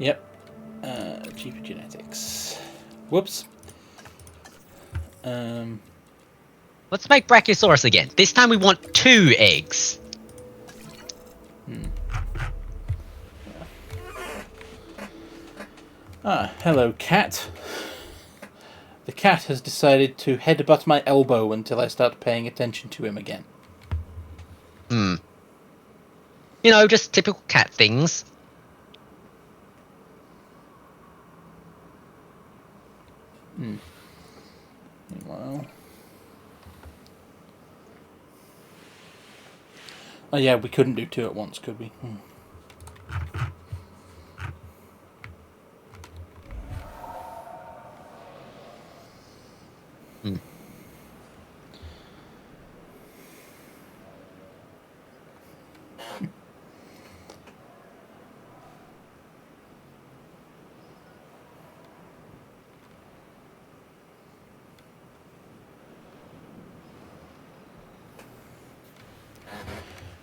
Yep. Cheaper genetics. Whoops. Let's make Brachiosaurus again. This time we want 2 eggs. Hello, cat. The cat has decided to headbutt my elbow until I start paying attention to him again. You know, just typical cat things. Meanwhile... Oh yeah, we couldn't do 2 at once, could we?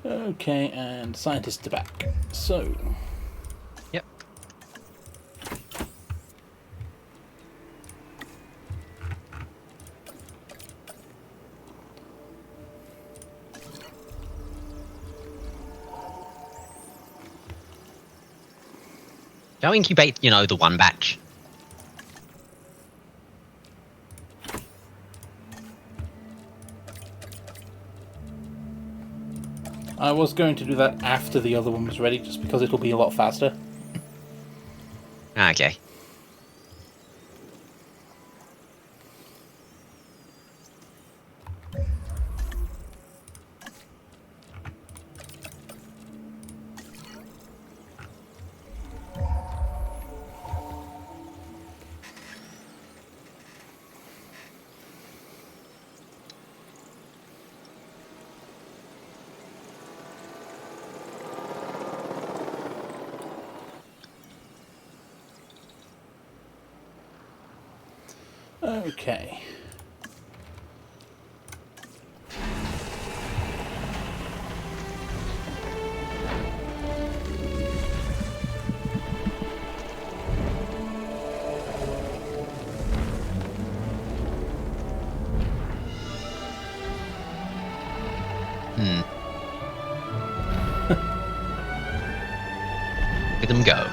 Okay, and scientists are back. So... Yep. Go incubate, you know, the one batch. I was going to do that after the other one was ready, just because it'll be a lot faster. Okay. Okay. Look at them go.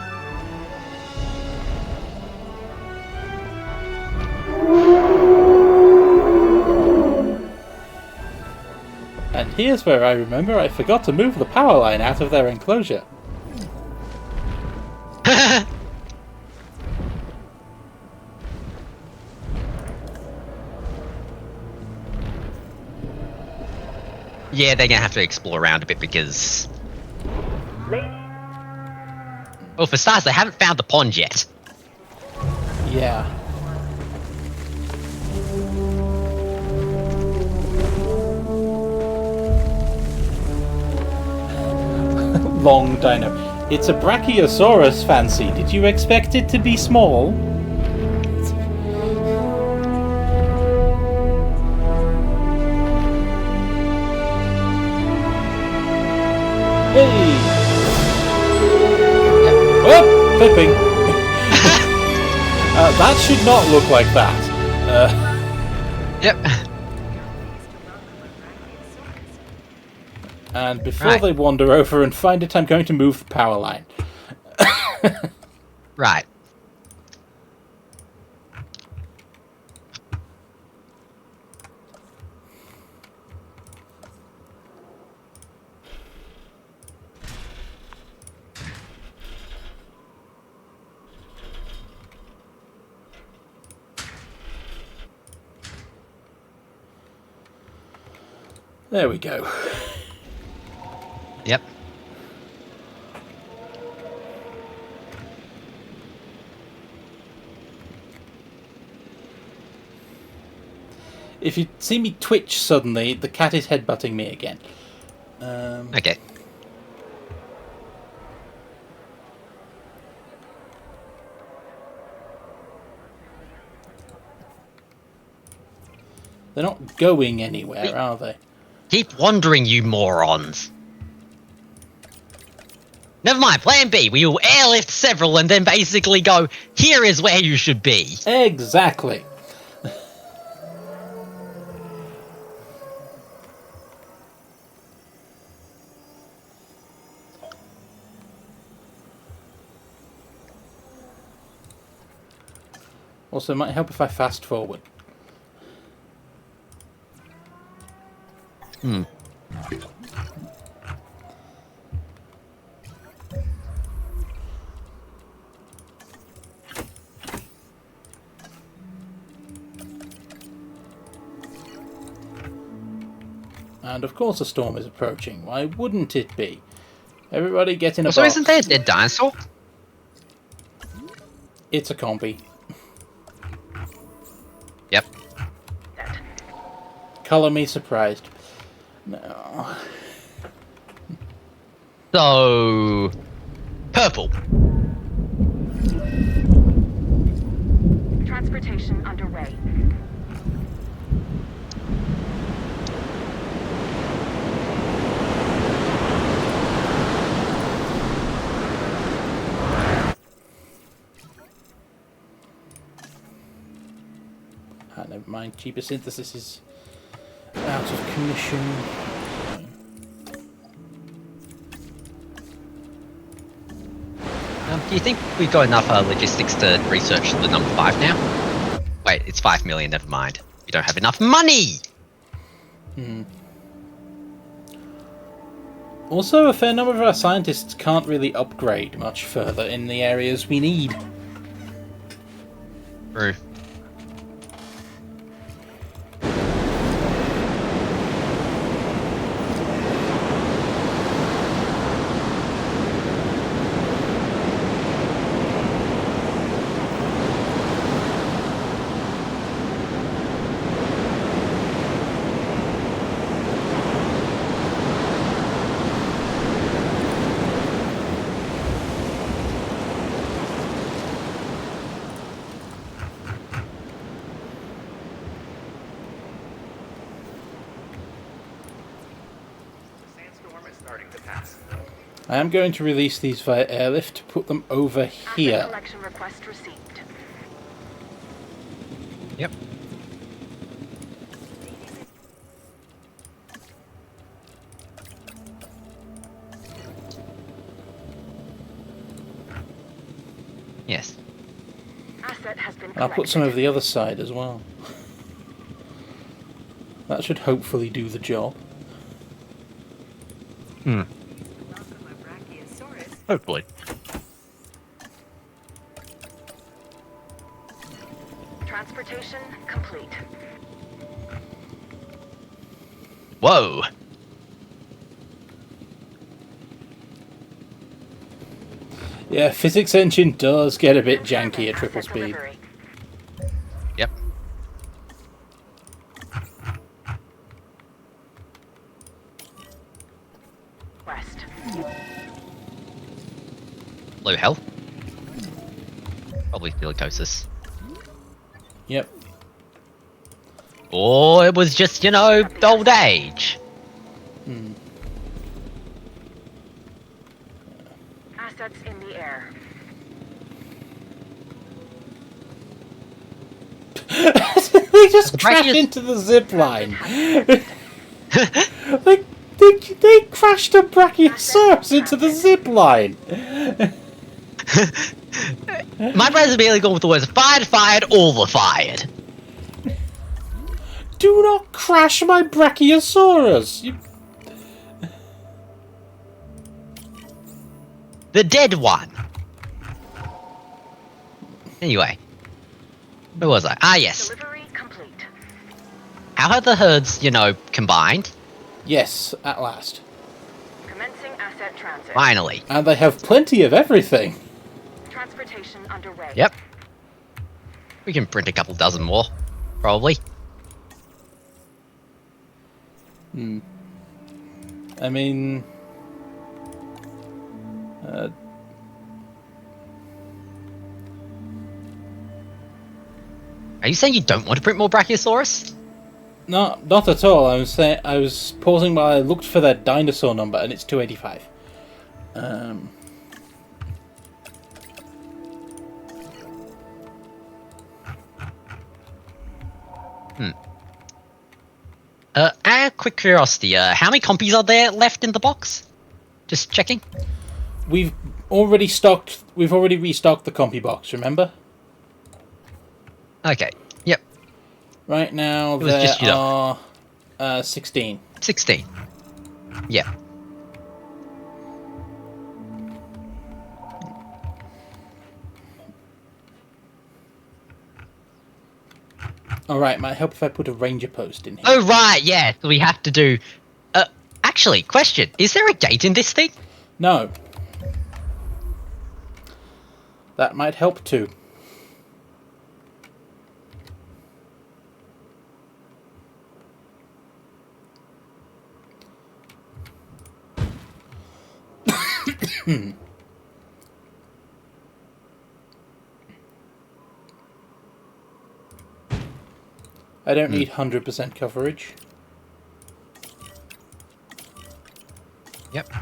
And here's where I remember I forgot to move the power line out of their enclosure. Yeah, they're gonna have to explore around a bit because... Well, for starters, they haven't found the pond yet. Yeah. Long dino. It's a Brachiosaurus, Fancy. Did you expect it to be small? Hey! Oh, clipping. That should not look like that. Yep. And before Right. they wander over and find it, I'm going to move the power line. Right. There we go. Yep. If you see me twitch suddenly, the cat is headbutting me again. Okay. They're not going anywhere, are they? Keep wandering, you morons. Never mind, plan B. We will airlift several and then basically go, here is where you should be. Exactly. Also, it might help if I fast forward. And of course a storm is approaching. Why wouldn't it be? Everybody get in a So box. isn't there a dead dinosaur? It's a compy. Yep. Colour me surprised. No. So... Purple. Transportation underway. my cheaper synthesis is out of commission. Do you think we've got enough logistics to research the number 5 now? Wait, it's 5 million, never mind. We don't have enough money! Also, a fair number of our scientists can't really upgrade much further in the areas we need. True. I am going to release these via airlift to put them over here. Asset collection request received. Yep. Yes. Asset has been I'll collected. put some over the other side as well. That should hopefully do the job. Hopefully. Transportation complete. Whoa! Yeah, physics engine does get a bit janky at triple Asset speed. delivery. Yep. West. Low health. Probably silicosis. Yep. Or it was just, old age. Assets in the air. They just crashed Brachios- into the zip line. they crashed a Brachiosaurus into the zip line. My brain's immediately going with the words fired, overfired. Do not crash my Brachiosaurus. The dead one. Anyway. Where was I? Ah, yes. Delivery complete. How are the herds, combined? Yes, at last. Commencing asset transit. Finally. And they have plenty of everything. Transportation underway. Yep. We can print a couple dozen more, probably. I mean... Are you saying you don't want to print more Brachiosaurus? No, not at all. I was pausing while I looked for that dinosaur number, and it's 285. Out of quick curiosity, how many compies are there left in the box? Just checking. We've already restocked the compy box, remember? Okay. Yep. Right now was there just, are 16. 16. Yeah. Alright, might help if I put a ranger post in here. Oh, right, yeah. So we have to do... actually, question. Is there a gate in this thing? No. That might help too. I don't need 100% coverage. Yep.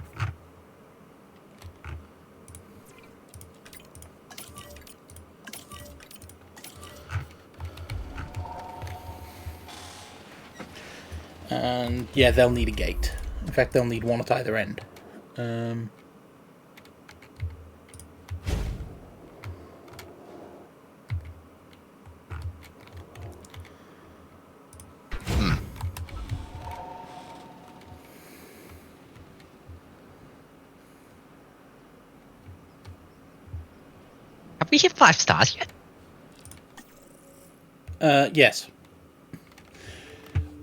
And yeah, they'll need a gate. In fact, they'll need one at either end. Have we hit 5 stars yet? Yes.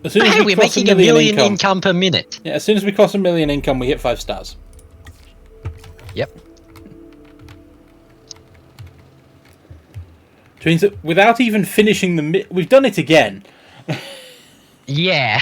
As soon as Hey, we're cross making a million income per minute. Yeah, as soon as we cross 1 million income, we hit 5 stars. Yep. Which means that without even finishing we've done it again. Yeah.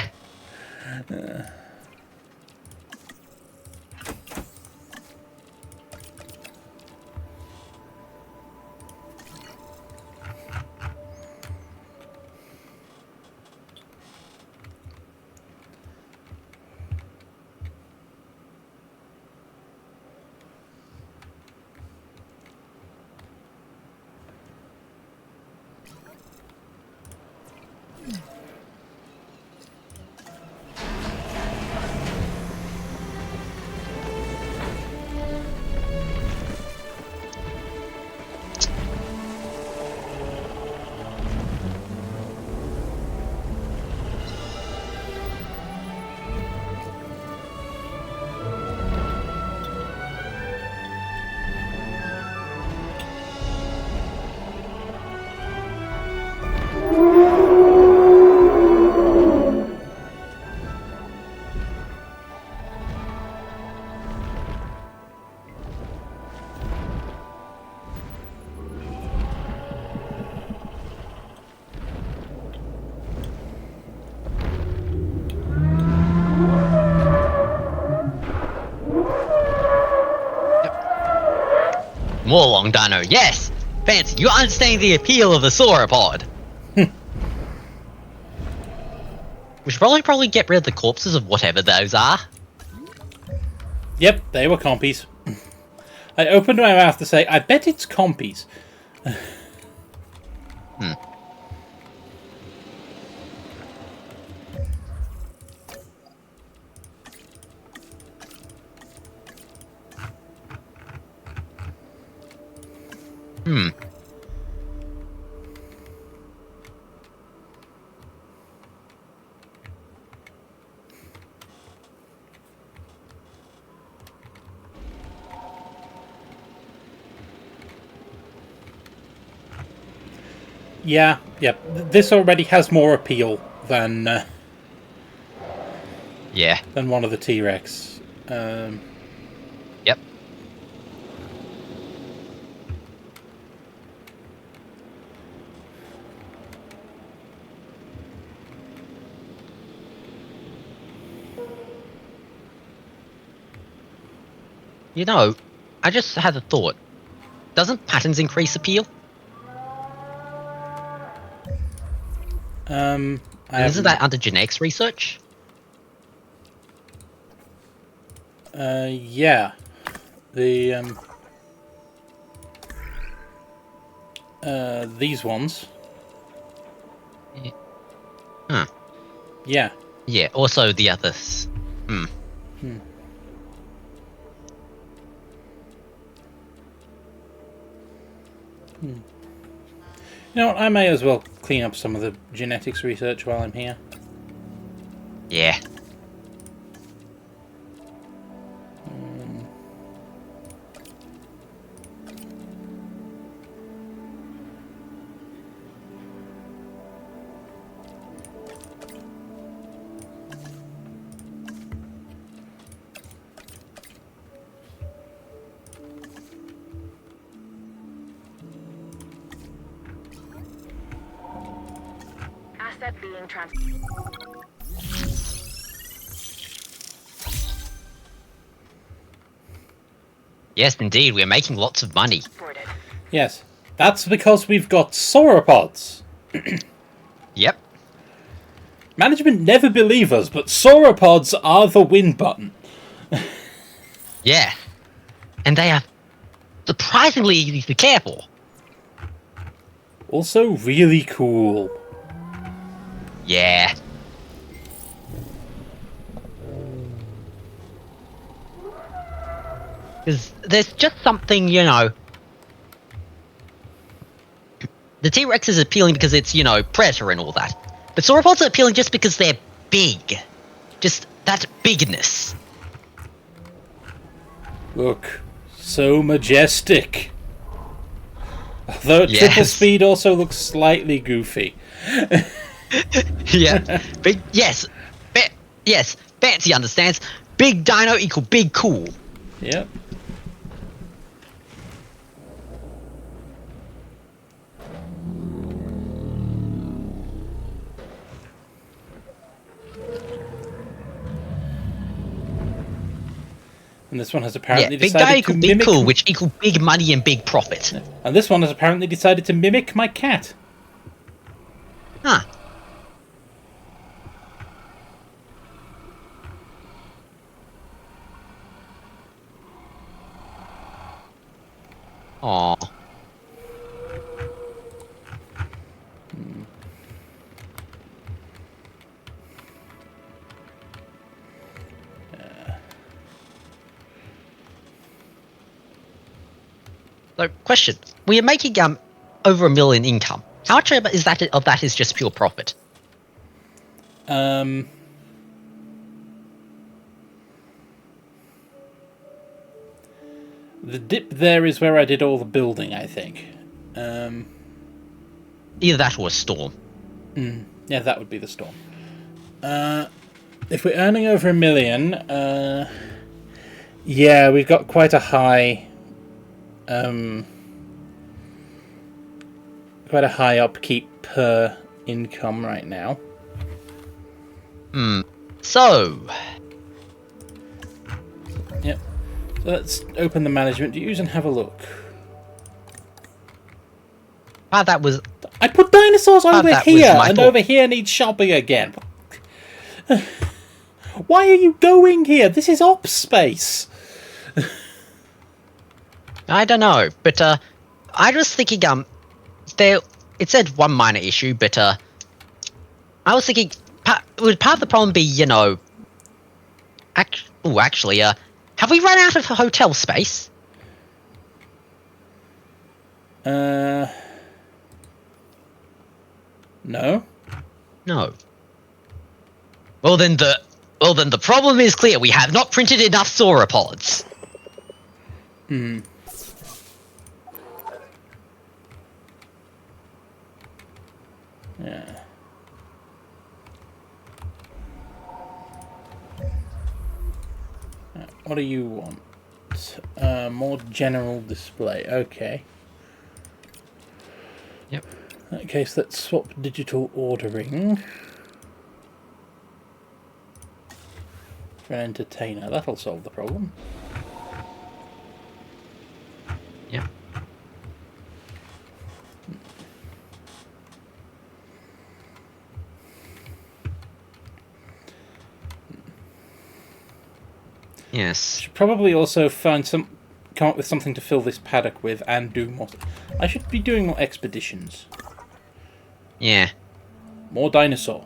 More long dino, yes! Fancy, you understand the appeal of the sauropod. We should probably get rid of the corpses of whatever those are. Yep, they were compies. I opened my mouth to say, I bet it's compies. Yeah, this already has more appeal than Yeah. than one of the T-Rex. Yep. You know, I just had a thought. Doesn't patterns increase appeal? Isn't that under genetics research? Yeah. The these ones. Huh. Yeah. Yeah, also the others. You know what, I may as well clean up some of the genetics research while I'm here. Yeah. Asset being Yes, indeed, we're making lots of money. transported. Yes. That's because we've got sauropods. Yep. Management never believe us, but sauropods are the win button. Yeah. And they are surprisingly easy to care for. Also really cool. Yeah. Because there's just something, you know. The T-Rex is appealing because it's, you know, Predator and all that. But sauropods are appealing just because they're big. Just that bigness. Look, so majestic. Although Yes. triple speed also looks slightly goofy. Yeah. But yes. Yes. Fancy understands. Big dino equal big cool. Yep. And this one has apparently Big decided dino to equal big mimic... cool, which equal big money and big profit. And this one has apparently decided to mimic my cat. Huh. Aww. So, question: we are making over $1 million income. How much is that of that is just pure profit? The dip there is where I did all the building, I think. Either that or a storm. Yeah, that would be the storm. If we're earning over $1 million, yeah, we've got quite a high, upkeep per income right now. So, Yep. So let's open the management views and have a look. that was I put dinosaurs over that was here, my and fault. over here needs shopping again. Why are you going here? This is ops space. I don't know, but I was thinking there it said one minor issue, but I was thinking would part of the problem be, you know, actually have we run out of hotel space? No. No. Well then the problem is clear. We have not printed enough sauropods. Yeah. What do you want? More general display. Okay. Yep. In that case, let's swap digital ordering for an entertainer. That'll solve the problem. Yep. Yes. Should probably also come up with something to fill this paddock with and do more. I should be doing more expeditions. Yeah. More dinosaur.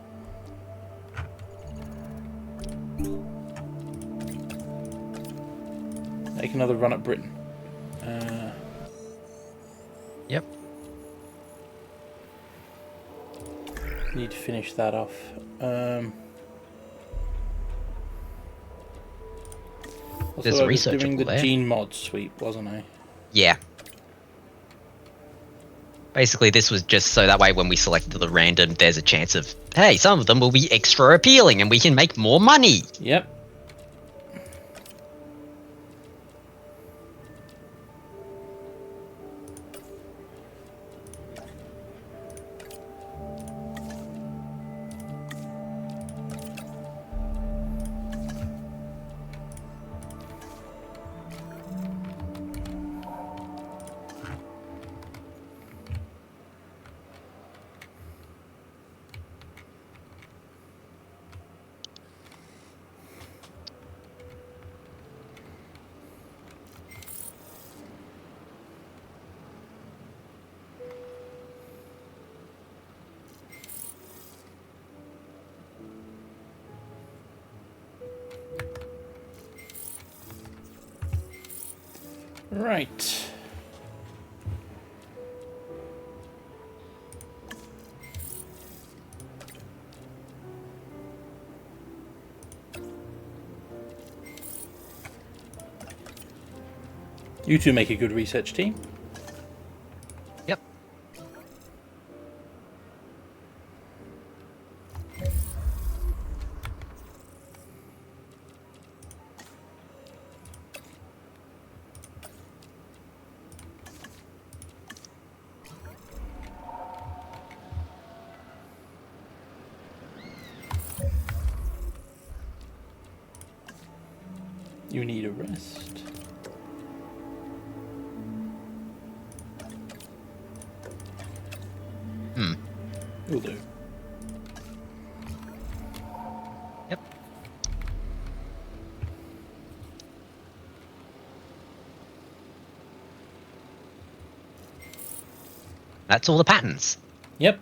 Make another run at Britain. Yep. Need to finish that off. Also, There's a I was research doing the there. gene mod sweep, wasn't I? Yeah. Basically, this was just so that way when we selected the random, there's a chance of, hey, some of them will be extra appealing and we can make more money. Yep. Right. You two make a good research team. Yep. You need a rest. Will do. Yep. That's all the patterns. Yep.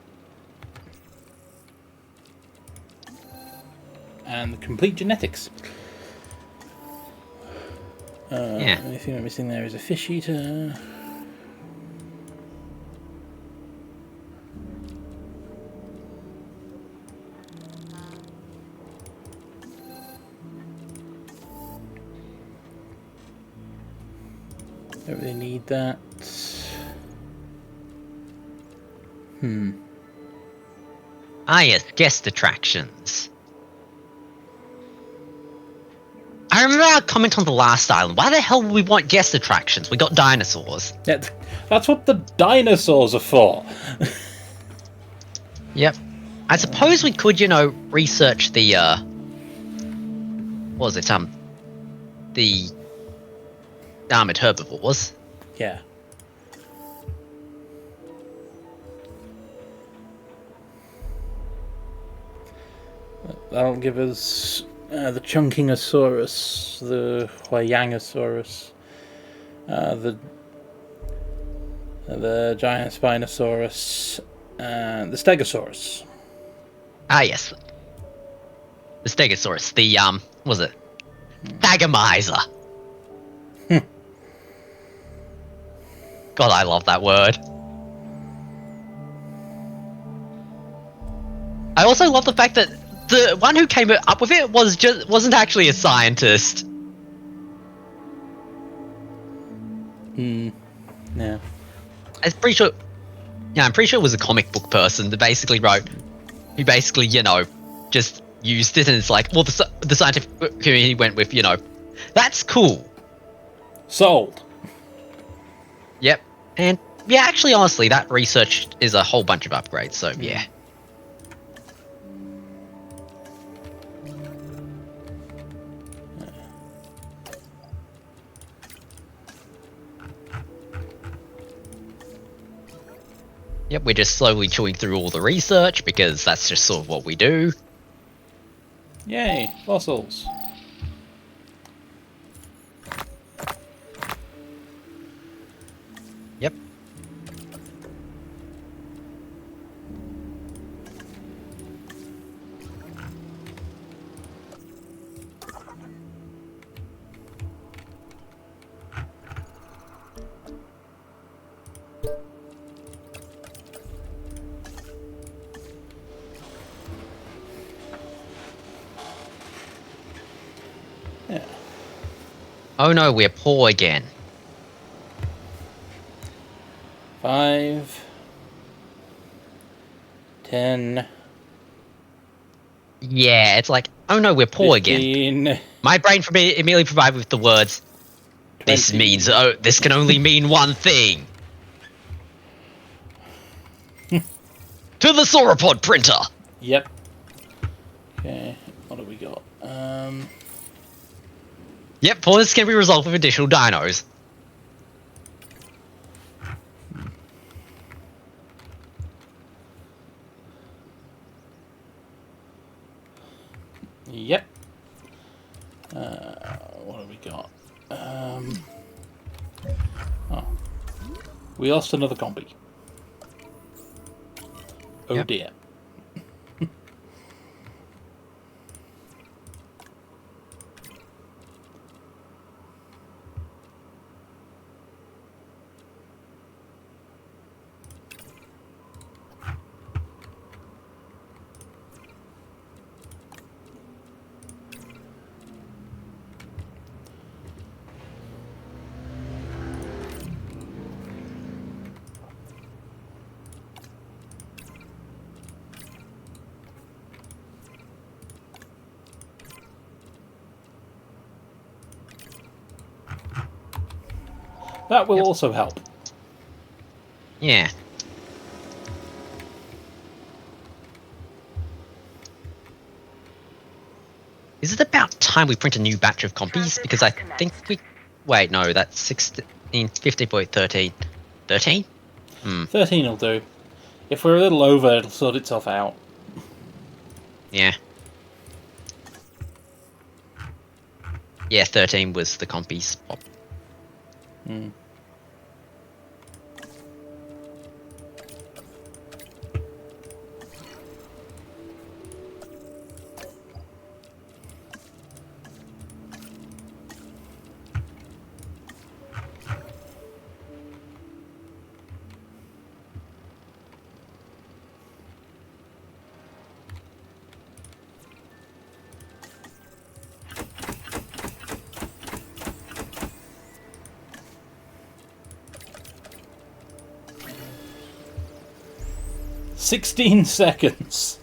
And the complete genetics. Yeah. The only thing I'm missing there is a fish eater. Don't really need that. Ah, yes, guest attractions. I remember our comment on the last island. Why the hell would we want guest attractions? We got dinosaurs. Yeah, that's what the dinosaurs are for. Yep. I suppose we could, research the, what was it, the armored herbivores. Yeah. That'll give us the Chunkingosaurus, the Huayangosaurus, the giant Spinosaurus, and the Stegosaurus. Ah, yes. The Stegosaurus. The, what was it? Thagomizer. God, I love that word. I also love the fact that the one who came up with it wasn't actually a scientist. Yeah. I'm pretty sure. Yeah, I'm pretty sure it was a comic book person that basically wrote. Who basically, just used it, and it's like, well, the scientific community went with, that's cool. Sold. Yep. And yeah, actually, honestly, that research is a whole bunch of upgrades. So yeah. Yep, we're just slowly chewing through all the research because that's just sort of what we do. Yay, fossils. Yep. Yeah. Oh no, we're poor again. 5, 10, Yeah, it's like, oh no, we're poor again. 15, My brain immediately provided with the words, this 20. means, this can only mean one thing. To the sauropod printer! Yep. Okay, what have we got? Yep, all this can be resolved with additional dinos. Yep. What have we got? Oh. We lost another combi. Oh Yep. dear. That will also help. Yeah. Is it about time we print a new batch of copies? Because I think we... Wait, no, that's 16, 15.13. 13? 13 will do. If we're a little over, it'll sort itself out. Yeah. Yeah, 13 was the compies. Oh. Hmm. "16 seconds."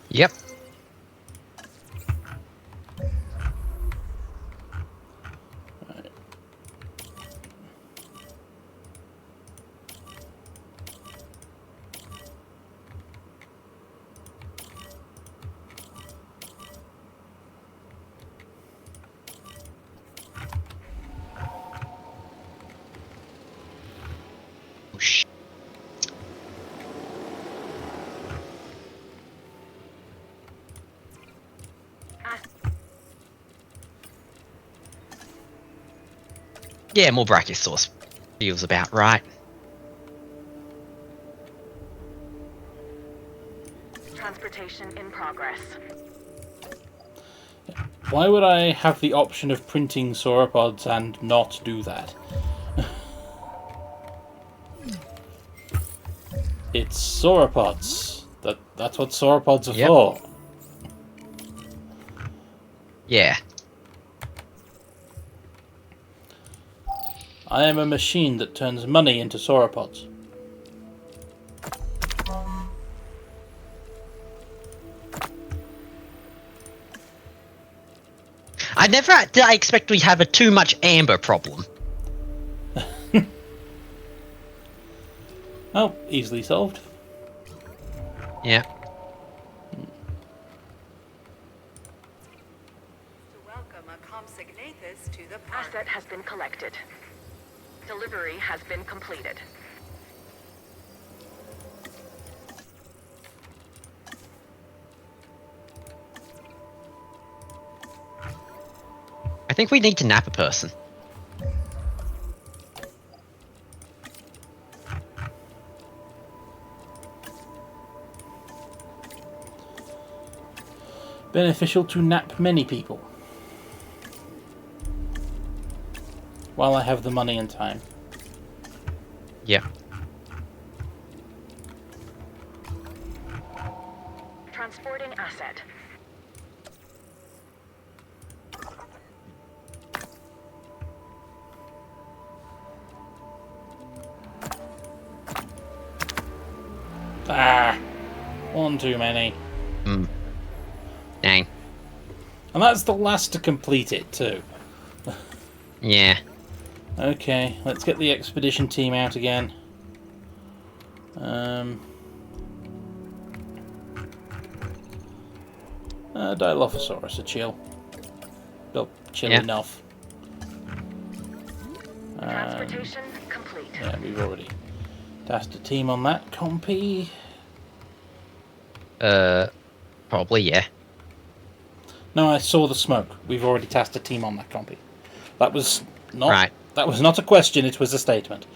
Yep. Oh, shit. Yeah, more Brachiosaurus feels about right. Transportation in progress. Why would I have the option of printing sauropods and not do that? It's sauropods. That's what sauropods are for. Yeah. I am a machine that turns money into sauropods. I never did I expect we have a too much amber problem. Oh, easily solved. Yeah. Welcome a consignatus to the park. Asset has been collected. Delivery has been completed. I think we need to nap a person. Beneficial to nap many people. While I have the money and time. Yeah. Transporting asset. Ah! One too many. Dang. And that's the last to complete it, too. Yeah. Okay, let's get the expedition team out again. Dilophosaurus are chill. Well, chill Yeah. enough. Transportation complete. Yeah, we've already tasked a team on that. Compy. Probably, yeah. No, I saw the smoke. We've already tasked a team on that compy. That was not. Right. That was not a question. It was a statement.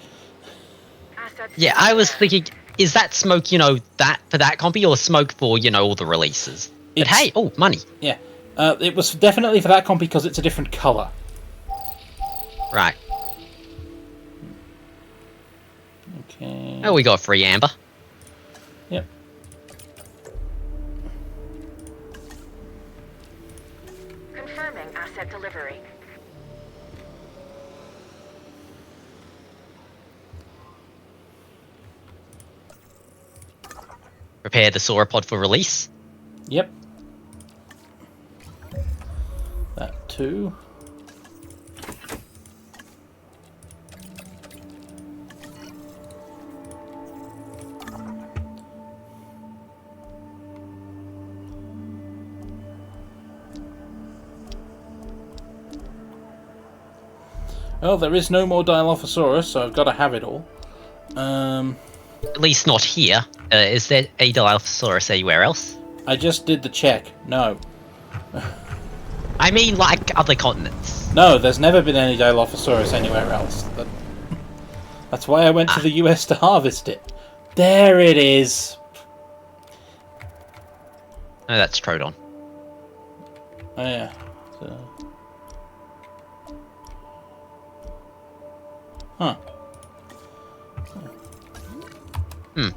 Assets Yeah, I was thinking, is that smoke, that for that compy or smoke for, all the releases? But It's- hey, oh, money. Yeah, it was definitely for that compy because it's a different color. Right. Okay. Oh, we got free amber. Yep. confirming asset delivery. Prepare the sauropod for release. Yep. That too. Well, there is no more Dilophosaurus, so I've got to have it all. At least not here. Is there a Dilophosaurus anywhere else? I just did the check. No. I mean, like, other continents. No, there's never been any Dilophosaurus anywhere else. That's why I went to the US to harvest it. There it is. Oh, that's Troodon. Oh, yeah. So... Huh. Hmm.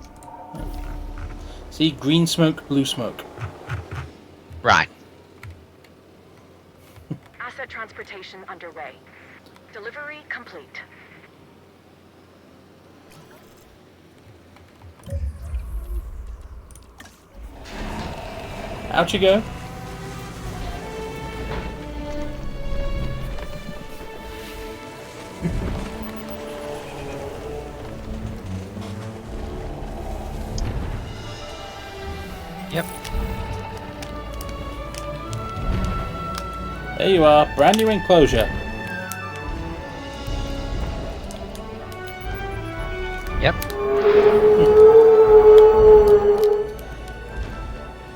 See, green smoke, blue smoke. Right. Asset transportation underway. Delivery complete. Out you go. Yep. There you are, brand new enclosure. Yep.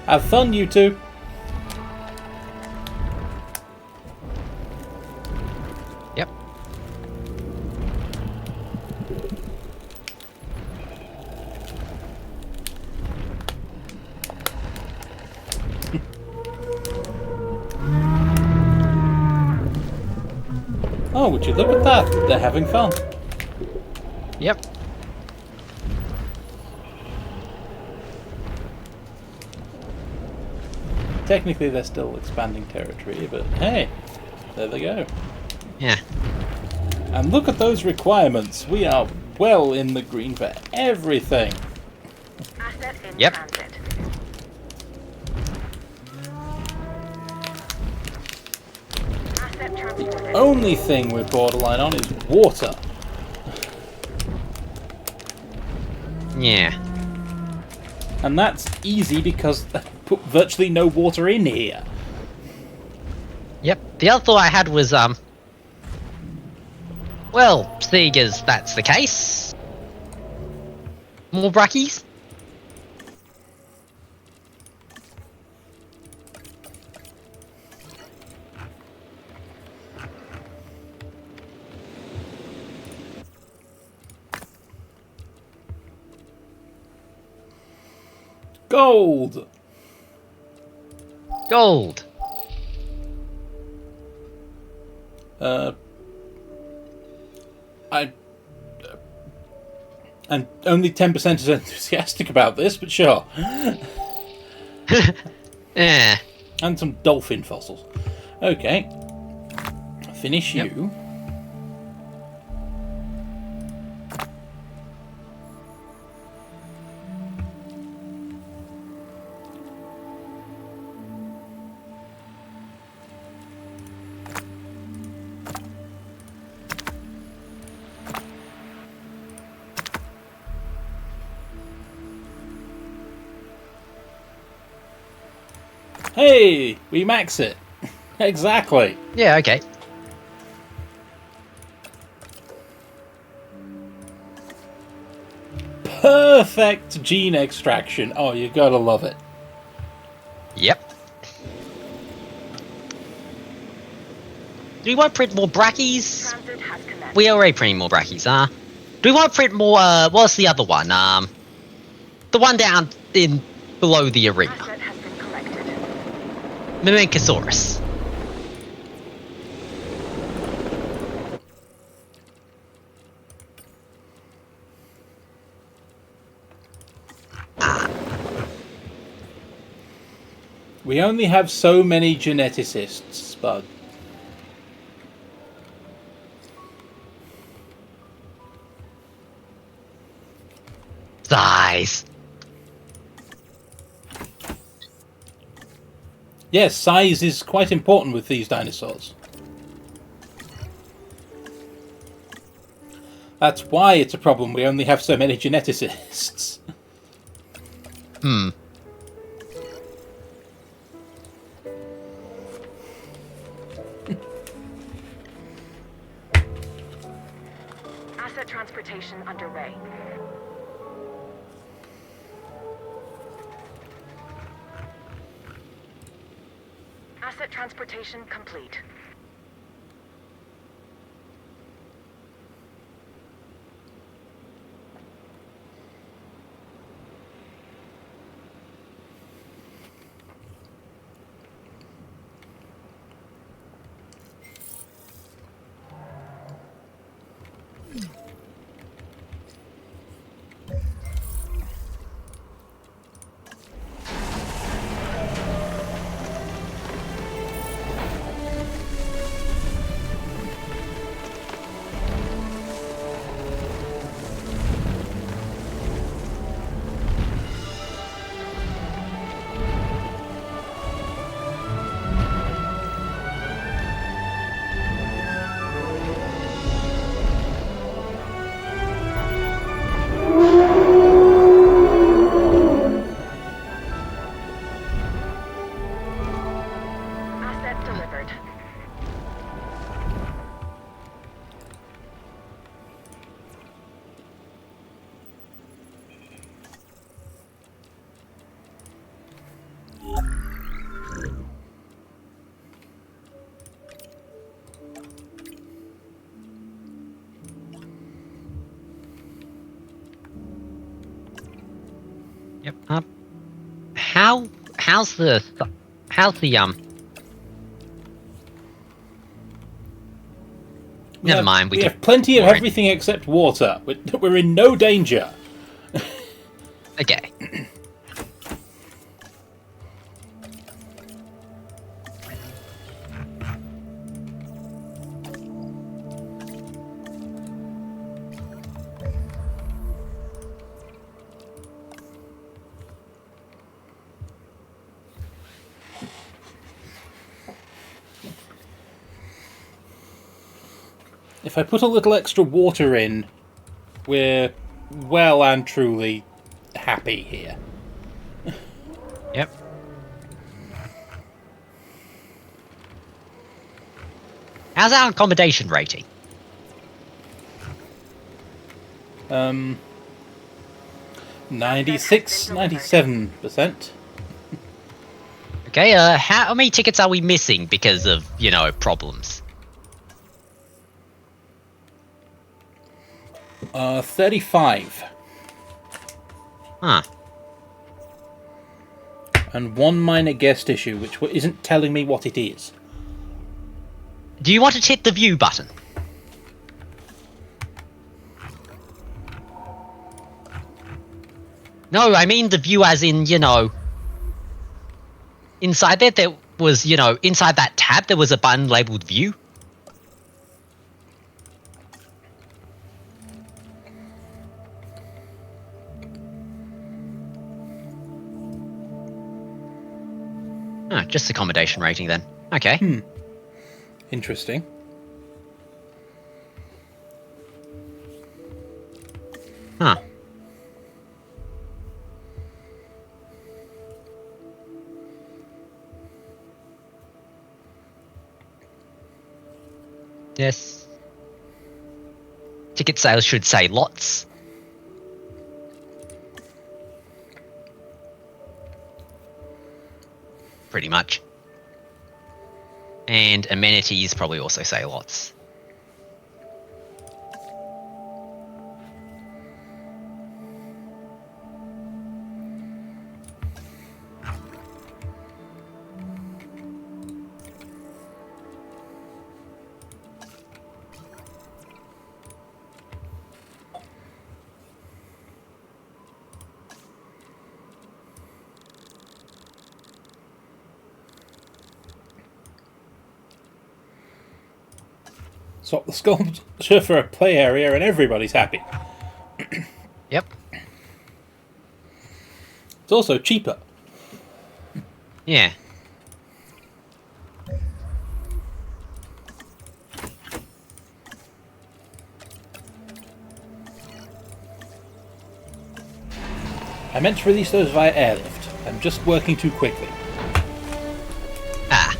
Have fun, you two. Yep. Oh, would you look at that? They're having fun. Yep. Technically, they're still expanding territory, but hey, there they go. Yeah. And look at those requirements. We are well in the green for everything. Asset in Yep. transit. Asset transported. Only thing we're borderline on is water. Yeah. And that's easy because they put virtually no water in here. Yep. The other thought I had was, well, seeing as that's the case, more brackies? Gold! Gold. And only 10% is enthusiastic about this, but sure. Yeah. And some dolphin fossils. Okay. Finish Yep. you. Hey, we max it. Exactly. Yeah, okay. Perfect gene extraction. Oh, you gotta love it. Yep. Do we want to print more brackies? Transit has commenced. We are already printing more brackies, huh? Do we want to print more, what's the other one? The one down in below the arena. Asset has been collected. Mamenchosaurus. We only have so many geneticists, Spud. Size. Yes, size is quite important with these dinosaurs. That's why it's a problem. We only have so many geneticists. Hmm. transportation underway. Asset transportation complete. Asset delivered. Yep. How's the Never mind. We have plenty of everything except water. We're in no danger. Okay. If I put a little extra water in, we're well and truly happy here. Yep. How's our accommodation rating? 96, 97%. Okay, how many tickets are we missing because of, problems? 35. Huh. And one minor guest issue, which isn't telling me what it is. Do you want to hit the view button? No, I mean the view as in, inside there was, inside that tab there was a button labeled view. Oh, just accommodation rating then. Okay. Interesting. Huh. Yes. Ticket sales should say lots. Pretty much. And amenities probably also say lots. Swap the sculpture for a play area and everybody's happy. Yep. It's also cheaper. Yeah. I meant to release those via airlift. I'm just working too quickly. Ah.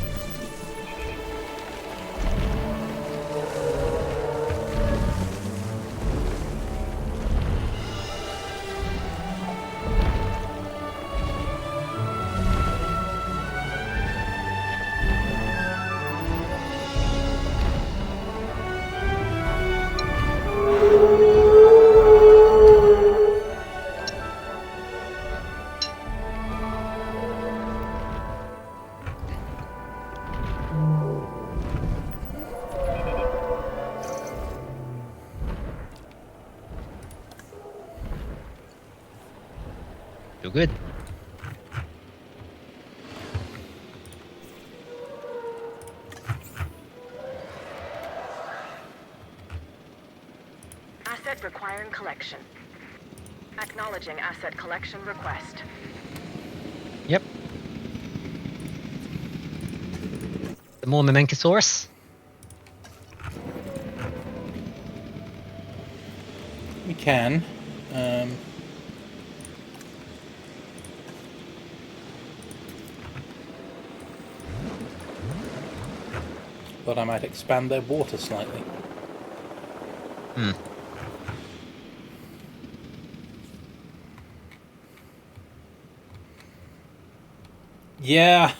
Feel good. Asset requiring collection. Acknowledging asset collection request. Yep. The more Memencosaurus. We can. But I might expand their water slightly. Hmm. Yeah.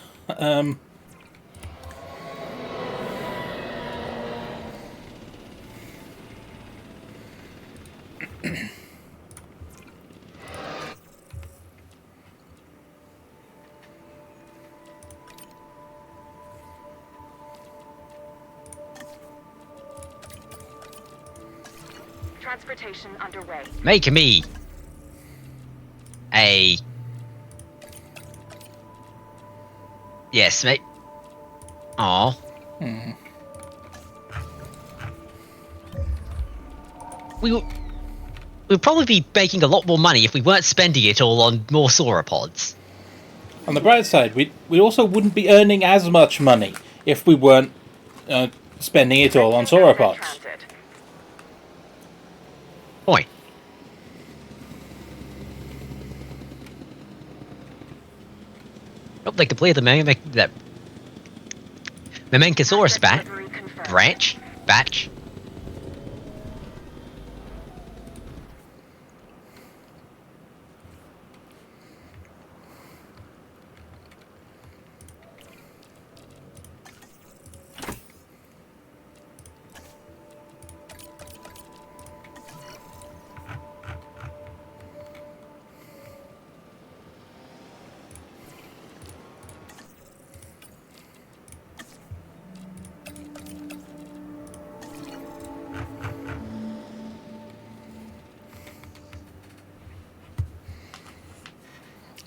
Transportation underway. Make me a... Yes, mate. Aw. We'd probably be making a lot more money if we weren't spending it all on more sauropods. On the bright side, we also wouldn't be earning as much money if we weren't spending it all on sauropods. Transit. Point. Oh, they completed the Memencosaurus Asset delivery confirmed. batch.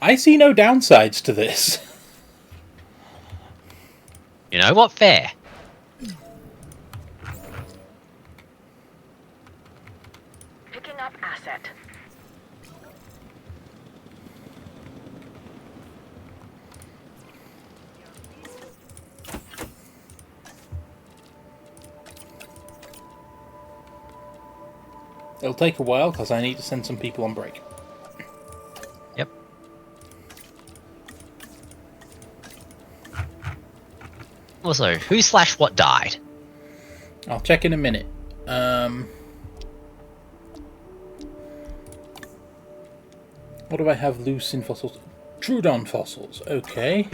I see no downsides to this. You know what? Fair. Picking up asset. It'll take a while because I need to send some people on break. Yep. Also, who/what died? I'll check in a minute. What do I have loose in fossils? Trudon fossils. Okay.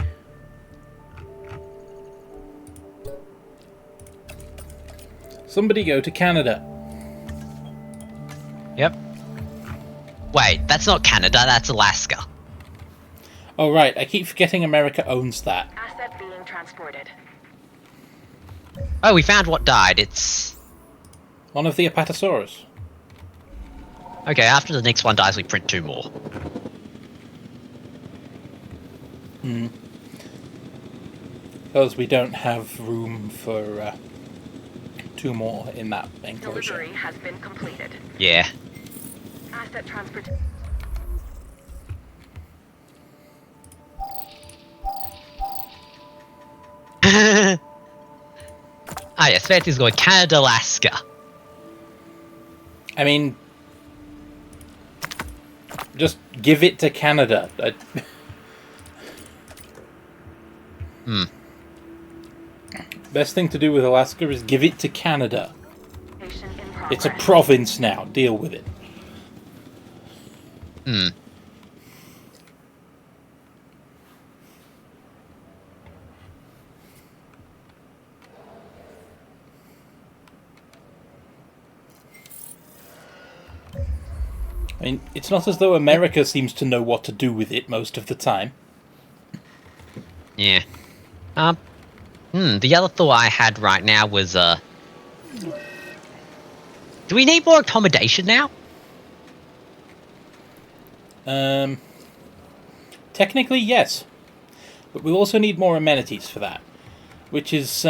Somebody go to Canada. Yep. Wait, that's not Canada, that's Alaska. Oh right, I keep forgetting America owns that. Asset being transported. Oh, we found what died. It's... One of the Apatosaurus. Okay, after the next one dies, we print 2 more. Because we don't have room for 2 more in that enclosure. Delivery has been completed. Yeah. Asset transport. Ah, yes, Fancy's going Canada, Alaska. I mean, just give it to Canada. Best thing to do with Alaska is give it to Canada. It's a province now. Deal with it. I mean, it's not as though America seems to know what to do with it most of the time. Yeah. The other thought I had right now was, do we need more accommodation now? Technically, yes. But we also need more amenities for that. Which is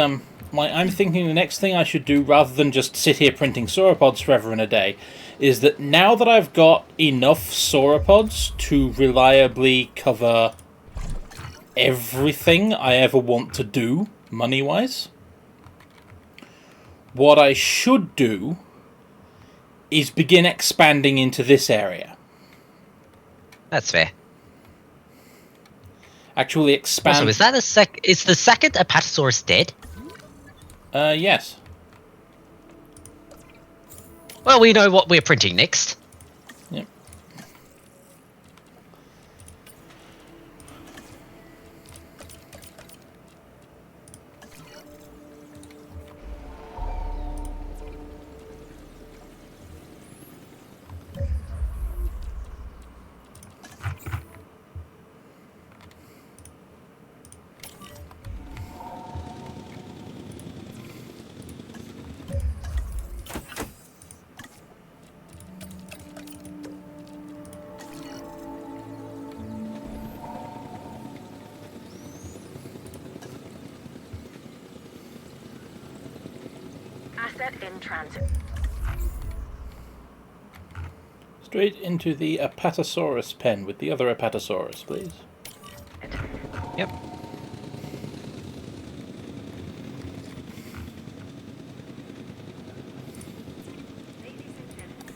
why I'm thinking the next thing I should do, rather than just sit here printing sauropods forever and a day, is that now that I've got enough sauropods to reliably cover everything I ever want to do, money-wise, what I should do is begin expanding into this area. That's fair. Actually expand... Also, is that is the second Apatosaurus dead? Yes. Well, we know what we're printing next. Yep. Asset in transit. Straight into the Apatosaurus pen with the other Apatosaurus, please. Yep. Ladies and gentlemen,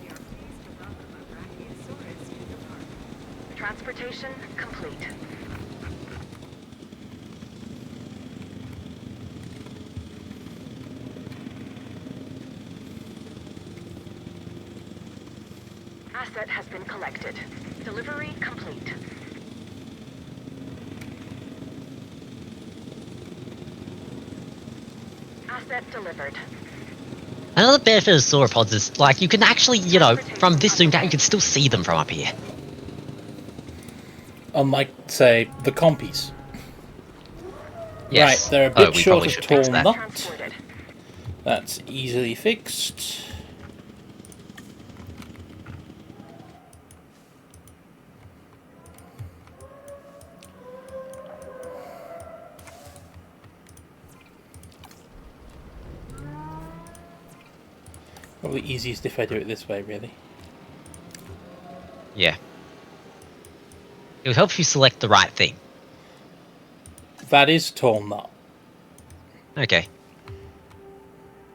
we are pleased to welcome a Brachiosaurus to the park. Transportation complete. Asset has been collected. Delivery complete. Asset delivered. Another benefit of sauropods is, like, you can actually, you know, from this zoomed out, you can still see them from up here. Unlike, say, the compies. Yes. Right, they're a Oh, bit we short probably of should tall fix that. nut. Transported. That's easily fixed. Probably easiest if I do it this way, really. Yeah. It would help if you select the right thing. That is tall nut. Okay.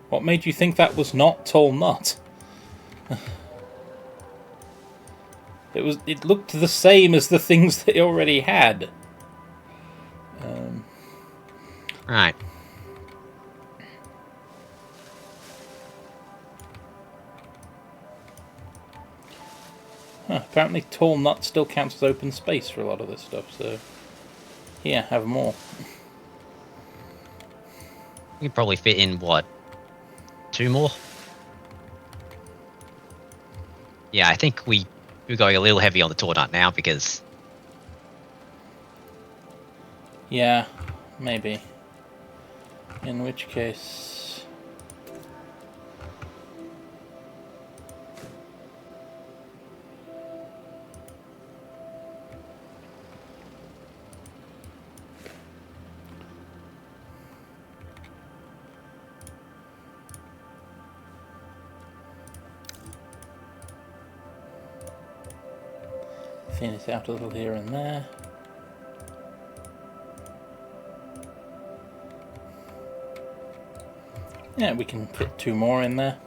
What made you think that was not tall nut? It looked the same as the things they already had. Right. Apparently tall nut still counts as open space for a lot of this stuff, so... Here, have more. You could probably fit in, what, 2 more? Yeah, I think we're going a little heavy on the tall nut now because... Yeah, maybe. In which case... thin it out a little here and there. Yeah, we can fit 2 more in there.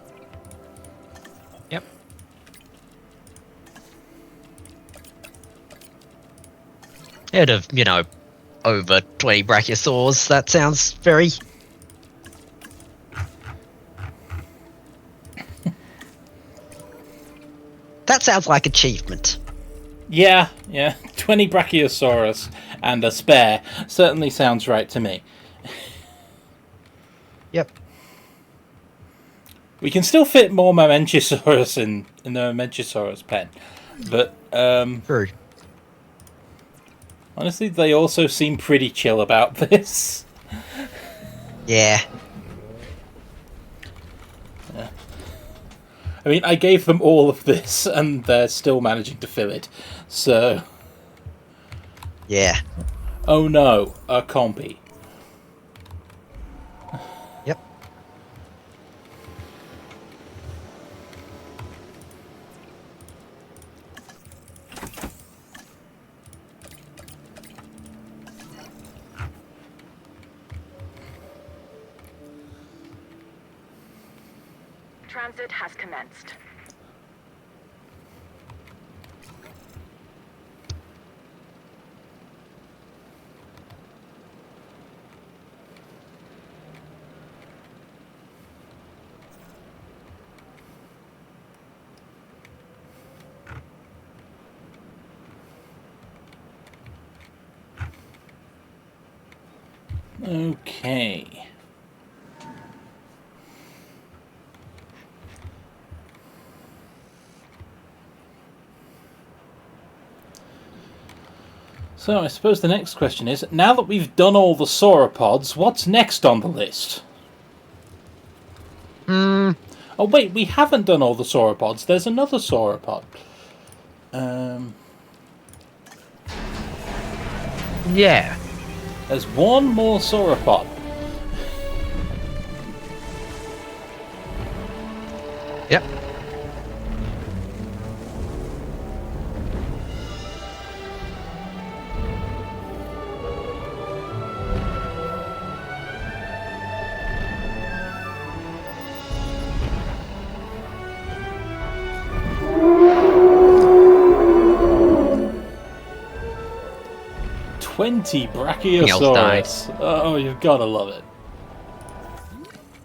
Yep. Out of, you know, over 20 brachiosaurs, that sounds very... That sounds like achievement. Yeah, 20 Brachiosaurus and a spare certainly sounds right to me. Yep. We can still fit more Mamenchisaurus in the Mamenchisaurus pen, but True. honestly, they also seem pretty chill about this. Yeah. I mean, I gave them all of this, and they're still managing to fill it, so... Yeah. Oh no, a compy. Yep. Transit has commenced. Okay. So I suppose the next question is, now that we've done all the sauropods, what's next on the list? Hmm. Oh wait, we haven't done all the sauropods. There's another sauropod. Yeah. There's one more sauropod. Yep. "20 else died. Brachiosaurus." Oh, you've gotta love it.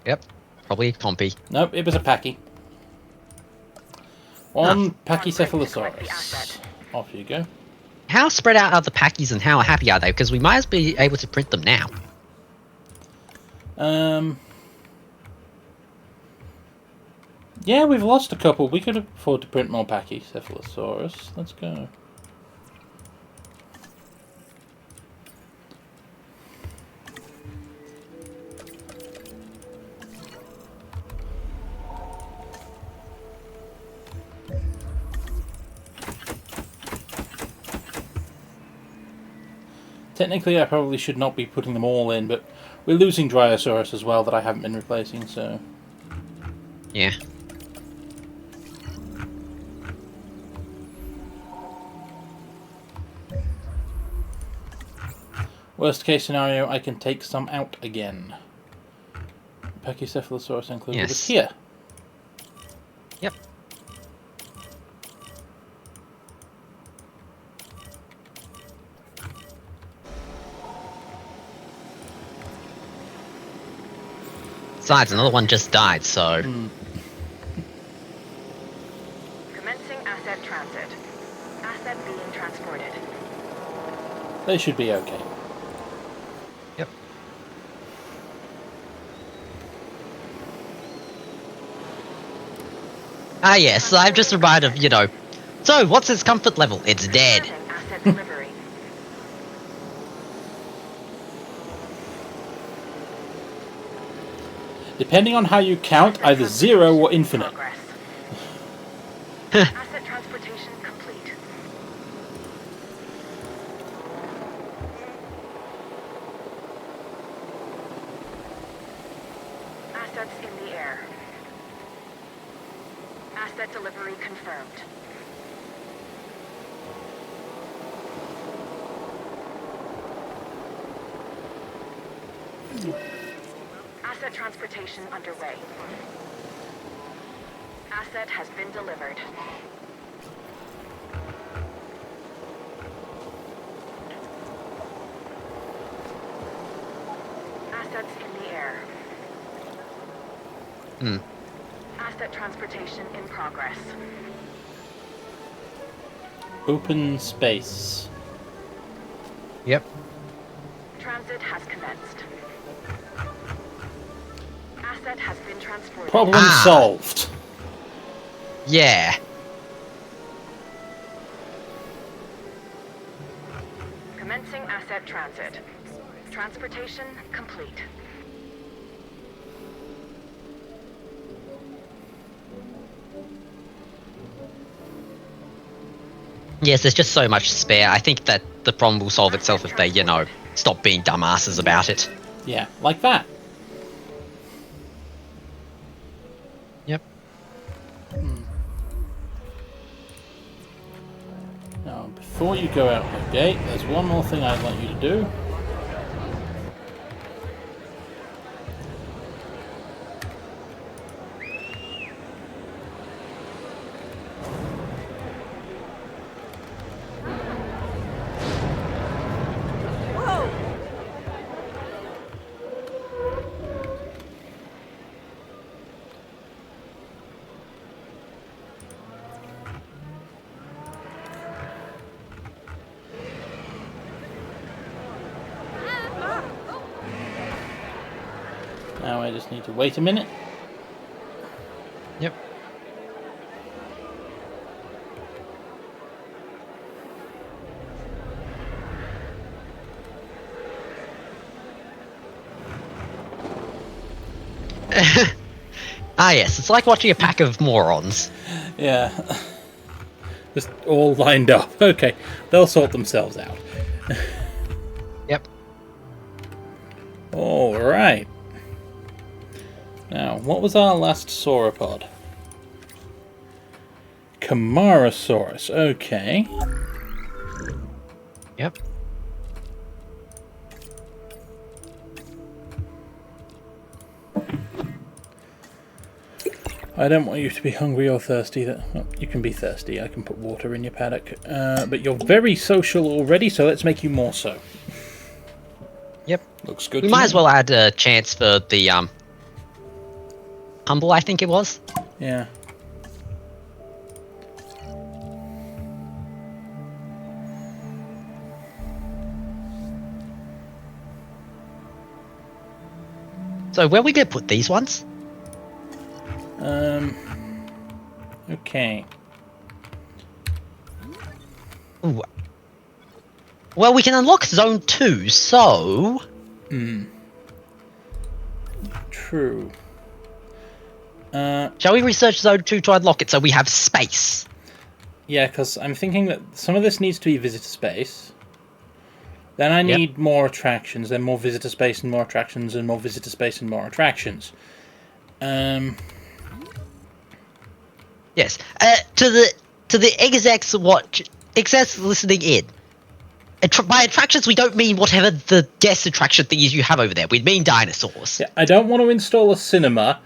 Yep. Probably a compy. Nope, it was a Pachy. One On route to collect the Pachycephalosaurus. asset. Off you go. How spread out are the packies and how happy are they? Because we might be able to print them now. Yeah, we've lost a couple. We could afford to print more Pachycephalosaurus. Let's go. Technically, I probably should not be putting them all in, but we're losing Dryosaurus as well that I haven't been replacing, so... Yeah. Worst case scenario, I can take some out again. Pachycephalosaurus included Yes. is here. Yep. Besides, another one just died, so... Commencing asset transit. Asset being transported. They should be okay. Yep. Ah yes, I've just reminded of, so what's its comfort level? It's dead. Starting asset delivery. Depending on how you count, either 0 or infinite. Progress. Asset transportation complete. Assets in the air. Asset delivery confirmed. Asset transportation underway. Asset has been delivered. Assets in the air. Asset transportation in progress. Open space. Yep. Transit has commenced. Asset has been transported. Problem solved. Yeah. Commencing asset transit. Transportation complete. Yes, there's just so much spare. I think that the problem will solve itself if they, stop being dumbasses about it. Yeah, like that. Yep. Now, before you go out the gate, there's one more thing I'd like you to do. Now I just need to wait a minute. Yep. Ah, yes, it's like watching a pack of morons. Yeah. Just all lined up. Okay, they'll sort themselves out. Yep. Alright. Now, what was our last sauropod? Camarasaurus. Okay. Yep. I don't want you to be hungry or thirsty. Well, you can be thirsty. I can put water in your paddock. But you're very social already, so let's make you more so. Yep. Looks good. We might as well add a chance for the, humble, I think it was. Yeah. So where are we going to put these ones? Okay. Ooh. Well, we can unlock Zone 2, so... True. Shall we research Zone 2 to unlock it so we have space? Yeah, because I'm thinking that some of this needs to be visitor space. Then I need more attractions, then more visitor space and more attractions, and more visitor space and more attractions. Yes. To the execs listening in. By attractions, we don't mean whatever the guest attraction thing is you have over there. We mean dinosaurs. Yeah, I don't want to install a cinema.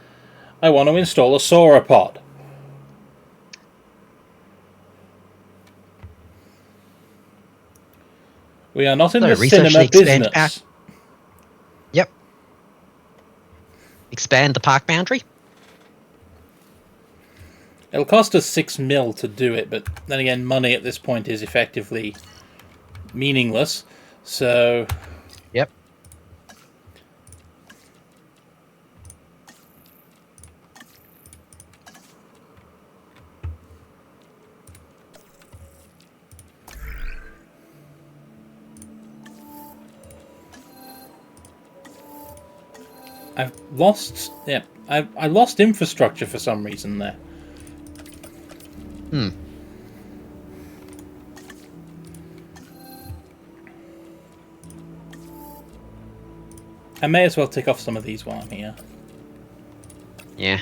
I want to install a sauropod. We are not in the cinema business. Yep. Expand the park boundary. It'll cost us 6 mil to do it, but then again, money at this point is effectively meaningless. So... Yep. I've lost... Yeah, I lost infrastructure for some reason there. I may as well tick off some of these while I'm here. Yeah.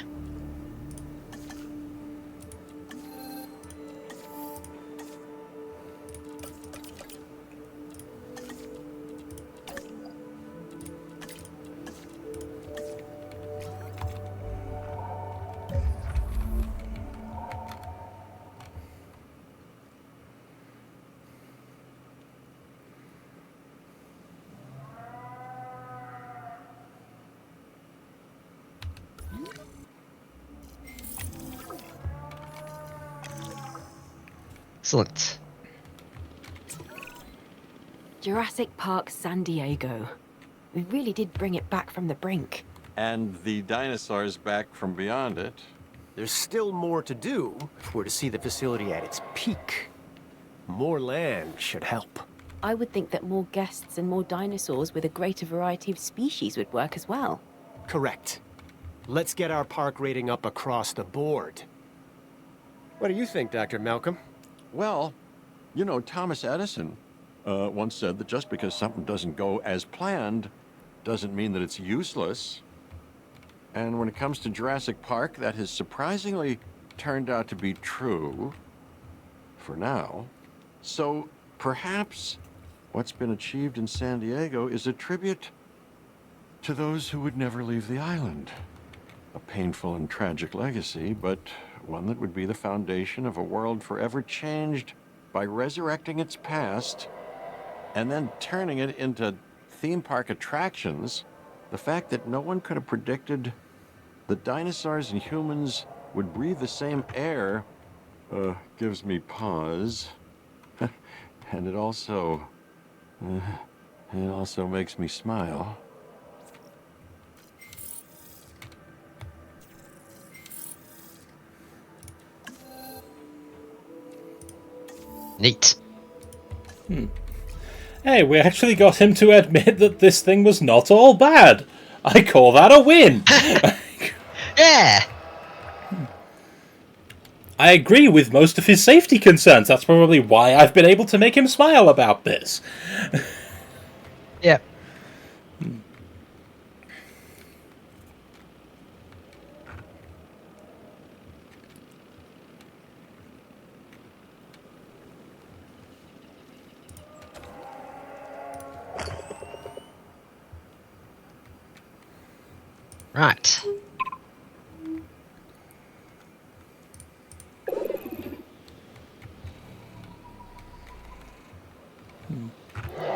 Excellent. Jurassic Park San Diego. We really did bring it back from the brink. And the dinosaurs back from beyond it. There's still more to do if we're to see the facility at its peak. More land should help. I would think that more guests and more dinosaurs with a greater variety of species would work as well. Correct. Let's get our park rating up across the board. What do you think, Dr. Malcolm? Well, You know, Thomas Edison once said that just because something doesn't go as planned doesn't mean that it's useless. And when it comes to Jurassic Park, that has surprisingly turned out to be true for now. So perhaps what's been achieved in San Diego is a tribute to those who would never leave the island. A painful and tragic legacy, but one that would be the foundation of a world forever changed by resurrecting its past and then turning it into theme park attractions. The fact that no one could have predicted that dinosaurs and humans would breathe the same air gives me pause. And it also makes me smile. Neat. Hey, we actually got him to admit that this thing was not all bad. I call that a win. Yeah. I agree with most of his safety concerns. That's probably why I've been able to make him smile about this. Yep. Right.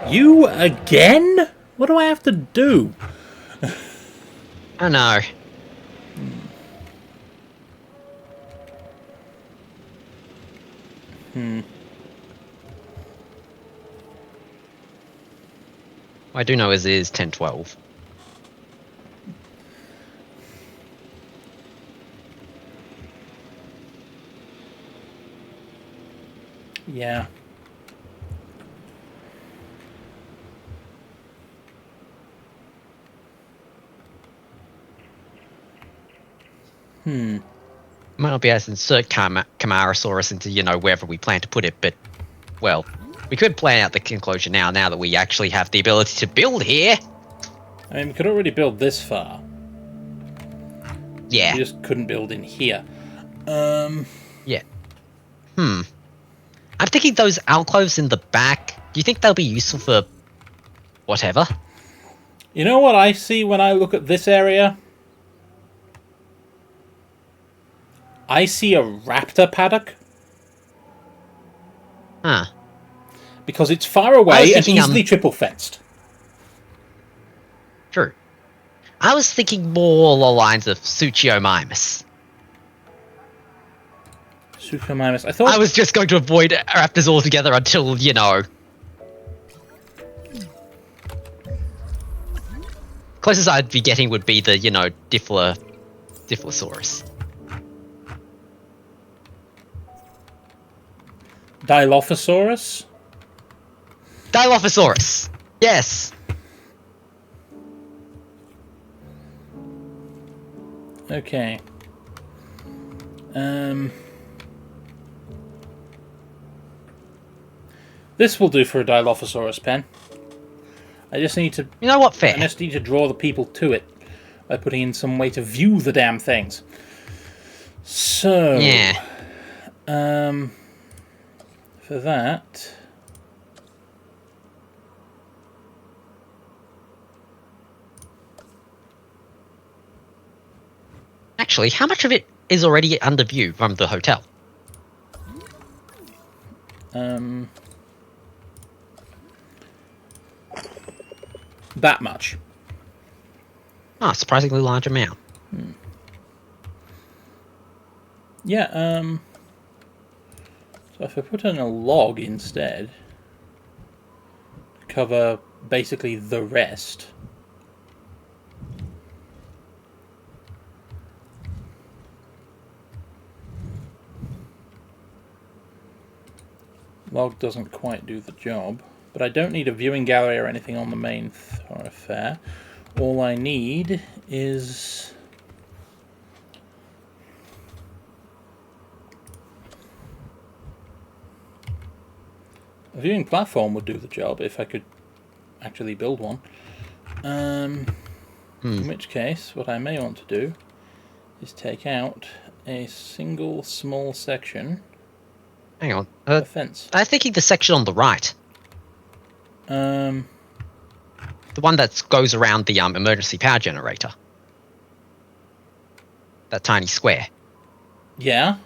You again? What do I have to do? I know. What I do know is it is 10:12. Yeah. Might not be able to insert Camarasaurus into, wherever we plan to put it, but, well, we could plan out the enclosure now that we actually have the ability to build here. I mean, we could already build this far. Yeah. We just couldn't build in here. Yeah. I'm thinking those alcoves in the back, do you think they'll be useful for whatever? You know what I see when I look at this area? I see a raptor paddock. Huh. Because it's far away and thinking, easily triple fenced. True. I was thinking more along the lines of Suchiomimus. Suchomimus. I thought I was just going to avoid raptors altogether until, Closest I'd be getting would be the, Dilophosaurus. Dilophosaurus. Dilophosaurus! Yes! Okay. This will do for a Dilophosaurus pen. I just need to... You know what, fair. I just need to draw the people to it by putting in some way to view the damn things. So... Yeah. For that... Actually, how much of it is already under view from the hotel? That much. Ah, surprisingly large amount. Yeah, so if I put in a log instead, cover basically the rest. Log doesn't quite do the job, but I don't need a viewing gallery or anything on the main thoroughfare. All I need is... A viewing platform would do the job if I could actually build one. In which case, what I may want to do is take out a single small section Hang on. of fence. I'm thinking the section on the right. The one that goes around the emergency power generator. That tiny square. Yeah.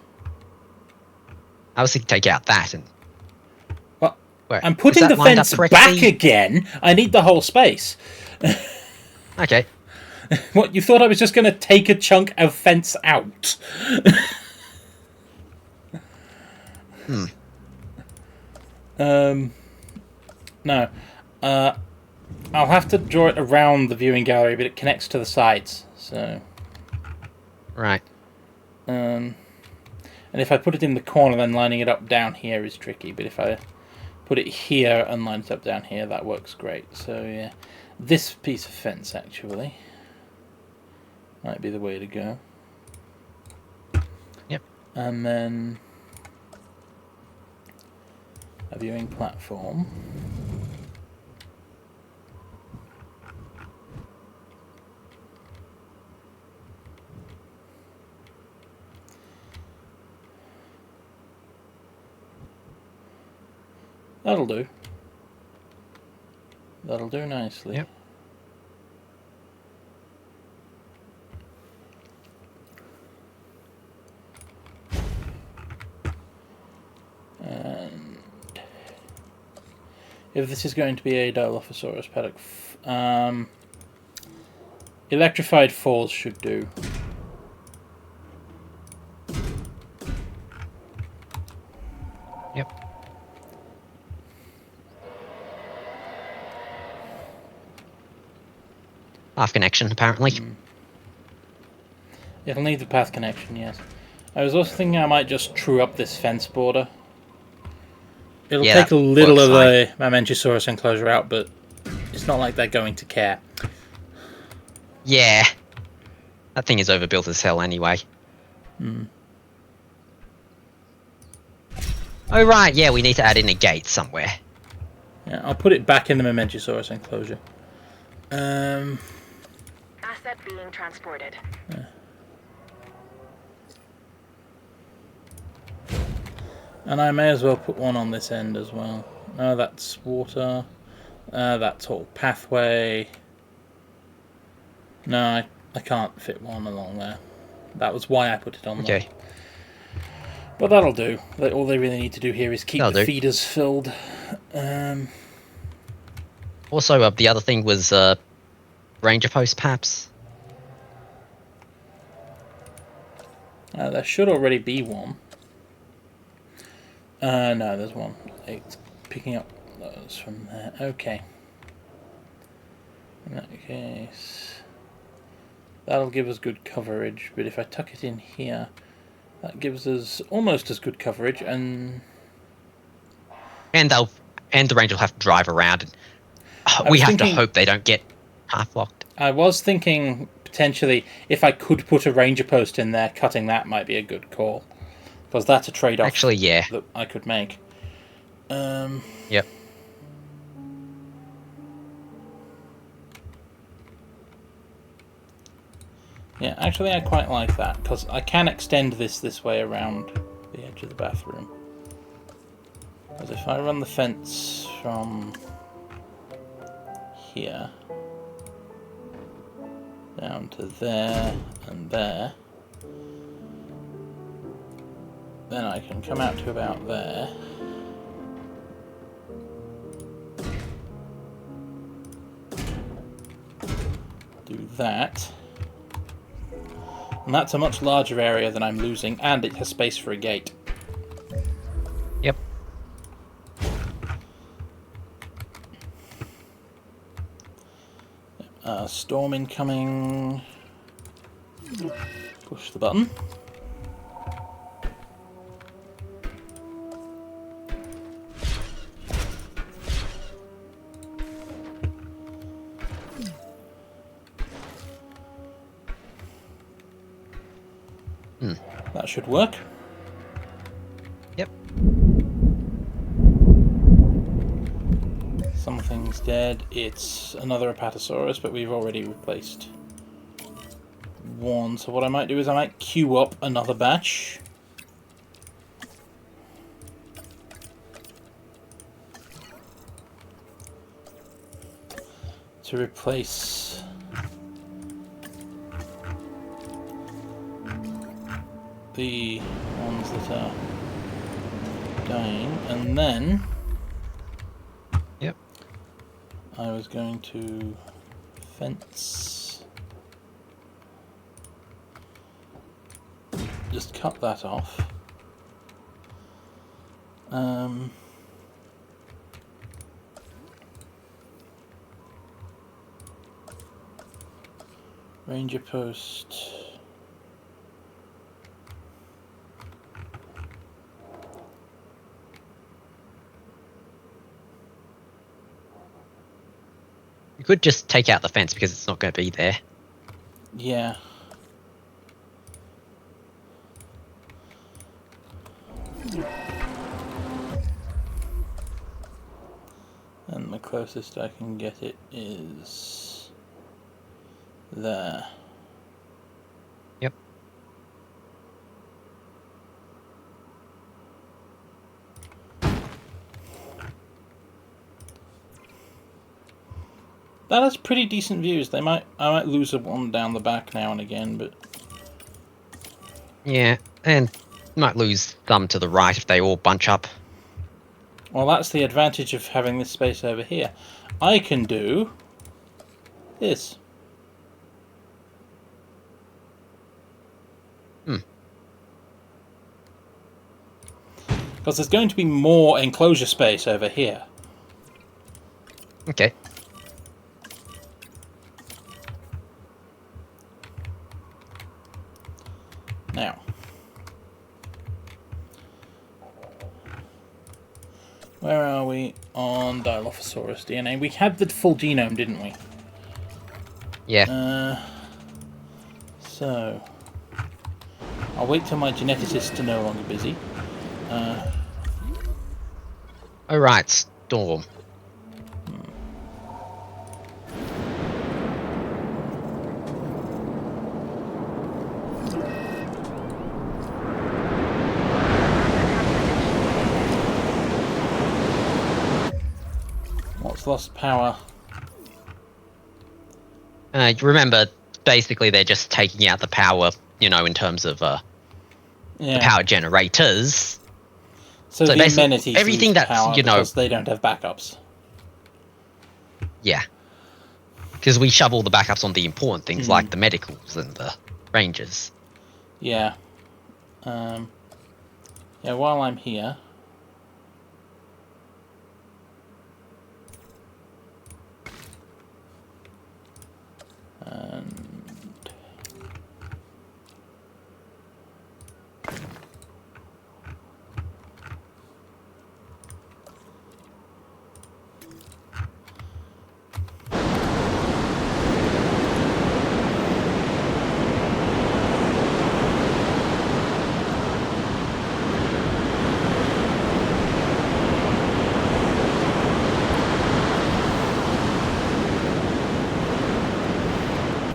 I was thinking take out that and... Well, Where? I'm putting Is the that lined up fence correctly? back again. I need the whole space. Okay. What, you thought I was just going to take a chunk of fence out? No. I'll have to draw it around the viewing gallery, but it connects to the sides, so... Right. And if I put it in the corner, then lining it up down here is tricky, but if I put it here and line it up down here, that works great. So, yeah. This piece of fence, actually, might be the way to go. Yep. And then a viewing platform. That'll do. That'll do nicely. Yep. And if this is going to be a Dilophosaurus paddock, electrified falls should do. Yep. Half connection, apparently. It'll need the path connection, yes. I was also thinking I might just true up this fence border. It'll Yeah, take a little works of the Mamenchisaurus enclosure out, but it's not like they're going to care. Yeah. That thing is overbuilt as hell anyway. Oh, right, yeah, we need to add in a gate somewhere. Yeah, I'll put it back in the Mamenchisaurus enclosure. Asset being transported. And I may as well put one on this end as well. Oh, that's water. That's all pathway. No, I can't fit one along there. That was why I put it on there. Okay. But that'll do. All they really need to do here is keep That'll the do. feeders filled. Also, the other thing was ranger post, perhaps. There should already be one. No, there's one. It's picking up those from there. Okay. In that case, that'll give us good coverage, but if I tuck it in here, that gives us almost as good coverage, and The ranger will have to drive around, and we have to hope they don't get half locked. I was thinking potentially if I could put a ranger post in there, cutting that might be a good call, because that's a trade-off. Actually, yeah. That I could make. Yep. Yeah, actually I quite like that, because I can extend this way around the edge of the bathroom. Because if I run the fence from here down to there and there, then I can come out to about there. Do that. And that's a much larger area than I'm losing, and it has space for a gate. Yep. Storm incoming. Push the button. That should work. Yep. Nothing's dead. It's another Apatosaurus, but we've already replaced one. So what I might do is I might queue up another batch. To replace the ones that are dying, and then I was going to fence, just cut that off. Ranger post. You could just take out the fence because it's not going to be there. Yeah. And the closest I can get it is there. Yep. That has pretty decent views. I might lose one down the back now and again, but Yeah, and might lose some to the right if they all bunch up. well, that's the advantage of having this space over here. I can do this. Because there's going to be more enclosure space over here. Okay. Now, where are we on Dilophosaurus DNA? We had the full genome, didn't we? Yeah. So, I'll wait till my geneticists are no longer busy. Alright, Storm. What's lost power? Remember, basically they're just taking out the power, you know, in terms of the power generators. So the basically, amenities everything lose that's, power you know, because they don't have backups. Yeah. Because we shove all the backups on the important things like the medicals and the rangers. Yeah. Yeah, while I'm here... And...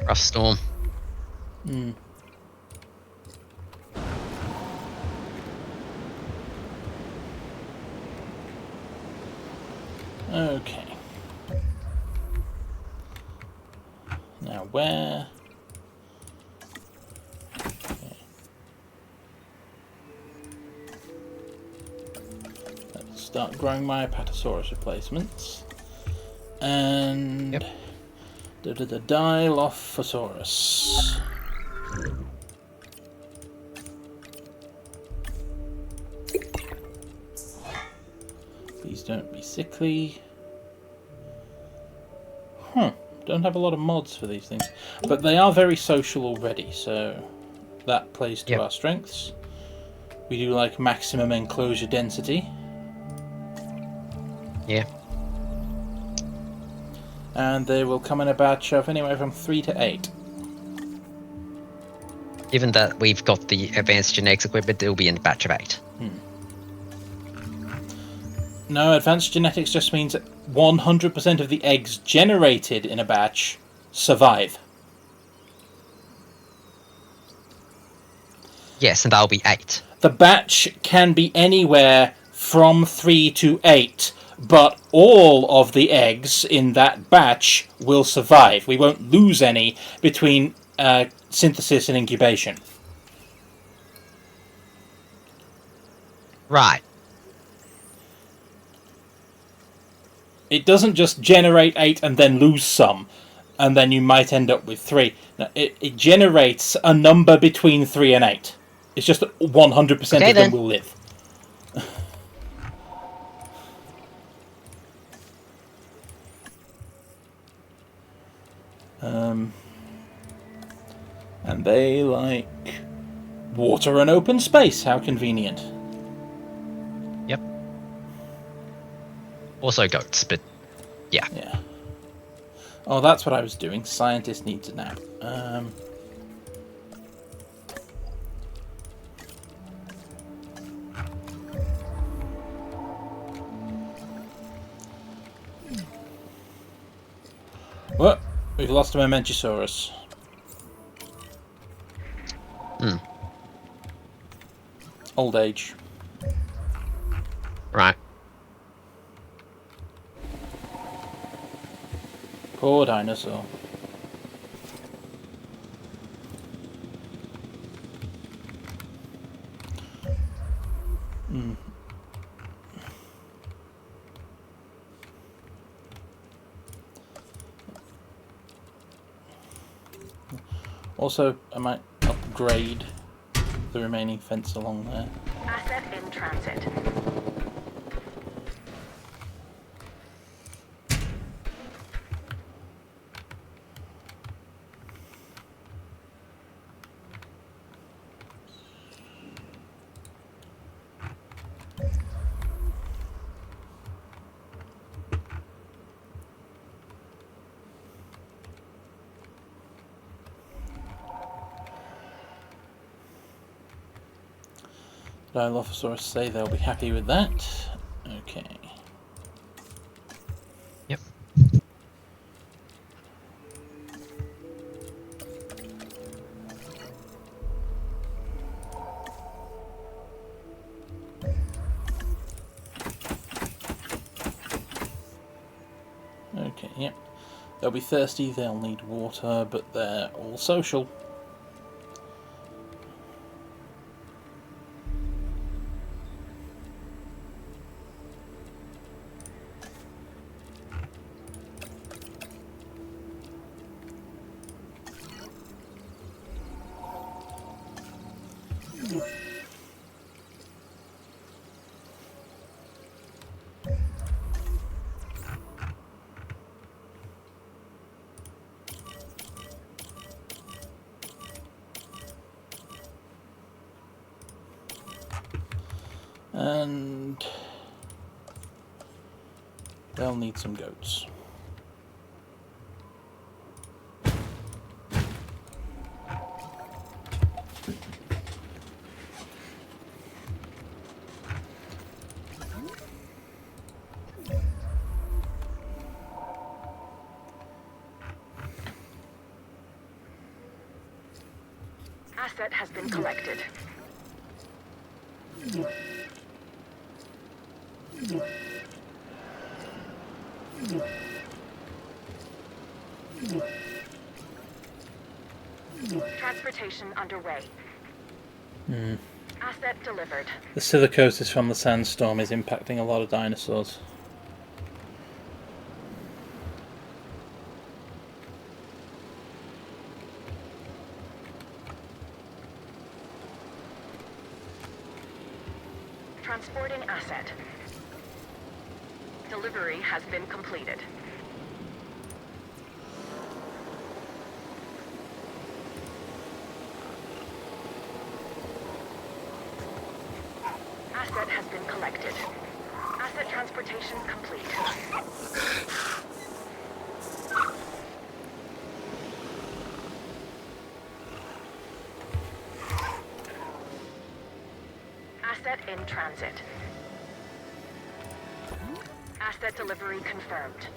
Rough Storm. Okay. Now where... Okay. Let's start growing my Apatosaurus replacements. And... Yep. Dilophosaurus. Please don't be sickly. Don't have a lot of mods for these things. But they are very social already, so that plays to our strengths. We do like maximum enclosure density. Yeah. And they will come in a batch of anywhere from 3 to 8. Given that we've got the advanced genetics equipment, it'll be in a batch of 8. No, advanced genetics just means that 100% of the eggs generated in a batch survive. Yes, and that'll be 8. The batch can be anywhere from 3 to 8, but all of the eggs in that batch will survive. We won't lose any between synthesis and incubation. Right. It doesn't just generate 8 and then lose some, and then you might end up with 3. No, it generates a number between 3 and 8. It's just that 100% Okay, of them then. will live. And they like water and open space. How convenient. Yep. Also goats, but yeah. Yeah. Oh, that's what I was doing. Scientist needs a nap. What? We've lost a Momentosaurus. Old age. Right. Poor dinosaur. Also, I might upgrade the remaining fence along there. Asset in transit. Dilophosaurus say they'll be happy with that. Okay. Yep. Okay, yep. They'll be thirsty, they'll need water, but they're all social. And they'll need some goats. Asset has been collected. Transportation underway. Asset delivered. The silicosis from the sandstorm is impacting a lot of dinosaurs. Transporting asset. Delivery has been completed. Asset has been collected. Asset transportation complete. Asset in transit. Asset delivery confirmed.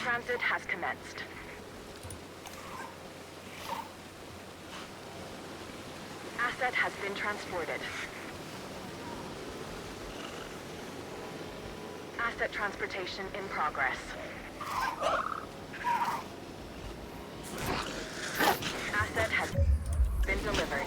Transit has commenced. Asset has been transported. Asset transportation in progress. Asset has been delivered.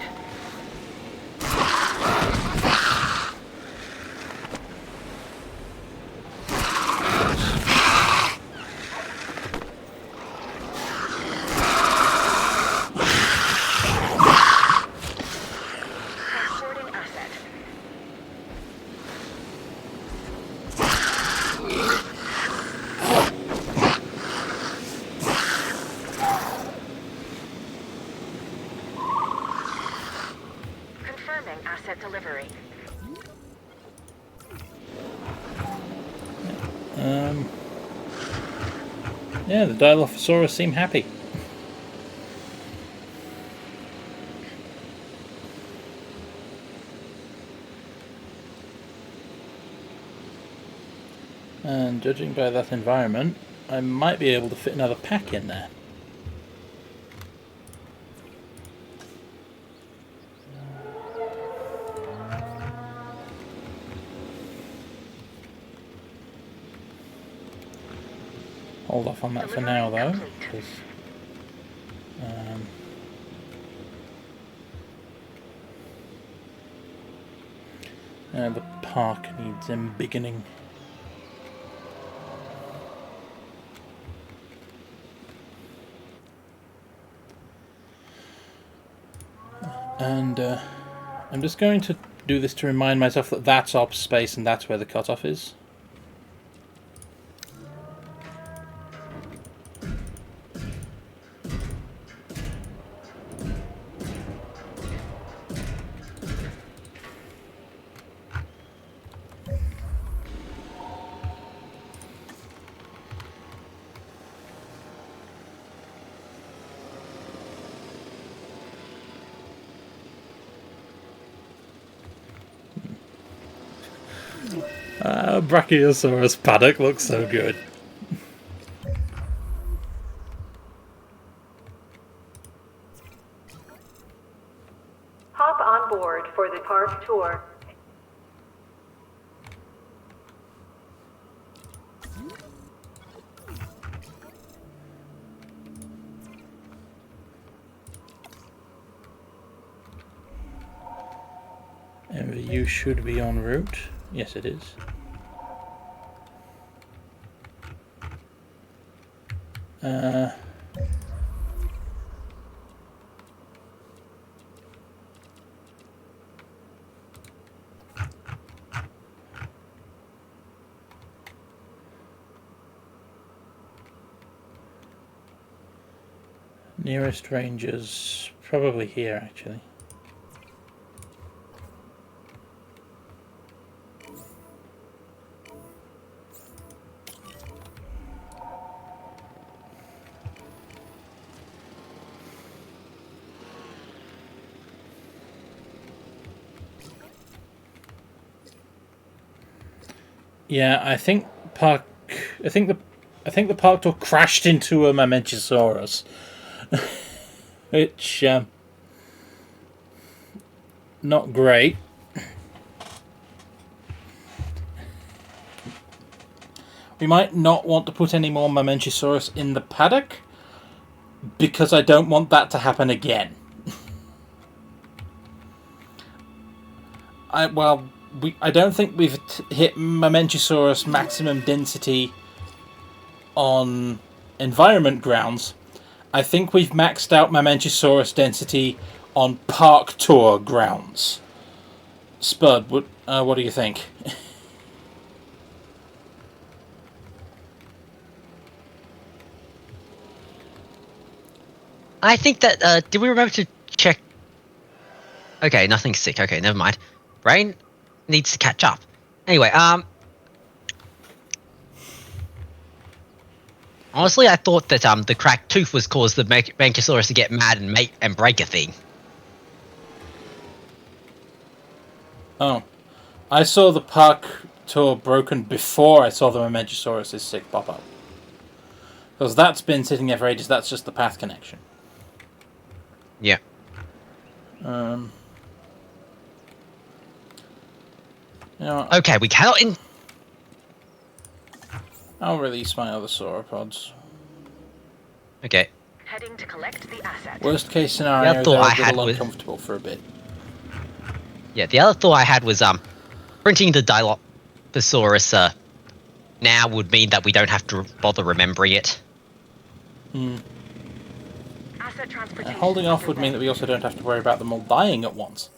Transporting asset. Confirming asset delivery. Yeah, the Dilophosaurus seem happy. And judging by that environment, I might be able to fit another pack in there. Hold off on that for now, though, because the park needs embiggening. And I'm just going to do this to remind myself that that's ops space and that's where the cutoff is. Brachiosaurus paddock looks so good. Hop on board for the park tour. MVU should be en route. Yes, it is. Nearest rangers probably here, actually. Yeah, I think the park tour crashed into a Mamenchisaurus, which not great. We might not want to put any more Mamenchisaurus in the paddock because I don't want that to happen again. I don't think we've hit Mamenchisaurus maximum density on environment grounds. I think we've maxed out Mamenchisaurus density on park tour grounds. Spud, what do you think? I think that, did we remember to check? Okay, nothing's sick. Okay, never mind. Brain needs to catch up. Anyway, honestly, I thought that, the cracked tooth was caused the Manchosaurus to get mad and break a thing. Oh. I saw the park tour broken before I saw the Mamentosaurus' sick pop up. Because that's been sitting there for ages, that's just the path connection. Yeah. You know, Okay, we cannot I'll release my other sauropods. Okay. Heading to collect the asset. Worst case scenario, The other thought they're I a had little was- uncomfortable for a bit. Yeah, the other thought I had was printing the Dilophosaurus now would mean that we don't have to bother remembering it. Asset transportation. Holding off would mean that we also don't have to worry about them all dying at once.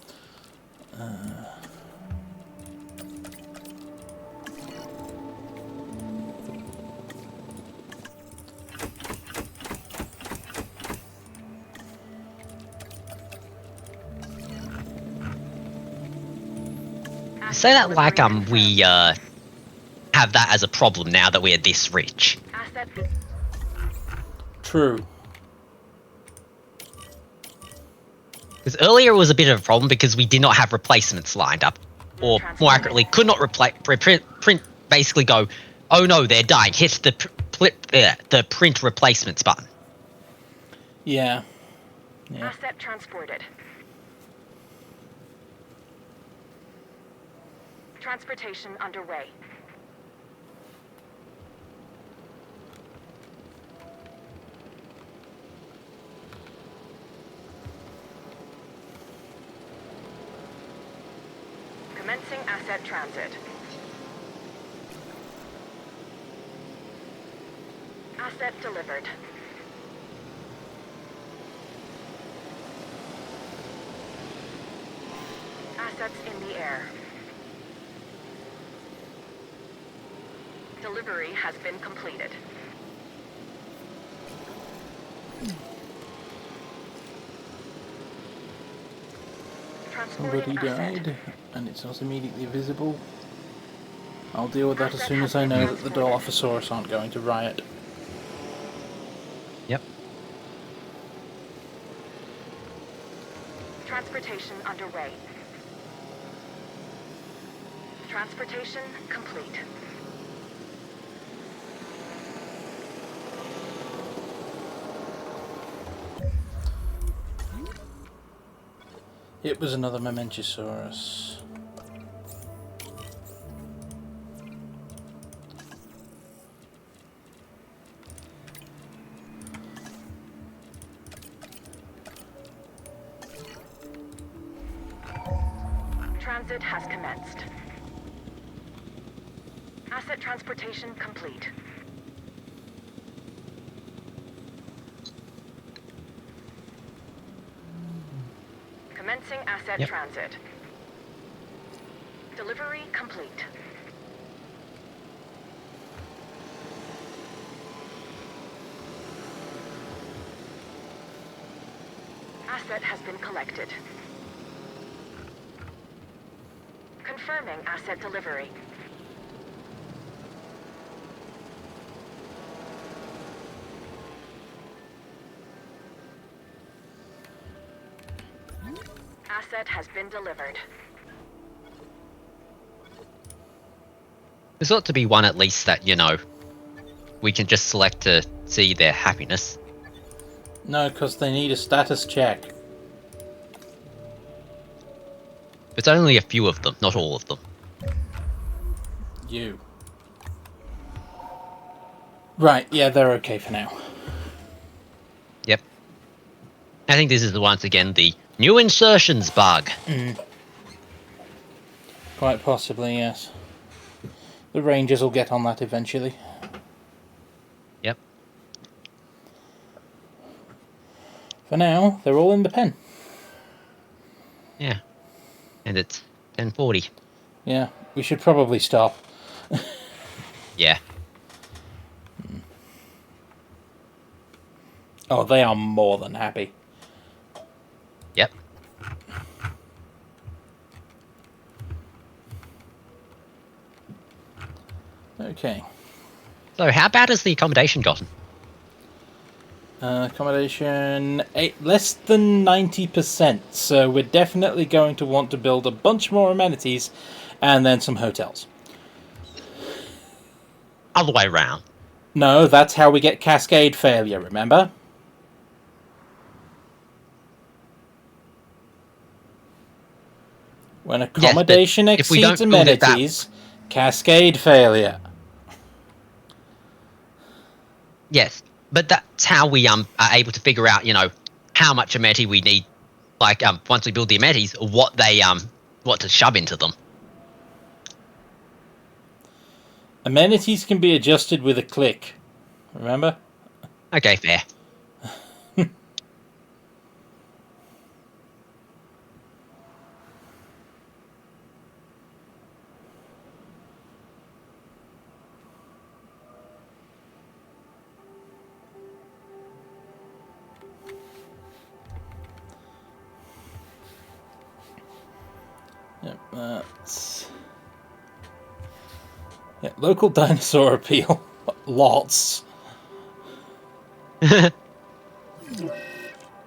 Say that like we have that as a problem now that we're this rich. Asset. True. Because earlier it was a bit of a problem because we did not have replacements lined up, or more accurately, could not print. Basically, go, oh no, they're dying. Hit the print replacements button. Yeah. Yeah. Asset transported. Transportation underway. Commencing asset transit. Asset delivered. Assets in the air. Delivery has been completed. Somebody Transporting asset. died, and it's not immediately visible. I'll deal with that as soon as I know that the Dilophosaurus aren't going to riot. Yep. Transportation underway. Transportation complete. It was another Mamentosaurus. Transit has commenced. Asset transportation complete. Commencing asset Yep. transit. Delivery complete. Asset has been collected. Confirming asset delivery. Asset has been delivered. There's ought to be one at least that, we can just select to see their happiness. No, because they need a status check. It's only a few of them, not all of them. You. Right, yeah, they're okay for now. Yep. I think this is once again the new insertions bug. Quite possibly, yes. The Rangers will get on that eventually. Yep. For now, they're all in the pen. Yeah. And it's 10:40. Yeah, we should probably stop. Yeah. Oh, they are more than happy. Yep. Okay. So how bad has the accommodation gotten? Accommodation, less than 90%. So we're definitely going to want to build a bunch more amenities and then some hotels. Other way round. No, that's how we get cascade failure, remember? When accommodation if we exceeds don't build it that- amenities, cascade failure. Yes, but that's how we are able to figure out, how much amenity we need. Like once we build the amenities, what to shove into them. Amenities can be adjusted with a click. Remember? Okay, fair. Yep, that's... Yeah, local dinosaur appeal. Lots.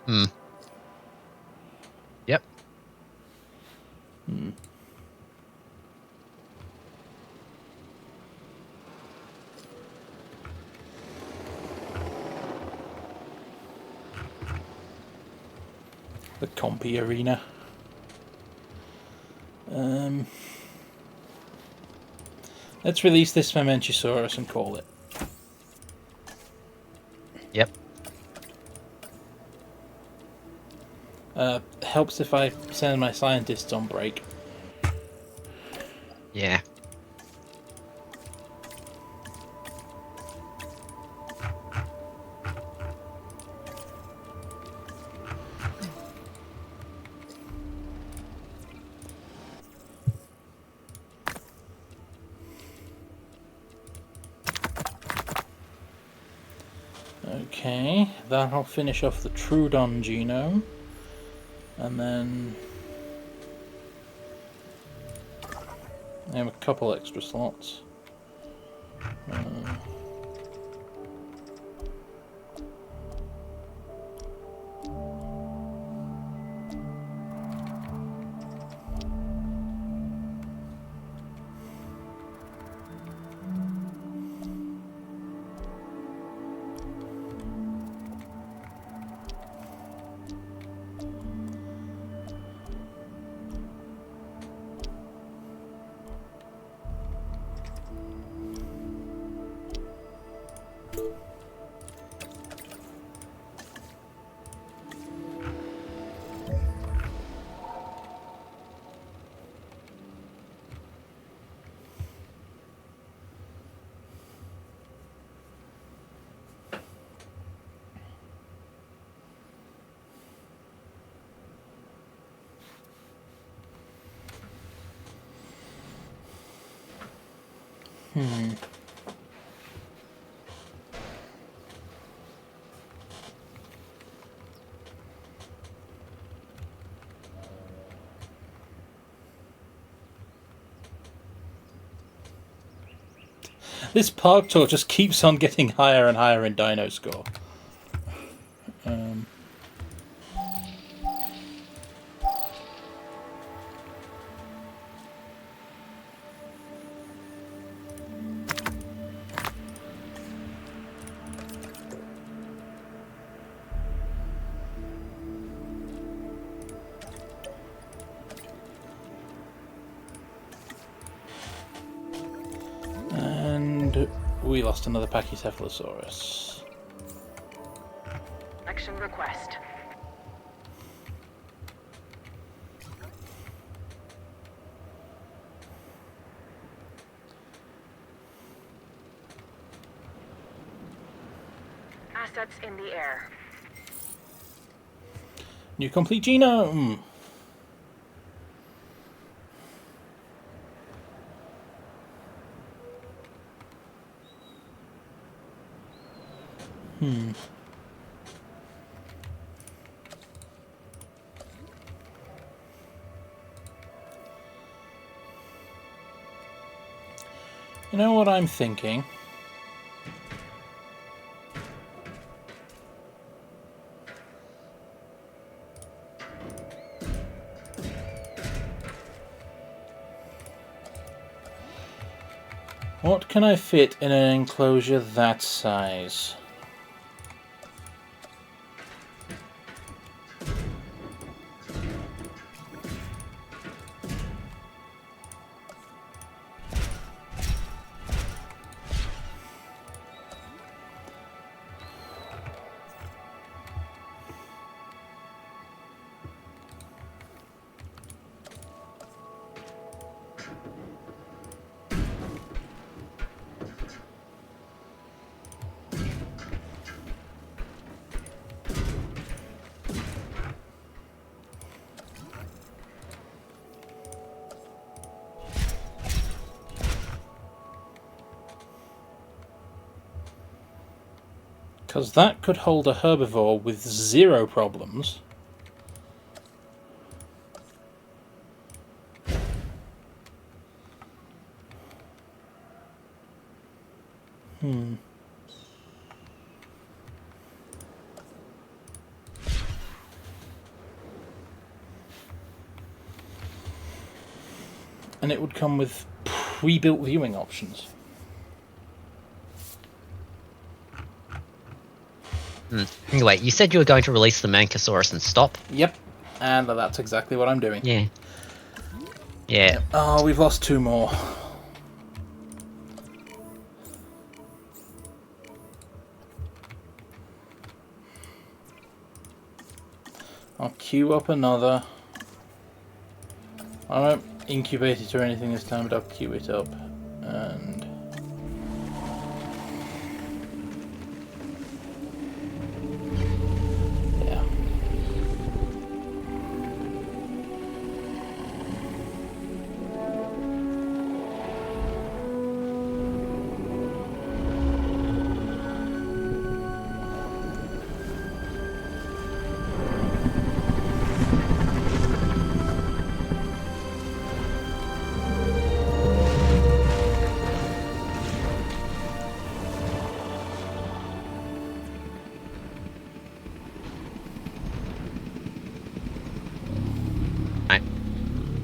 Hmm. Yep. The Compy Arena. Let's release this Mementosaurus and call it. Yep. Helps if I send my scientists on break. Yeah. Okay, that'll finish off the Trudon genome. And then I have a couple extra slots. This park tour just keeps on getting higher and higher in Dino score. And we lost another Pachycephalosaurus. Action request. Assets in the air. New complete genome! You know what I'm thinking? What can I fit in an enclosure that size? Because that could hold a herbivore with 0 problems. And it would come with pre-built viewing options. Anyway, you said you were going to release the Manchosaurus and stop? Yep, and that's exactly what I'm doing. Yeah. Yeah. Oh, we've lost 2 more. I'll queue up another. I won't incubate it or anything this time, but I'll queue it up. And yeah.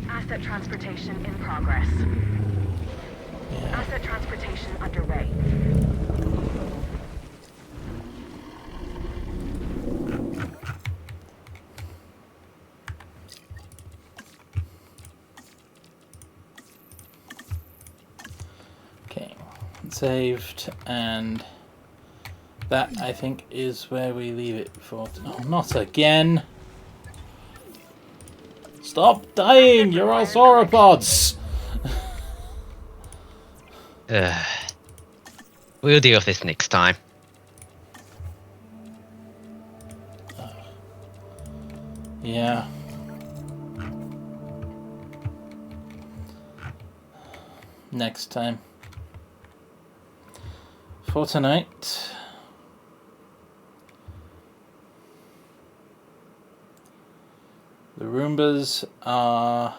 Asset transportation in progress. Yeah. Asset transportation underway. Okay, saved, and that I think is where we leave it for. Oh, not again! Stop dying! You're all sauropods! We'll deal with this next time. Yeah. Next time. For tonight, the Roombas are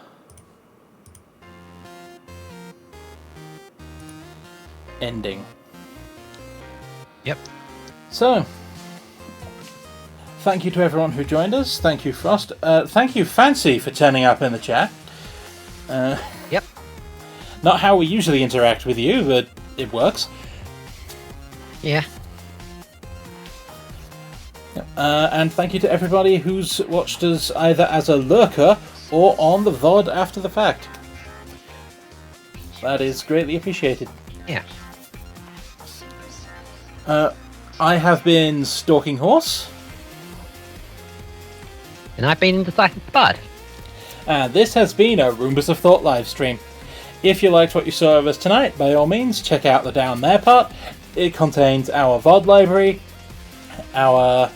ending. Yep. So, thank you to everyone who joined us. Thank you, Frost. Thank you, Fancy, for turning up in the chat. Yep. Not how we usually interact with you, but it works. Yeah. And thank you to everybody who's watched us either as a lurker or on the VOD after the fact. That is greatly appreciated. Yeah. I have been Stalking Horse. And I've been Indecisive Spud. And this has been a Roombas of Thought live stream. If you liked what you saw of us tonight, by all means, check out the Down There part. It contains our VOD library, our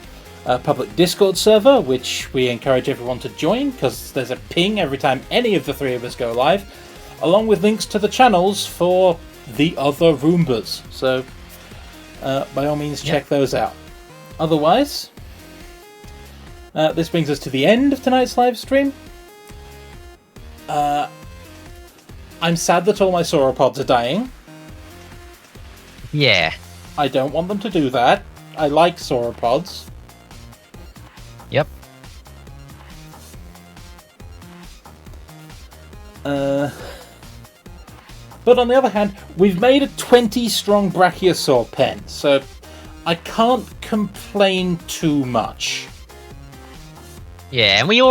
public Discord server, which we encourage everyone to join, because there's a ping every time any of the 3 of us go live, along with links to the channels for the other Roombas. So, by all means, check those out. Otherwise, this brings us to the end of tonight's live stream. I'm sad that all my sauropods are dying. Yeah. I don't want them to do that. I like sauropods. Yep. But on the other hand, we've made a 20-strong Brachiosaur pen, so I can't complain too much. Yeah, and we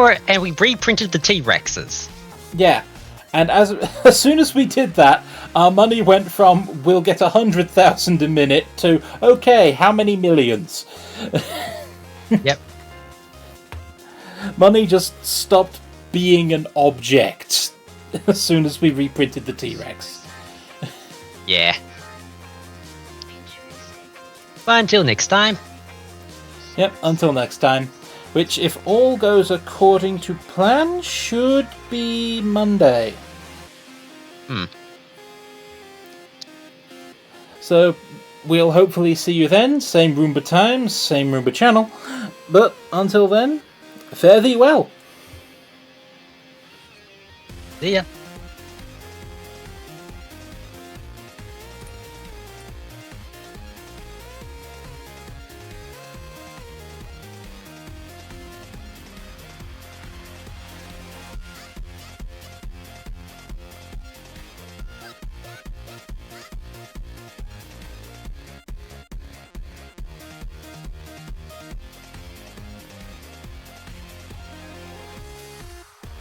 reprinted the T-Rexes. Yeah, and as soon as we did that, our money went from we'll get 100,000 a minute to okay, how many millions? Yep. Money just stopped being an object as soon as we reprinted the T-Rex. Yeah. But until next time. Yep, until next time. Which, if all goes according to plan, should be Monday. So, we'll hopefully see you then. Same Roomba time, same Roomba channel. But until then, fare thee well. See ya.